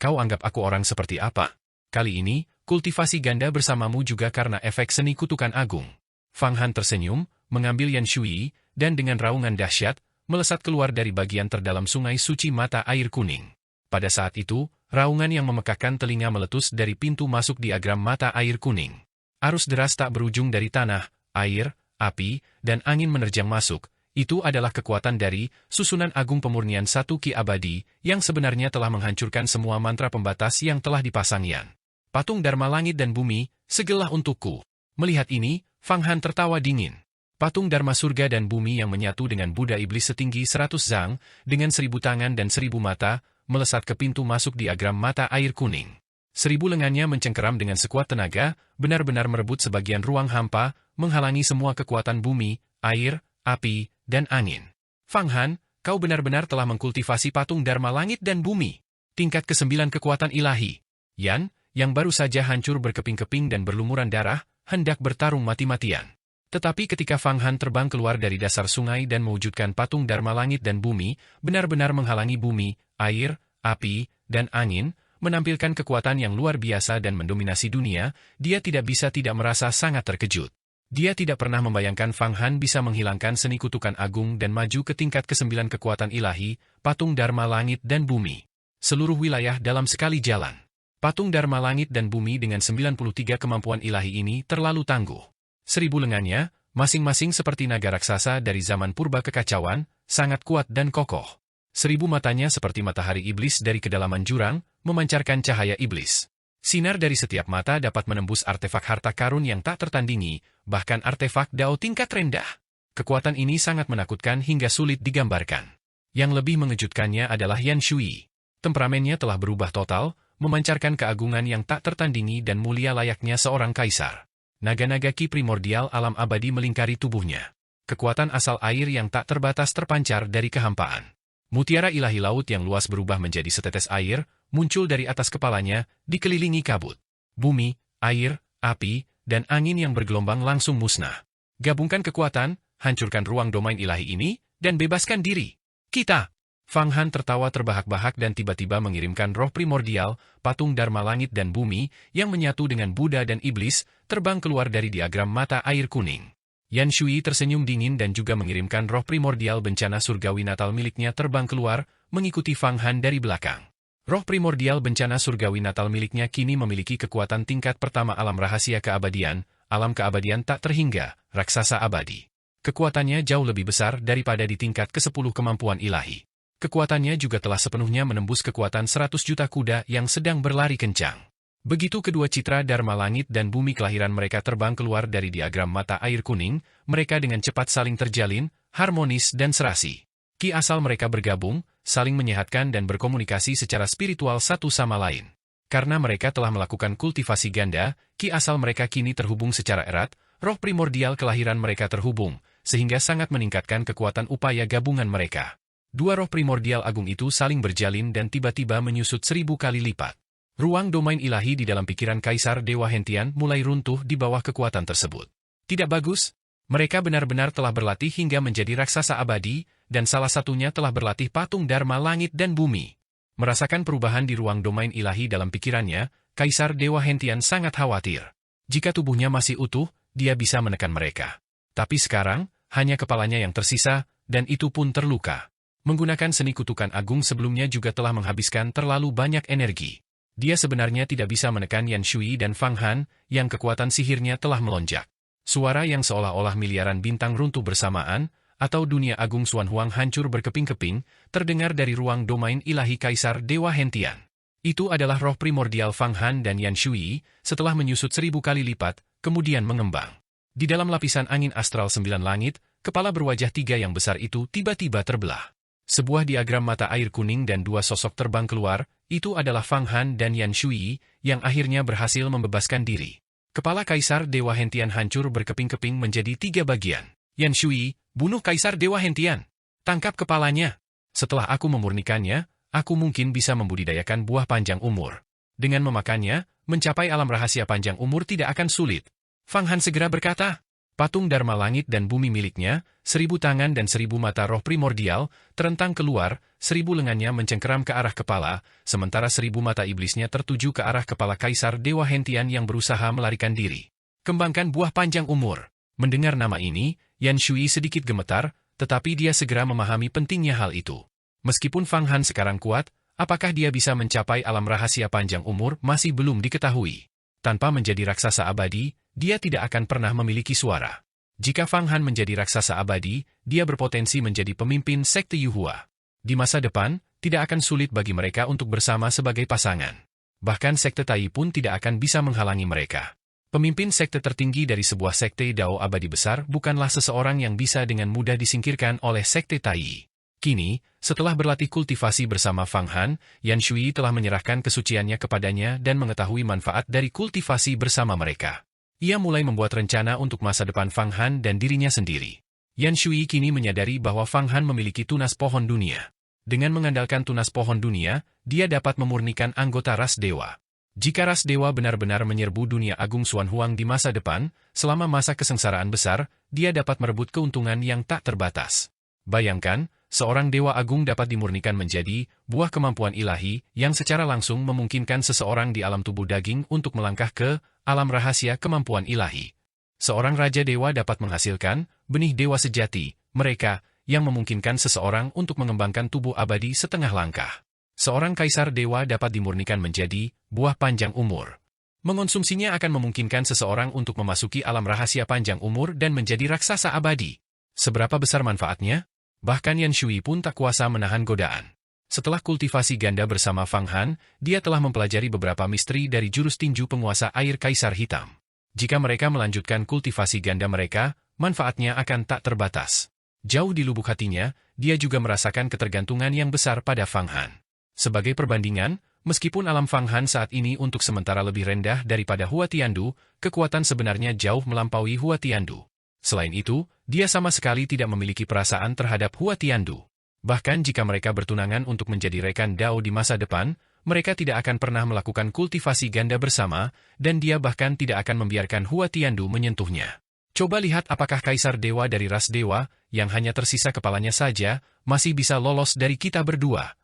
Kau anggap aku orang seperti apa? Kali ini, kultivasi ganda bersamamu juga karena efek seni kutukan agung. Fang Han tersenyum, mengambil Yan Shui, dan dengan raungan dahsyat, melesat keluar dari bagian terdalam sungai suci mata air kuning. Pada saat itu, raungan yang memekakkan telinga meletus dari pintu masuk diagram mata air kuning. Arus deras tak berujung dari tanah, air, api, dan angin menerjang masuk. Itu adalah kekuatan dari susunan agung pemurnian satu Ki abadi, yang sebenarnya telah menghancurkan semua mantra pembatas yang telah dipasang Yan. Patung Dharma langit dan bumi, segelah untukku. Melihat ini, Fang Han tertawa dingin. Patung Dharma surga dan bumi yang menyatu dengan Buddha iblis setinggi 100 zang, dengan 1000 tangan dan 1000 mata, melesat ke pintu masuk diagram mata air kuning. 1000 lengannya mencengkeram dengan sekuat tenaga, benar-benar merebut sebagian ruang hampa, menghalangi semua kekuatan bumi, air, api, dan angin. Fang Han, kau benar-benar telah mengkultivasi patung Dharma langit dan bumi. Tingkat ke-9 kekuatan ilahi. Yan, yang baru saja hancur berkeping-keping dan berlumuran darah, hendak bertarung mati-matian. Tetapi ketika Fang Han terbang keluar dari dasar sungai dan mewujudkan patung Dharma langit dan bumi, benar-benar menghalangi bumi, air, api, dan angin, menampilkan kekuatan yang luar biasa dan mendominasi dunia, dia tidak bisa tidak merasa sangat terkejut. Dia tidak pernah membayangkan Fang Han bisa menghilangkan seni kutukan agung dan maju ke tingkat ke-9 kekuatan ilahi, patung Dharma langit dan bumi. Seluruh wilayah dalam sekali jalan. Patung Dharma langit dan bumi dengan 93 kemampuan ilahi ini terlalu tangguh. 1000 lengannya, masing-masing seperti naga raksasa dari zaman purba kekacauan, sangat kuat dan kokoh. 1000 matanya seperti matahari iblis dari kedalaman jurang, memancarkan cahaya iblis. Sinar dari setiap mata dapat menembus artefak harta karun yang tak tertandingi, bahkan artefak Dao tingkat rendah. Kekuatan ini sangat menakutkan hingga sulit digambarkan. Yang lebih mengejutkannya adalah Yan Shui. Temperamennya telah berubah total, memancarkan keagungan yang tak tertandingi dan mulia layaknya seorang kaisar. Naga-naga ki primordial alam abadi melingkari tubuhnya. Kekuatan asal air yang tak terbatas terpancar dari kehampaan. Mutiara ilahi laut yang luas berubah menjadi setetes air, muncul dari atas kepalanya, dikelilingi kabut. Bumi, air, api, dan angin yang bergelombang langsung musnah. Gabungkan kekuatan, hancurkan ruang domain ilahi ini, dan bebaskan diri. Kita! Fang Han tertawa terbahak-bahak dan tiba-tiba mengirimkan roh primordial, patung Dharma langit dan bumi, yang menyatu dengan Buddha dan Iblis, terbang keluar dari diagram mata air kuning. Yan Shui tersenyum dingin dan juga mengirimkan roh primordial bencana surgawi natal miliknya terbang keluar, mengikuti Fang Han dari belakang. Roh primordial bencana surgawi natal miliknya kini memiliki kekuatan tingkat pertama alam rahasia keabadian, alam keabadian tak terhingga, raksasa abadi. Kekuatannya jauh lebih besar daripada di tingkat ke-10 kemampuan ilahi. Kekuatannya juga telah sepenuhnya menembus kekuatan 100 juta kuda yang sedang berlari kencang. Begitu kedua citra Dharma langit dan bumi kelahiran mereka terbang keluar dari diagram mata air kuning, mereka dengan cepat saling terjalin, harmonis dan serasi. Ki asal mereka bergabung, saling menyehatkan dan berkomunikasi secara spiritual satu sama lain. Karena mereka telah melakukan kultivasi ganda, ki asal mereka kini terhubung secara erat, roh primordial kelahiran mereka terhubung, sehingga sangat meningkatkan kekuatan upaya gabungan mereka. Dua roh primordial agung itu saling berjalin dan tiba-tiba menyusut 1000 kali lipat. Ruang domain ilahi di dalam pikiran Kaisar Dewa Hentian mulai runtuh di bawah kekuatan tersebut. Tidak bagus. Mereka benar-benar telah berlatih hingga menjadi raksasa abadi, dan salah satunya telah berlatih patung Dharma langit dan bumi. Merasakan perubahan di ruang domain ilahi dalam pikirannya, Kaisar Dewa Hentian sangat khawatir. Jika tubuhnya masih utuh, dia bisa menekan mereka. Tapi sekarang, hanya kepalanya yang tersisa, dan itu pun terluka. Menggunakan seni kutukan agung sebelumnya juga telah menghabiskan terlalu banyak energi. Dia sebenarnya tidak bisa menekan Yan Shui dan Fang Han, yang kekuatan sihirnya telah melonjak. Suara yang seolah-olah miliaran bintang runtuh bersamaan, atau dunia agung Xuan Huang hancur berkeping-keping, terdengar dari ruang domain ilahi Kaisar Dewa Hentian. Itu adalah roh primordial Fang Han dan Yan Shui, setelah menyusut 1000 kali lipat, kemudian mengembang. Di dalam lapisan angin astral 9 langit, kepala berwajah 3 yang besar itu tiba-tiba terbelah. Sebuah diagram mata air kuning dan dua sosok terbang keluar, itu adalah Fang Han dan Yan Shui, yang akhirnya berhasil membebaskan diri. Kepala Kaisar Dewa Hentian hancur berkeping-keping menjadi 3 bagian. Yan Shui, bunuh Kaisar Dewa Hentian. Tangkap kepalanya. Setelah aku memurnikannya, aku mungkin bisa membudidayakan buah panjang umur. Dengan memakannya, mencapai alam rahasia panjang umur tidak akan sulit. Fang Han segera berkata. Patung Dharma langit dan bumi miliknya, 1000 tangan dan 1000 mata roh primordial, terentang keluar, 1000 lengannya mencengkeram ke arah kepala, sementara 1000 mata iblisnya tertuju ke arah kepala Kaisar Dewa Hentian yang berusaha melarikan diri. Kembangkan buah panjang umur. Mendengar nama ini, Yan Shui sedikit gemetar, tetapi dia segera memahami pentingnya hal itu. Meskipun Fang Han sekarang kuat, apakah dia bisa mencapai alam rahasia panjang umur masih belum diketahui. Tanpa menjadi raksasa abadi, dia tidak akan pernah memiliki suara. Jika Fang Han menjadi raksasa abadi, dia berpotensi menjadi pemimpin sekte Yuhua. Di masa depan, tidak akan sulit bagi mereka untuk bersama sebagai pasangan. Bahkan sekte Tai pun tidak akan bisa menghalangi mereka. Pemimpin sekte tertinggi dari sebuah sekte Dao abadi besar bukanlah seseorang yang bisa dengan mudah disingkirkan oleh sekte Tai. Kini, setelah berlatih kultivasi bersama Fang Han, Yan Shui telah menyerahkan kesuciannya kepadanya dan mengetahui manfaat dari kultivasi bersama mereka. Ia mulai membuat rencana untuk masa depan Fang Han dan dirinya sendiri. Yan Shui kini menyadari bahwa Fang Han memiliki tunas pohon dunia. Dengan mengandalkan tunas pohon dunia, dia dapat memurnikan anggota ras dewa. Jika ras dewa benar-benar menyerbu dunia agung Xuan Huang di masa depan, selama masa kesengsaraan besar, dia dapat merebut keuntungan yang tak terbatas. Bayangkan, seorang dewa agung dapat dimurnikan menjadi buah kemampuan ilahi yang secara langsung memungkinkan seseorang di alam tubuh daging untuk melangkah ke alam rahasia kemampuan ilahi. Seorang raja dewa dapat menghasilkan benih dewa sejati, mereka yang memungkinkan seseorang untuk mengembangkan tubuh abadi setengah langkah. Seorang kaisar dewa dapat dimurnikan menjadi buah panjang umur. Mengonsumsinya akan memungkinkan seseorang untuk memasuki alam rahasia panjang umur dan menjadi raksasa abadi. Seberapa besar manfaatnya? Bahkan Yan Shui pun tak kuasa menahan godaan. Setelah kultivasi ganda bersama Fang Han, dia telah mempelajari beberapa misteri dari jurus tinju penguasa air Kaisar Hitam. Jika mereka melanjutkan kultivasi ganda mereka, manfaatnya akan tak terbatas. Jauh di lubuk hatinya, dia juga merasakan ketergantungan yang besar pada Fang Han. Sebagai perbandingan, meskipun alam Fang Han saat ini untuk sementara lebih rendah daripada Hua Tiandu, kekuatan sebenarnya jauh melampaui Hua Tiandu. Selain itu, dia sama sekali tidak memiliki perasaan terhadap Hua Tiandu. Bahkan jika mereka bertunangan untuk menjadi rekan Dao di masa depan, mereka tidak akan pernah melakukan kultivasi ganda bersama, dan dia bahkan tidak akan membiarkan Hua Tiandu menyentuhnya. Coba lihat apakah kaisar dewa dari ras dewa, yang hanya tersisa kepalanya saja, masih bisa lolos dari kita berdua.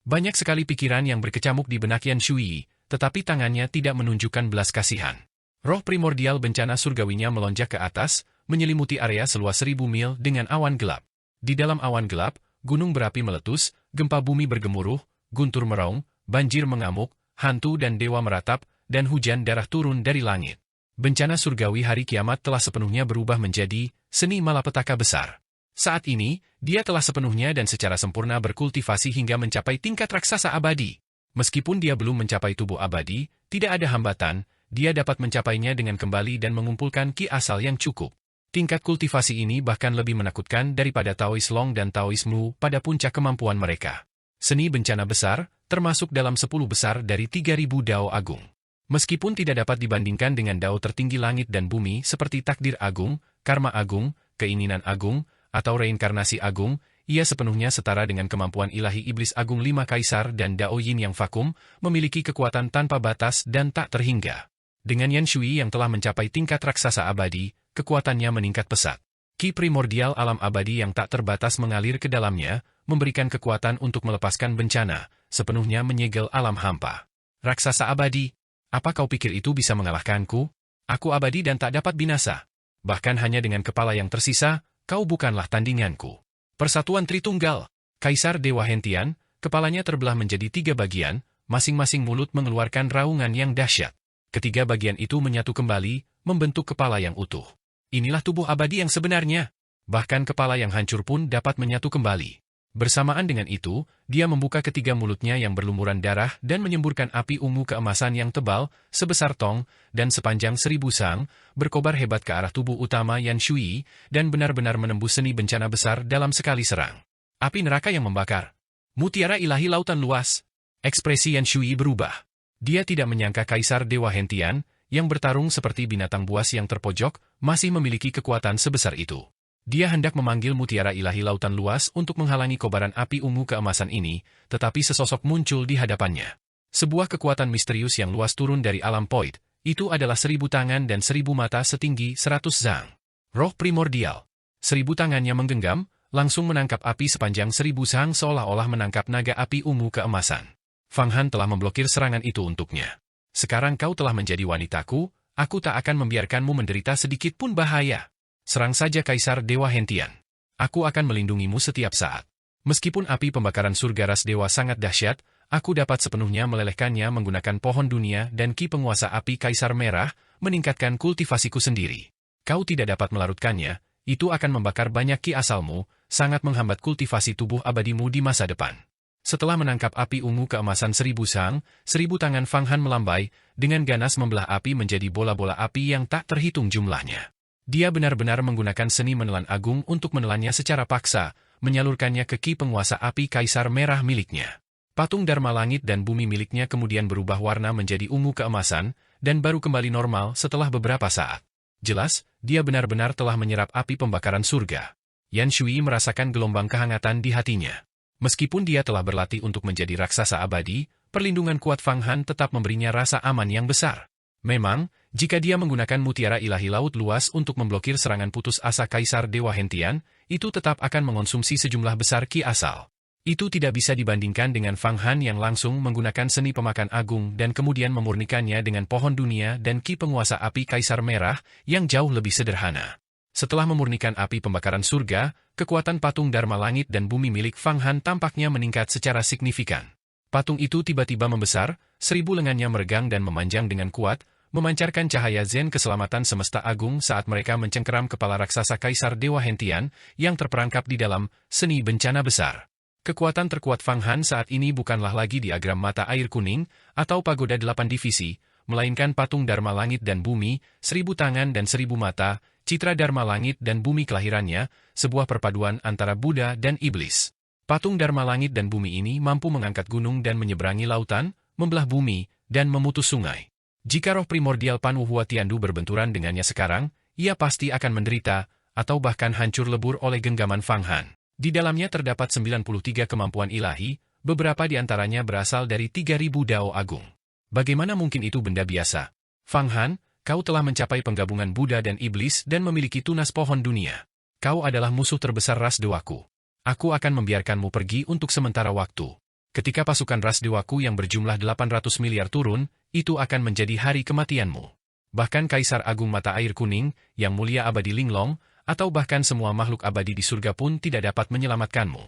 Banyak sekali pikiran yang berkecamuk di benak Yan Shui, tetapi tangannya tidak menunjukkan belas kasihan. Roh primordial bencana surgawinya melonjak ke atas, menyelimuti area seluas 1000 mil dengan awan gelap. Di dalam awan gelap, gunung berapi meletus, gempa bumi bergemuruh, guntur meraung, banjir mengamuk, hantu dan dewa meratap, dan hujan darah turun dari langit. Bencana surgawi hari kiamat telah sepenuhnya berubah menjadi seni malapetaka besar. Saat ini, dia telah sepenuhnya dan secara sempurna berkultivasi hingga mencapai tingkat raksasa abadi. Meskipun dia belum mencapai tubuh abadi, tidak ada hambatan, dia dapat mencapainya dengan kembali dan mengumpulkan ki asal yang cukup. Tingkat kultivasi ini bahkan lebih menakutkan daripada Taoist Long dan Taoist Mu pada puncak kemampuan mereka. Seni bencana besar, termasuk dalam 10 besar dari 3000 Dao Agung. Meskipun tidak dapat dibandingkan dengan Dao tertinggi langit dan bumi seperti takdir agung, karma agung, keinginan agung, atau reinkarnasi agung, ia sepenuhnya setara dengan kemampuan ilahi iblis agung 5 kaisar dan Dao Yin yang vakum, memiliki kekuatan tanpa batas dan tak terhingga. Dengan Yan Shui yang telah mencapai tingkat raksasa abadi, kekuatannya meningkat pesat. Ki primordial alam abadi yang tak terbatas mengalir ke dalamnya, memberikan kekuatan untuk melepaskan bencana, sepenuhnya menyegel alam hampa. Raksasa abadi, apa kau pikir itu bisa mengalahkanku? Aku abadi dan tak dapat binasa. Bahkan hanya dengan kepala yang tersisa, kau bukanlah tandinganku. Persatuan Tritunggal, Kaisar Dewa Hentian, kepalanya terbelah menjadi 3 bagian, masing-masing mulut mengeluarkan raungan yang dahsyat. Ketiga bagian itu menyatu kembali, membentuk kepala yang utuh. Inilah tubuh abadi yang sebenarnya. Bahkan kepala yang hancur pun dapat menyatu kembali. Bersamaan dengan itu, dia membuka ketiga mulutnya yang berlumuran darah dan menyemburkan api ungu keemasan yang tebal, sebesar tong, dan sepanjang 1000 sang, berkobar hebat ke arah tubuh utama Yan Shui, dan benar-benar menembus seni bencana besar dalam sekali serang. Api neraka yang membakar. Mutiara ilahi lautan luas. Ekspresi Yan Shui berubah. Dia tidak menyangka Kaisar Dewa Hentian, yang bertarung seperti binatang buas yang terpojok, masih memiliki kekuatan sebesar itu. Dia hendak memanggil mutiara ilahi lautan luas untuk menghalangi kobaran api ungu keemasan ini, tetapi sesosok muncul di hadapannya. Sebuah kekuatan misterius yang luas turun dari alam Poid, itu adalah 1000 tangan dan 1000 mata setinggi 100 zang. Roh primordial. 1000 tangannya menggenggam, langsung menangkap api sepanjang 1000 zang seolah-olah menangkap naga api ungu keemasan. Fang Han telah memblokir serangan itu untuknya. Sekarang kau telah menjadi wanitaku, aku tak akan membiarkanmu menderita sedikit pun bahaya. Serang saja Kaisar Dewa Hentian. Aku akan melindungimu setiap saat. Meskipun api pembakaran surga ras dewa sangat dahsyat, aku dapat sepenuhnya melelehkannya menggunakan pohon dunia dan ki penguasa api Kaisar Merah, meningkatkan kultivasiku sendiri. Kau tidak dapat melarutkannya, itu akan membakar banyak ki asalmu, sangat menghambat kultivasi tubuh abadimu di masa depan. Setelah menangkap api ungu keemasan 1000 sang, 1000 tangan Fang Han melambai, dengan ganas membelah api menjadi bola-bola api yang tak terhitung jumlahnya. Dia benar-benar menggunakan seni menelan agung untuk menelannya secara paksa, menyalurkannya ke ki penguasa api Kaisar Merah miliknya. Patung Dharma Langit dan Bumi miliknya kemudian berubah warna menjadi ungu keemasan, dan baru kembali normal setelah beberapa saat. Jelas, dia benar-benar telah menyerap api pembakaran surga. Yan Shui merasakan gelombang kehangatan di hatinya. Meskipun dia telah berlatih untuk menjadi raksasa abadi, perlindungan kuat Fang Han tetap memberinya rasa aman yang besar. Memang, jika dia menggunakan mutiara ilahi laut luas untuk memblokir serangan putus asa Kaisar Dewa Hentian, itu tetap akan mengonsumsi sejumlah besar ki asal. Itu tidak bisa dibandingkan dengan Fang Han yang langsung menggunakan seni pemakan agung dan kemudian memurnikannya dengan pohon dunia dan ki penguasa api Kaisar Merah yang jauh lebih sederhana. Setelah memurnikan api pembakaran surga, kekuatan patung Dharma Langit dan Bumi milik Fang Han tampaknya meningkat secara signifikan. Patung itu tiba-tiba membesar, 1000 lengannya meregang dan memanjang dengan kuat, memancarkan cahaya zen keselamatan semesta agung saat mereka mencengkeram kepala raksasa Kaisar Dewa Hentian yang terperangkap di dalam seni bencana besar. Kekuatan terkuat Fang Han saat ini bukanlah lagi diagram mata air kuning atau pagoda 8 divisi, melainkan patung Dharma Langit dan Bumi, 1000 tangan dan 1000 mata, citra Dharma Langit dan Bumi kelahirannya, sebuah perpaduan antara Buddha dan Iblis. Patung Dharma Langit dan Bumi ini mampu mengangkat gunung dan menyeberangi lautan, membelah bumi, dan memutus sungai. Jika roh primordial Panwuhua Tiandu berbenturan dengannya sekarang, ia pasti akan menderita, atau bahkan hancur lebur oleh genggaman Fang Han. Di dalamnya terdapat 93 kemampuan ilahi, beberapa di antaranya berasal dari 3000 Dao Agung. Bagaimana mungkin itu benda biasa? Fang Han, kau telah mencapai penggabungan Buddha dan Iblis dan memiliki tunas pohon dunia. Kau adalah musuh terbesar ras dewaku. Aku akan membiarkanmu pergi untuk sementara waktu. Ketika pasukan ras dewaku yang berjumlah 800 miliar turun, itu akan menjadi hari kematianmu. Bahkan Kaisar Agung Mata Air Kuning, yang mulia abadi Linglong, atau bahkan semua makhluk abadi di surga pun tidak dapat menyelamatkanmu.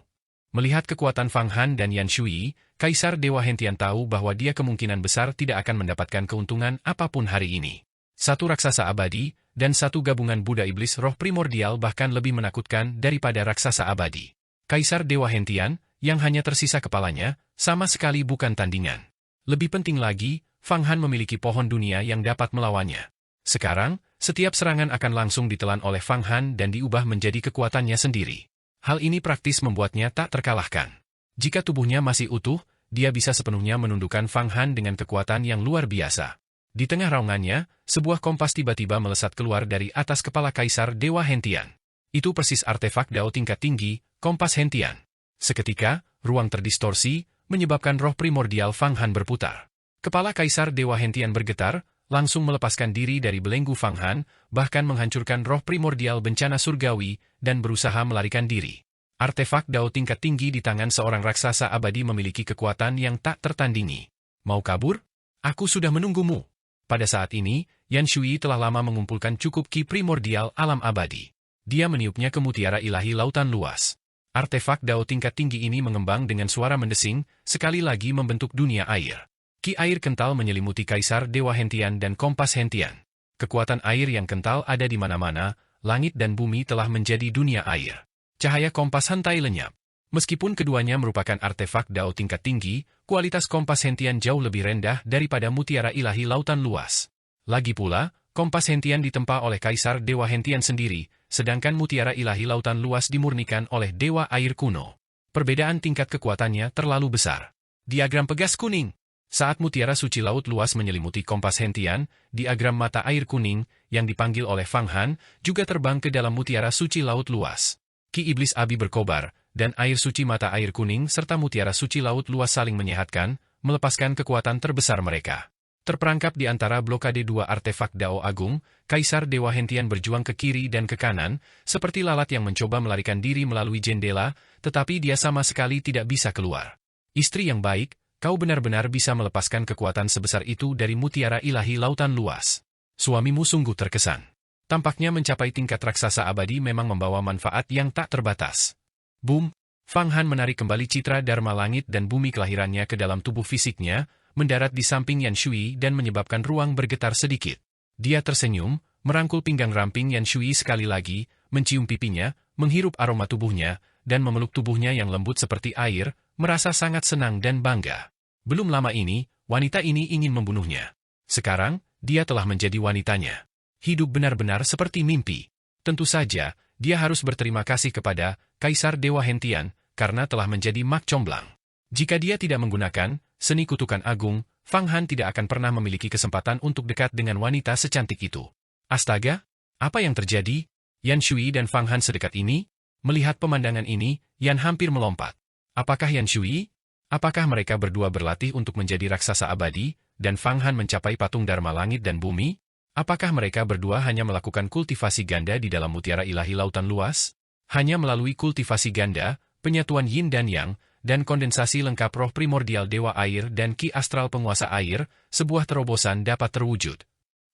Melihat kekuatan Fang Han dan Yan Shui, Kaisar Dewa Hentian tahu bahwa dia kemungkinan besar tidak akan mendapatkan keuntungan apapun hari ini. Satu raksasa abadi, dan satu gabungan Buddha Iblis roh primordial bahkan lebih menakutkan daripada raksasa abadi. Kaisar Dewa Hentian, yang hanya tersisa kepalanya, sama sekali bukan tandingan. Lebih penting lagi, Fang Han memiliki pohon dunia yang dapat melawannya. Sekarang, setiap serangan akan langsung ditelan oleh Fang Han dan diubah menjadi kekuatannya sendiri. Hal ini praktis membuatnya tak terkalahkan. Jika tubuhnya masih utuh, dia bisa sepenuhnya menundukkan Fang Han dengan kekuatan yang luar biasa. Di tengah raungannya, sebuah kompas tiba-tiba melesat keluar dari atas kepala Kaisar Dewa Hentian. Itu persis artefak Dao tingkat tinggi, kompas Hentian. Seketika, ruang terdistorsi, menyebabkan roh primordial Fang Han berputar. Kepala Kaisar Dewa Hentian bergetar, langsung melepaskan diri dari belenggu Fang Han, bahkan menghancurkan roh primordial bencana surgawi, dan berusaha melarikan diri. Artefak Dao tingkat tinggi di tangan seorang raksasa abadi memiliki kekuatan yang tak tertandingi. Mau kabur? Aku sudah menunggumu. Pada saat ini, Yan Shui telah lama mengumpulkan cukup ki primordial alam abadi. Dia meniupnya ke mutiara ilahi lautan luas. Artefak Dao tingkat tinggi ini mengembang dengan suara mendesing, sekali lagi membentuk dunia air. Ki air kental menyelimuti Kaisar Dewa Hentian dan kompas Hentian. Kekuatan air yang kental ada di mana-mana, langit dan bumi telah menjadi dunia air. Cahaya kompas hentai lenyap. Meskipun keduanya merupakan artefak Dao tingkat tinggi, kualitas kompas Hentian jauh lebih rendah daripada mutiara ilahi lautan luas. Lagi pula, kompas Hentian ditempa oleh Kaisar Dewa Hentian sendiri, sedangkan mutiara ilahi lautan luas dimurnikan oleh Dewa Air kuno. Perbedaan tingkat kekuatannya terlalu besar. Diagram pegas kuning. Saat mutiara suci laut luas menyelimuti kompas Hentian, diagram mata air kuning, yang dipanggil oleh Fang Han, juga terbang ke dalam mutiara suci laut luas. Ki iblis abi berkobar, dan air suci mata air kuning serta mutiara suci laut luas saling menyehatkan, melepaskan kekuatan terbesar mereka. Terperangkap di antara blokade dua artefak Dao Agung, Kaisar Dewa Hentian berjuang ke kiri dan ke kanan, seperti lalat yang mencoba melarikan diri melalui jendela, tetapi dia sama sekali tidak bisa keluar. Istri yang baik, kau benar-benar bisa melepaskan kekuatan sebesar itu dari mutiara ilahi lautan luas. Suamimu sungguh terkesan. Tampaknya mencapai tingkat raksasa abadi memang membawa manfaat yang tak terbatas. Boom! Fang Han menarik kembali citra Dharma Langit dan Bumi kelahirannya ke dalam tubuh fisiknya, mendarat di samping Yan Shui dan menyebabkan ruang bergetar sedikit. Dia tersenyum, merangkul pinggang ramping Yan Shui sekali lagi, mencium pipinya, menghirup aroma tubuhnya, dan memeluk tubuhnya yang lembut seperti air, merasa sangat senang dan bangga. Belum lama ini, wanita ini ingin membunuhnya. Sekarang, dia telah menjadi wanitanya. Hidup benar-benar seperti mimpi. Tentu saja, dia harus berterima kasih kepada Kaisar Dewa Hentian, karena telah menjadi mak comblang. Jika dia tidak menggunakan seni kutukan agung, Fang Han tidak akan pernah memiliki kesempatan untuk dekat dengan wanita secantik itu. Astaga, apa yang terjadi? Yan Shui dan Fang Han sedekat ini? Melihat pemandangan ini, Yan hampir melompat. Apakah Yan Shui? Apakah mereka berdua berlatih untuk menjadi raksasa abadi, dan Fang Han mencapai patung Dharma Langit dan Bumi? Apakah mereka berdua hanya melakukan kultivasi ganda di dalam mutiara ilahi lautan luas? Hanya melalui kultivasi ganda, penyatuan yin dan yang, dan kondensasi lengkap roh primordial dewa air dan ki astral penguasa air, sebuah terobosan dapat terwujud.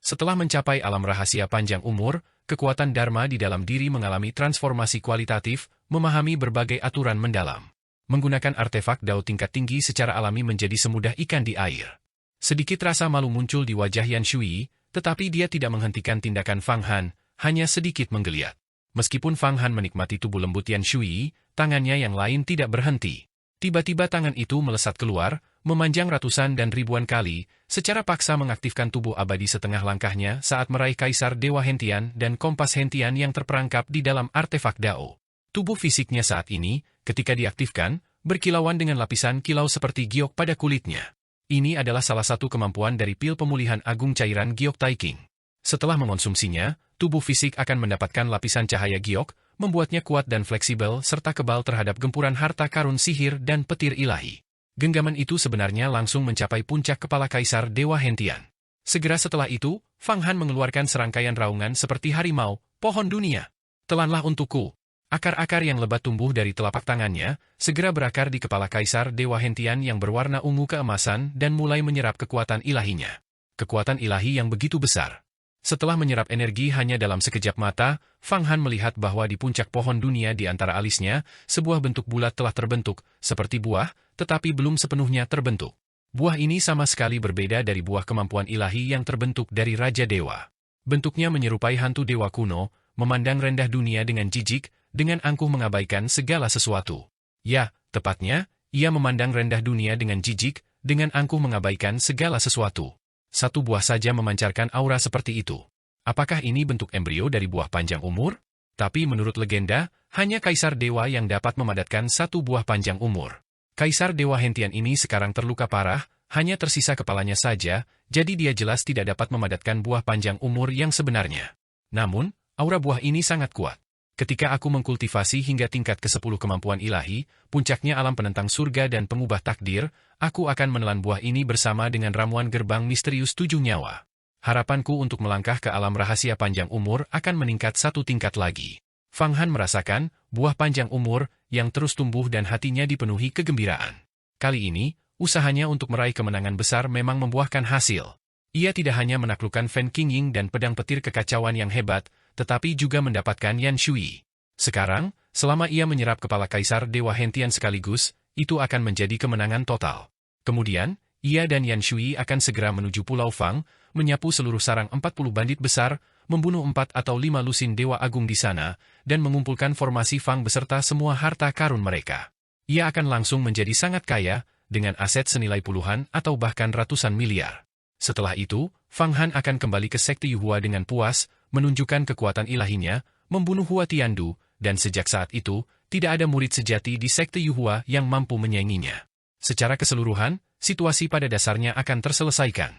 Setelah mencapai alam rahasia panjang umur, kekuatan Dharma di dalam diri mengalami transformasi kualitatif, memahami berbagai aturan mendalam. Menggunakan artefak Dao tingkat tinggi secara alami menjadi semudah ikan di air. Sedikit rasa malu muncul di wajah Yan Shui, tetapi dia tidak menghentikan tindakan Fang Han, hanya sedikit menggeliat. Meskipun Fang Han menikmati tubuh lembut Yan Shui, tangannya yang lain tidak berhenti. Tiba-tiba tangan itu melesat keluar, memanjang ratusan dan ribuan kali, secara paksa mengaktifkan tubuh abadi setengah langkahnya saat meraih Kaisar Dewa Hentian dan Kompas Hentian yang terperangkap di dalam artefak Dao. Tubuh fisiknya saat ini, ketika diaktifkan, berkilauan dengan lapisan kilau seperti giok pada kulitnya. Ini adalah salah satu kemampuan dari pil pemulihan agung cairan giok Taiking. Setelah mengonsumsinya, tubuh fisik akan mendapatkan lapisan cahaya giok, membuatnya kuat dan fleksibel serta kebal terhadap gempuran harta karun sihir dan petir ilahi. Genggaman itu sebenarnya langsung mencapai puncak kepala Kaisar Dewa Hentian. Segera setelah itu, Fang Han mengeluarkan serangkaian raungan seperti harimau, pohon dunia. Telanlah untukku. Akar-akar yang lebat tumbuh dari telapak tangannya, segera berakar di kepala Kaisar Dewa Hentian yang berwarna ungu keemasan dan mulai menyerap kekuatan ilahinya. Kekuatan ilahi yang begitu besar. Setelah menyerap energi hanya dalam sekejap mata, Fang Han melihat bahwa di puncak pohon dunia di antara alisnya, sebuah bentuk bulat telah terbentuk, seperti buah, tetapi belum sepenuhnya terbentuk. Buah ini sama sekali berbeda dari buah kemampuan ilahi yang terbentuk dari Raja Dewa. Bentuknya menyerupai hantu dewa kuno, memandang rendah dunia dengan jijik, dengan angkuh mengabaikan segala sesuatu. Ya, tepatnya, ia memandang rendah dunia dengan jijik, dengan angkuh mengabaikan segala sesuatu. Satu buah saja memancarkan aura seperti itu. Apakah ini bentuk embrio dari buah panjang umur? Tapi menurut legenda, hanya Kaisar Dewa yang dapat memadatkan satu buah panjang umur. Kaisar Dewa Hentian ini sekarang terluka parah, hanya tersisa kepalanya saja, jadi dia jelas tidak dapat memadatkan buah panjang umur yang sebenarnya. Namun, aura buah ini sangat kuat. Ketika aku mengkultivasi hingga tingkat ke-10 kemampuan ilahi, puncaknya alam penentang surga dan pengubah takdir, aku akan menelan buah ini bersama dengan ramuan gerbang misterius 7 nyawa. Harapanku untuk melangkah ke alam rahasia panjang umur akan meningkat satu tingkat lagi. Fang Han merasakan buah panjang umur yang terus tumbuh dan hatinya dipenuhi kegembiraan. Kali ini, usahanya untuk meraih kemenangan besar memang membuahkan hasil. Ia tidak hanya menaklukkan Fan Qingying dan pedang petir kekacauan yang hebat, tetapi juga mendapatkan Yan Shui. Sekarang, selama ia menyerap kepala Kaisar Dewa Hentian sekaligus, itu akan menjadi kemenangan total. Kemudian, ia dan Yan Shui akan segera menuju Pulau Fang, menyapu seluruh sarang 40 bandit besar, membunuh 4 atau 5 lusin Dewa Agung di sana, dan mengumpulkan formasi Fang beserta semua harta karun mereka. Ia akan langsung menjadi sangat kaya, dengan aset senilai puluhan atau bahkan ratusan miliar. Setelah itu, Fang Han akan kembali ke Sekte Yuhua dengan puas, menunjukkan kekuatan ilahinya, membunuh Hua Tiandu, dan sejak saat itu, tidak ada murid sejati di Sekte Yuhua yang mampu menyainginya. Secara keseluruhan, situasi pada dasarnya akan terselesaikan.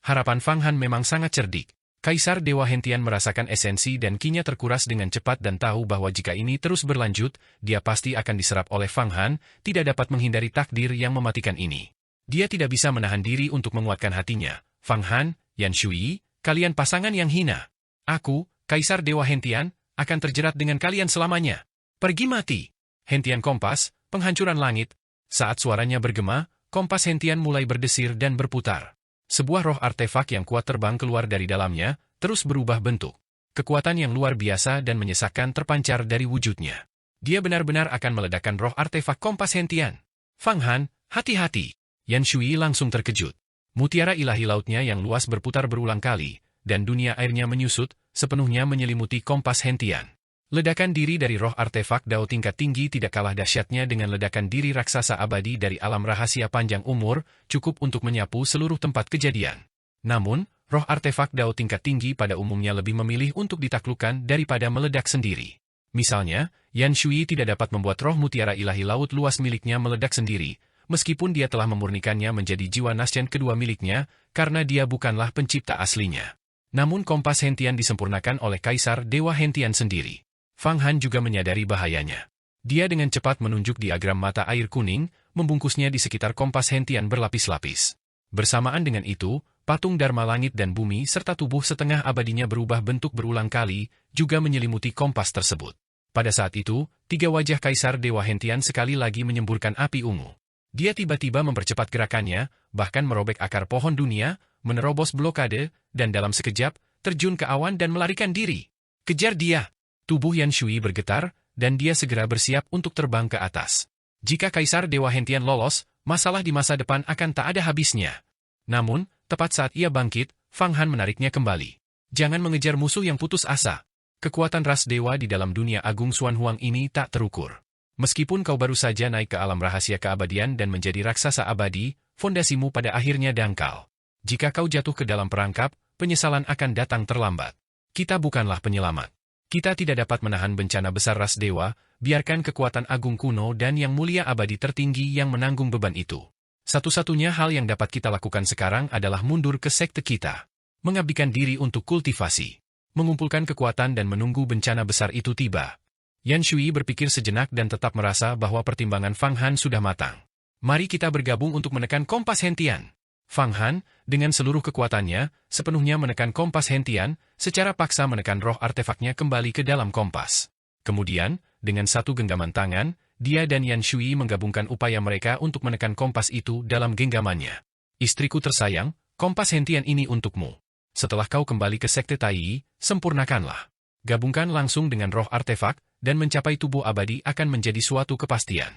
Harapan Fang Han memang sangat cerdik. Kaisar Dewa Hentian merasakan esensi dan kinya terkuras dengan cepat dan tahu bahwa jika ini terus berlanjut, dia pasti akan diserap oleh Fang Han, tidak dapat menghindari takdir yang mematikan ini. Dia tidak bisa menahan diri untuk menguatkan hatinya. Fang Han, Yan Shui, kalian pasangan yang hina. Aku, Kaisar Dewa Hentian, akan terjerat dengan kalian selamanya. Pergi mati. Hentian Kompas, penghancuran langit. Saat suaranya bergema, Kompas Hentian mulai berdesir dan berputar. Sebuah roh artefak yang kuat terbang keluar dari dalamnya, terus berubah bentuk. Kekuatan yang luar biasa dan menyesakkan terpancar dari wujudnya. Dia benar-benar akan meledakkan roh artefak Kompas Hentian. Fang Han, hati-hati. Yan Shui langsung terkejut. Mutiara ilahi lautnya yang luas berputar berulang kali, dan dunia airnya menyusut, sepenuhnya menyelimuti Kompas Hentian. Ledakan diri dari roh artefak Dao tingkat tinggi tidak kalah dahsyatnya dengan ledakan diri raksasa abadi dari alam rahasia panjang umur, cukup untuk menyapu seluruh tempat kejadian. Namun, roh artefak Dao tingkat tinggi pada umumnya lebih memilih untuk ditaklukkan daripada meledak sendiri. Misalnya, Yan Shui tidak dapat membuat roh mutiara ilahi laut luas miliknya meledak sendiri, meskipun dia telah memurnikannya menjadi jiwa Nascian kedua miliknya, karena dia bukanlah pencipta aslinya. Namun Kompas Hentian disempurnakan oleh Kaisar Dewa Hentian sendiri. Fang Han juga menyadari bahayanya. Dia dengan cepat menunjuk diagram mata air kuning, membungkusnya di sekitar Kompas Hentian berlapis-lapis. Bersamaan dengan itu, patung Dharma langit dan bumi serta tubuh setengah abadinya berubah bentuk berulang kali, juga menyelimuti kompas tersebut. Pada saat itu, 3 wajah Kaisar Dewa Hentian sekali lagi menyemburkan api ungu. Dia tiba-tiba mempercepat gerakannya, bahkan merobek akar pohon dunia, menerobos blokade, dan dalam sekejap, terjun ke awan dan melarikan diri. Kejar dia! Tubuh Yan Shui bergetar, dan dia segera bersiap untuk terbang ke atas. Jika Kaisar Dewa Hentian lolos, masalah di masa depan akan tak ada habisnya. Namun, tepat saat ia bangkit, Fang Han menariknya kembali. Jangan mengejar musuh yang putus asa. Kekuatan ras dewa di dalam dunia agung Xuan Huang ini tak terukur. Meskipun kau baru saja naik ke alam rahasia keabadian dan menjadi raksasa abadi, fondasimu pada akhirnya dangkal. Jika kau jatuh ke dalam perangkap, penyesalan akan datang terlambat. Kita bukanlah penyelamat. Kita tidak dapat menahan bencana besar ras dewa, biarkan kekuatan agung kuno dan yang mulia abadi tertinggi yang menanggung beban itu. Satu-satunya hal yang dapat kita lakukan sekarang adalah mundur ke sekte kita. Mengabdikan diri untuk kultivasi. Mengumpulkan kekuatan dan menunggu bencana besar itu tiba. Yan Shui berpikir sejenak dan tetap merasa bahwa pertimbangan Fang Han sudah matang. Mari kita bergabung untuk menekan kompas hentian. Fang Han, dengan seluruh kekuatannya, sepenuhnya menekan kompas hentian, secara paksa menekan roh artefaknya kembali ke dalam kompas. Kemudian, dengan satu genggaman tangan, dia dan Yan Shui menggabungkan upaya mereka untuk menekan kompas itu dalam genggamannya. Istriku tersayang, kompas hentian ini untukmu. Setelah kau kembali ke sekte Tai, sempurnakanlah. Gabungkan langsung dengan roh artefak, dan mencapai tubuh abadi akan menjadi suatu kepastian.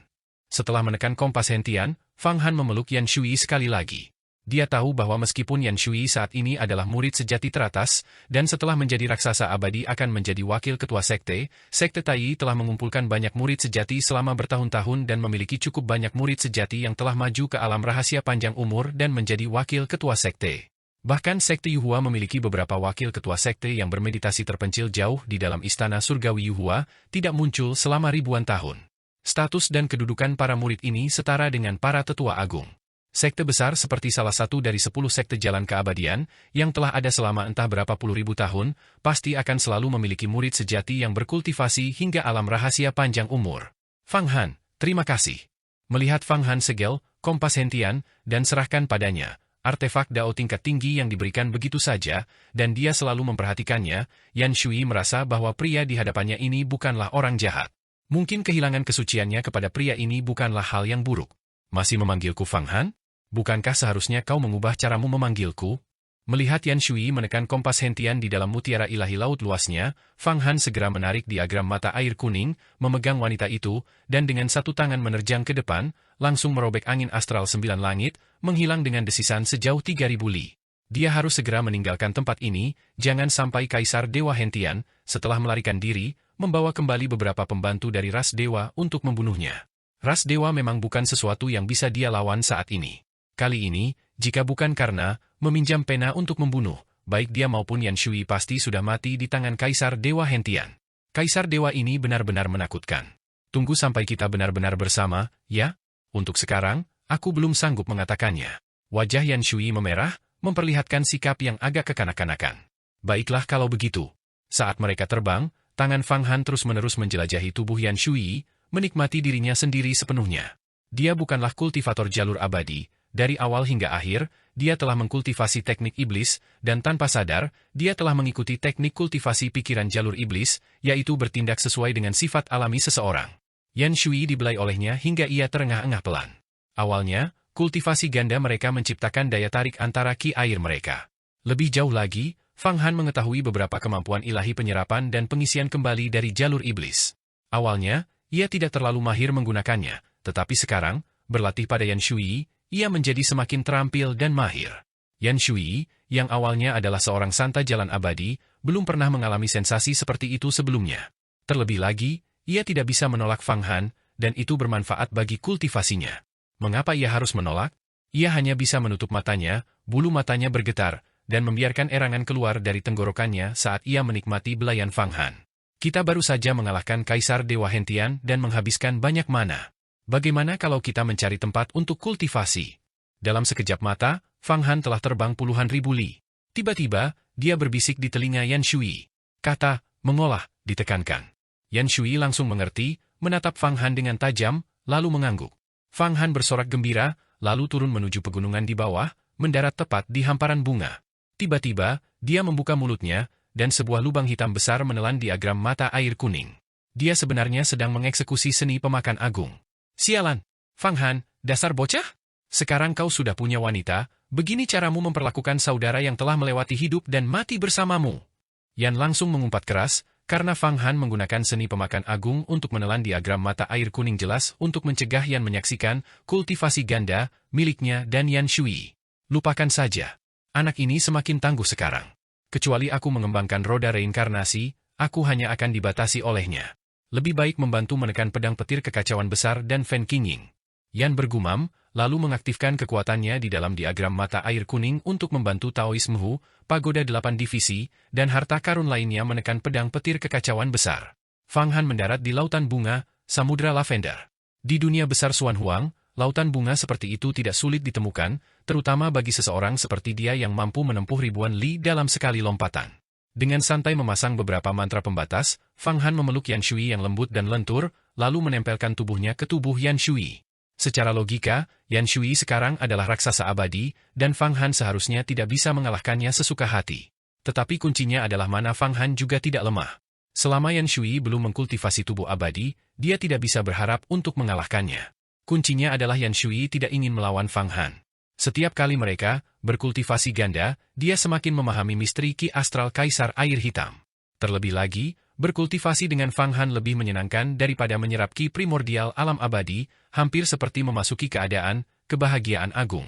Setelah menekan kompas hentian, Fang Han memeluk Yan Shui sekali lagi. Dia tahu bahwa meskipun Yan Shui saat ini adalah murid sejati teratas, dan setelah menjadi raksasa abadi akan menjadi wakil ketua sekte, sekte Tai telah mengumpulkan banyak murid sejati selama bertahun-tahun dan memiliki cukup banyak murid sejati yang telah maju ke alam rahasia panjang umur dan menjadi wakil ketua sekte. Bahkan sekte Yuhua memiliki beberapa wakil ketua sekte yang bermeditasi terpencil jauh di dalam istana surgawi Yuhua, tidak muncul selama ribuan tahun. Status dan kedudukan para murid ini setara dengan para tetua agung. Sekte besar seperti salah satu dari 10 sekte jalan keabadian, yang telah ada selama entah berapa puluh ribu tahun, pasti akan selalu memiliki murid sejati yang berkultivasi hingga alam rahasia panjang umur. Fang Han, terima kasih. Melihat Fang Han segel, kompas hentian, dan serahkan padanya, artefak Dao tingkat tinggi yang diberikan begitu saja, dan dia selalu memperhatikannya, Yan Shui merasa bahwa pria di hadapannya ini bukanlah orang jahat. Mungkin kehilangan kesuciannya kepada pria ini bukanlah hal yang buruk. Masih memanggilku Fang Han? Bukankah seharusnya kau mengubah caramu memanggilku? Melihat Yan Shui menekan kompas hentian di dalam mutiara ilahi laut luasnya, Fang Han segera menarik diagram mata air kuning, memegang wanita itu, dan dengan satu tangan menerjang ke depan, langsung merobek angin astral 9 langit, menghilang dengan desisan sejauh 3.000 li. Dia harus segera meninggalkan tempat ini, jangan sampai Kaisar Dewa Hentian, setelah melarikan diri, membawa kembali beberapa pembantu dari ras dewa untuk membunuhnya. Ras dewa memang bukan sesuatu yang bisa dia lawan saat ini. Kali ini, jika bukan karena meminjam pena untuk membunuh, baik dia maupun Yan Shui pasti sudah mati di tangan Kaisar Dewa Hentian. Kaisar Dewa ini benar-benar menakutkan. Tunggu sampai kita benar-benar bersama, ya? Untuk sekarang, aku belum sanggup mengatakannya. Wajah Yan Shui memerah, memperlihatkan sikap yang agak kekanak-kanakan. Baiklah kalau begitu. Saat mereka terbang, tangan Fang Han terus-menerus menjelajahi tubuh Yan Shui, menikmati dirinya sendiri sepenuhnya. Dia bukanlah kultivator jalur abadi. Dari awal hingga akhir, dia telah mengkultivasi teknik iblis, dan tanpa sadar, dia telah mengikuti teknik kultivasi pikiran jalur iblis, yaitu bertindak sesuai dengan sifat alami seseorang. Yan Shui dibelai olehnya hingga ia terengah-engah pelan. Awalnya, kultivasi ganda mereka menciptakan daya tarik antara ki air mereka. Lebih jauh lagi, Fang Han mengetahui beberapa kemampuan ilahi penyerapan dan pengisian kembali dari jalur iblis. Awalnya, ia tidak terlalu mahir menggunakannya, tetapi sekarang, berlatih pada Yan Shui, ia menjadi semakin terampil dan mahir. Yan Shui, yang awalnya adalah seorang santa jalan abadi, belum pernah mengalami sensasi seperti itu sebelumnya. Terlebih lagi, ia tidak bisa menolak Fang Han, dan itu bermanfaat bagi kultivasinya. Mengapa ia harus menolak? Ia hanya bisa menutup matanya, bulu matanya bergetar, dan membiarkan erangan keluar dari tenggorokannya saat ia menikmati belayan Fang Han. Kita baru saja mengalahkan Kaisar Dewa Hentian dan menghabiskan banyak mana. Bagaimana kalau kita mencari tempat untuk kultivasi? Dalam sekejap mata, Fang Han telah terbang puluhan ribu li. Tiba-tiba, dia berbisik di telinga Yan Shui. Kata, mengolah, ditekankan. Yan Shui langsung mengerti, menatap Fang Han dengan tajam, lalu mengangguk. Fang Han bersorak gembira, lalu turun menuju pegunungan di bawah, mendarat tepat di hamparan bunga. Tiba-tiba, dia membuka mulutnya, dan sebuah lubang hitam besar menelan diagram mata air kuning. Dia sebenarnya sedang mengeksekusi seni pemakan agung. Sialan! Fang Han, dasar bocah? Sekarang kau sudah punya wanita, begini caramu memperlakukan saudara yang telah melewati hidup dan mati bersamamu. Yan langsung mengumpat keras, karena Fang Han menggunakan seni pemakan agung untuk menelan diagram mata air kuning jelas untuk mencegah Yan menyaksikan kultivasi ganda miliknya dan Yan Shui. Lupakan saja. Anak ini semakin tangguh sekarang. Kecuali aku mengembangkan roda reinkarnasi, aku hanya akan dibatasi olehnya. Lebih baik membantu menekan pedang petir kekacauan besar dan Fan Qingying. Yan bergumam, lalu mengaktifkan kekuatannya di dalam diagram mata air kuning untuk membantu Taoisme Hu, Pagoda 8 divisi, dan harta karun lainnya menekan pedang petir kekacauan besar. Fang Han mendarat di lautan bunga, Samudra Lavender. Di dunia besar Xuan Huang, lautan bunga seperti itu tidak sulit ditemukan, terutama bagi seseorang seperti dia yang mampu menempuh ribuan li dalam sekali lompatan. Dengan santai memasang beberapa mantra pembatas, Fang Han memeluk Yan Shui yang lembut dan lentur, lalu menempelkan tubuhnya ke tubuh Yan Shui. Secara logika, Yan Shui sekarang adalah raksasa abadi, dan Fang Han seharusnya tidak bisa mengalahkannya sesuka hati. Tetapi kuncinya adalah mana Fang Han juga tidak lemah. Selama Yan Shui belum mengkultivasi tubuh abadi, dia tidak bisa berharap untuk mengalahkannya. Kuncinya adalah Yan Shui tidak ingin melawan Fang Han. Setiap kali mereka berkultivasi ganda, dia semakin memahami misteri Ki Astral Kaisar Air Hitam. Terlebih lagi, berkultivasi dengan Fang Han lebih menyenangkan daripada menyerap Ki primordial alam abadi, hampir seperti memasuki kebahagiaan agung.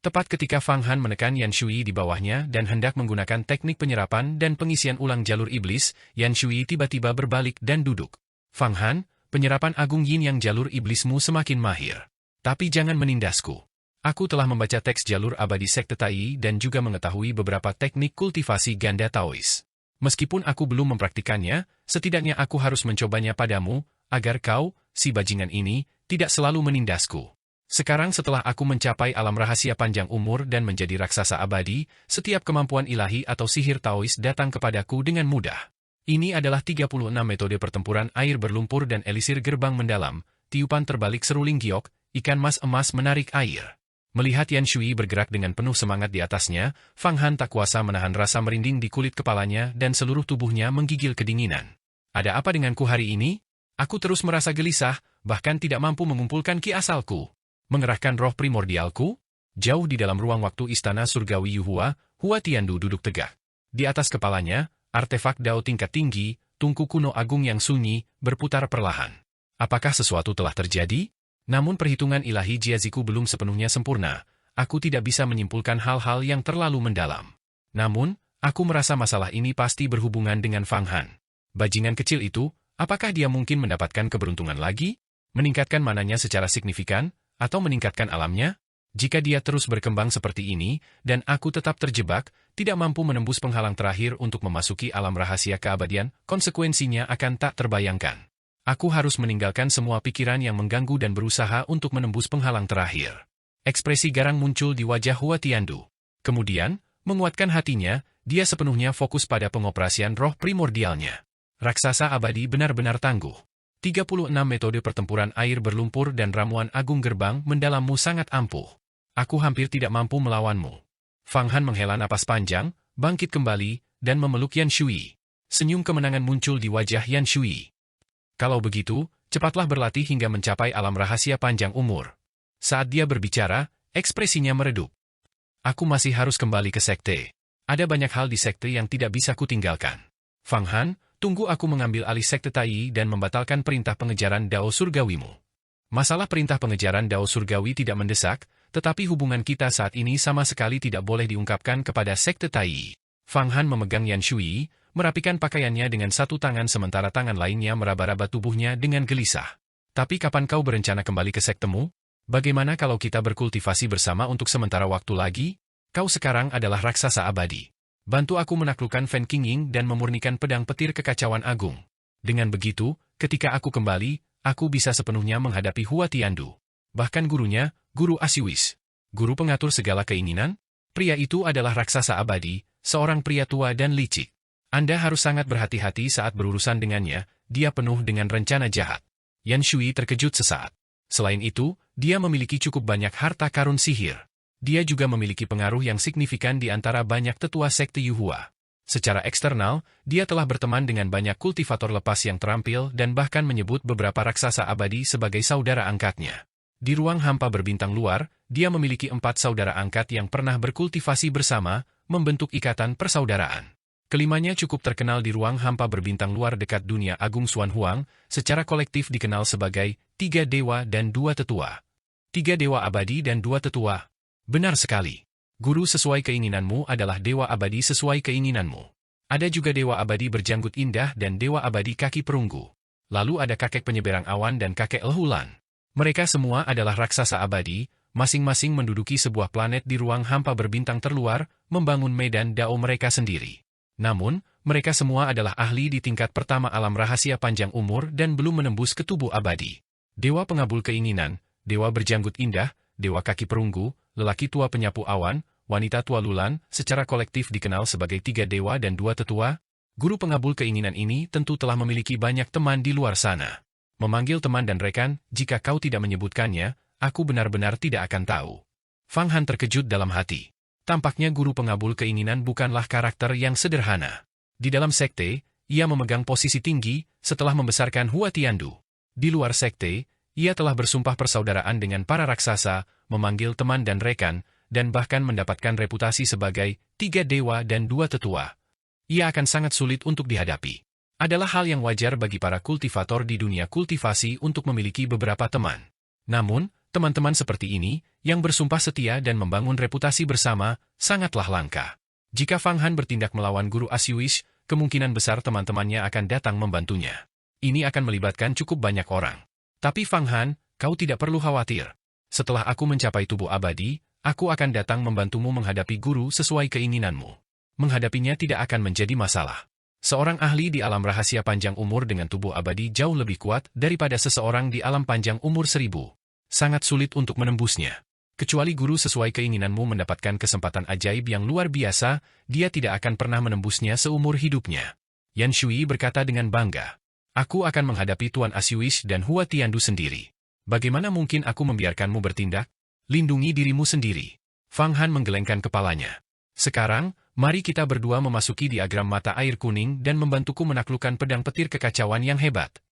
Tepat ketika Fang Han menekan Yan Shui di bawahnya dan hendak menggunakan teknik penyerapan dan pengisian ulang jalur iblis, Yan Shui tiba-tiba berbalik dan duduk. Fang Han, penyerapan agung yin yang jalur iblismu semakin mahir. Tapi jangan menindasku. Aku telah membaca teks jalur abadi Sekte Tai dan juga mengetahui beberapa teknik kultivasi ganda Taois. Meskipun aku belum mempraktikannya, setidaknya aku harus mencobanya padamu, agar kau, si bajingan ini, tidak selalu menindasku. Sekarang setelah aku mencapai alam rahasia panjang umur dan menjadi raksasa abadi, setiap kemampuan ilahi atau sihir Taois datang kepadaku dengan mudah. Ini adalah 36 metode pertempuran air berlumpur dan elisir gerbang mendalam, tiupan terbalik seruling giok, ikan mas emas menarik air. Melihat Yan Shui bergerak dengan penuh semangat di atasnya, Fang Han tak kuasa menahan rasa merinding di kulit kepalanya dan seluruh tubuhnya menggigil kedinginan. Ada apa denganku hari ini? Aku terus merasa gelisah, bahkan tidak mampu mengumpulkan ki asalku. Mengerahkan roh primordialku? Jauh di dalam ruang waktu istana surgawi Yuhua, Hua Tiandu duduk tegak. Di atas kepalanya, artefak Dao tingkat tinggi, tungku kuno agung yang sunyi, berputar perlahan. Apakah sesuatu telah terjadi? Namun perhitungan ilahi Jiaziku belum sepenuhnya sempurna, aku tidak bisa menyimpulkan hal-hal yang terlalu mendalam. Namun, aku merasa masalah ini pasti berhubungan dengan Fang Han. Bajingan kecil itu, apakah dia mungkin mendapatkan keberuntungan lagi? Meningkatkan mananya secara signifikan, atau meningkatkan alamnya? Jika dia terus berkembang seperti ini, dan aku tetap terjebak, tidak mampu menembus penghalang terakhir untuk memasuki alam rahasia keabadian, konsekuensinya akan tak terbayangkan. Aku harus meninggalkan semua pikiran yang mengganggu dan berusaha untuk menembus penghalang terakhir. Ekspresi garang muncul di wajah Hua Tiandu. Kemudian, menguatkan hatinya, dia sepenuhnya fokus pada pengoperasian roh primordialnya. Raksasa abadi benar-benar tangguh. 36 metode pertempuran air berlumpur dan ramuan agung gerbang mendalammu sangat ampuh. Aku hampir tidak mampu melawanmu. Fang Han menghela napas panjang, bangkit kembali, dan memeluk Yan Shui. Senyum kemenangan muncul di wajah Yan Shui. Kalau begitu, cepatlah berlatih hingga mencapai alam rahasia panjang umur. Saat dia berbicara, ekspresinya meredup. Aku masih harus kembali ke sekte. Ada banyak hal di sekte yang tidak bisa kutinggalkan. Fang Han, tunggu aku mengambil alih sekte Tai dan membatalkan perintah pengejaran Dao Surgawimu. Masalah perintah pengejaran Dao Surgawi tidak mendesak, tetapi hubungan kita saat ini sama sekali tidak boleh diungkapkan kepada sekte Tai. Fang Han memegang Yan Shui, merapikan pakaiannya dengan satu tangan sementara tangan lainnya meraba-raba tubuhnya dengan gelisah. Tapi kapan kau berencana kembali ke sektemu? Bagaimana kalau kita berkultivasi bersama untuk sementara waktu lagi? Kau sekarang adalah raksasa abadi. Bantu aku menaklukkan Fan Qingying dan memurnikan pedang petir kekacauan agung. Dengan begitu, ketika aku kembali, aku bisa sepenuhnya menghadapi Hua Tiandu. Bahkan gurunya, Guru Asiwis. Guru pengatur segala keinginan? Pria itu adalah raksasa abadi, seorang pria tua dan licik. Anda harus sangat berhati-hati saat berurusan dengannya, dia penuh dengan rencana jahat. Yan Shui terkejut sesaat. Selain itu, dia memiliki cukup banyak harta karun sihir. Dia juga memiliki pengaruh yang signifikan di antara banyak tetua sekte Yuhua. Secara eksternal, dia telah berteman dengan banyak kultivator lepas yang terampil dan bahkan menyebut beberapa raksasa abadi sebagai saudara angkatnya. Di ruang hampa berbintang luar, dia memiliki 4 saudara angkat yang pernah berkultivasi bersama, membentuk ikatan persaudaraan. Kelimanya cukup terkenal di ruang hampa berbintang luar dekat dunia agung Xuan Huang, secara kolektif dikenal sebagai 3 dewa dan 2 tetua. 3 dewa abadi dan 2 tetua. Benar sekali. Guru sesuai keinginanmu adalah dewa abadi sesuai keinginanmu. Ada juga dewa abadi berjanggut indah dan dewa abadi kaki perunggu. Lalu ada kakek penyeberang awan dan kakek lehulan. Mereka semua adalah raksasa abadi, masing-masing menduduki sebuah planet di ruang hampa berbintang terluar, membangun medan dao mereka sendiri. Namun, mereka semua adalah ahli di tingkat pertama alam rahasia panjang umur dan belum menembus ke tubuh abadi. Dewa pengabul keinginan, dewa berjanggut indah, dewa kaki perunggu, lelaki tua penyapu awan, wanita tua lulan, secara kolektif dikenal sebagai 3 dewa dan 2 tetua. Guru pengabul keinginan ini tentu telah memiliki banyak teman di luar sana. Memanggil teman dan rekan, jika kau tidak menyebutkannya, aku benar-benar tidak akan tahu. Fang Han terkejut dalam hati. Tampaknya guru pengabul keinginan bukanlah karakter yang sederhana. Di dalam sekte, ia memegang posisi tinggi setelah membesarkan Hua Tiandu. Di luar sekte, ia telah bersumpah persaudaraan dengan para raksasa, memanggil teman dan rekan, dan bahkan mendapatkan reputasi sebagai 3 dewa dan 2 tetua. Ia akan sangat sulit untuk dihadapi. Adalah hal yang wajar bagi para kultivator di dunia kultivasi untuk memiliki beberapa teman. Namun, teman-teman seperti ini, yang bersumpah setia dan membangun reputasi bersama, sangatlah langka. Jika Fang Han bertindak melawan guru Asyuish, kemungkinan besar teman-temannya akan datang membantunya. Ini akan melibatkan cukup banyak orang. Tapi Fang Han, kau tidak perlu khawatir. Setelah aku mencapai tubuh abadi, aku akan datang membantumu menghadapi guru sesuai keinginanmu. Menghadapinya tidak akan menjadi masalah. Seorang ahli di alam rahasia panjang umur dengan tubuh abadi jauh lebih kuat daripada seseorang di alam panjang umur 1000. Sangat sulit untuk menembusnya. Kecuali guru sesuai keinginanmu mendapatkan kesempatan ajaib yang luar biasa, dia tidak akan pernah menembusnya seumur hidupnya. Yan Shui berkata dengan bangga. Aku akan menghadapi Tuan Asyuish dan Hua Tiandu sendiri. Bagaimana mungkin aku membiarkanmu bertindak? Lindungi dirimu sendiri. Fang Han menggelengkan kepalanya. Sekarang, mari kita berdua memasuki diagram mata air kuning dan membantuku menaklukkan pedang petir kekacauan yang hebat.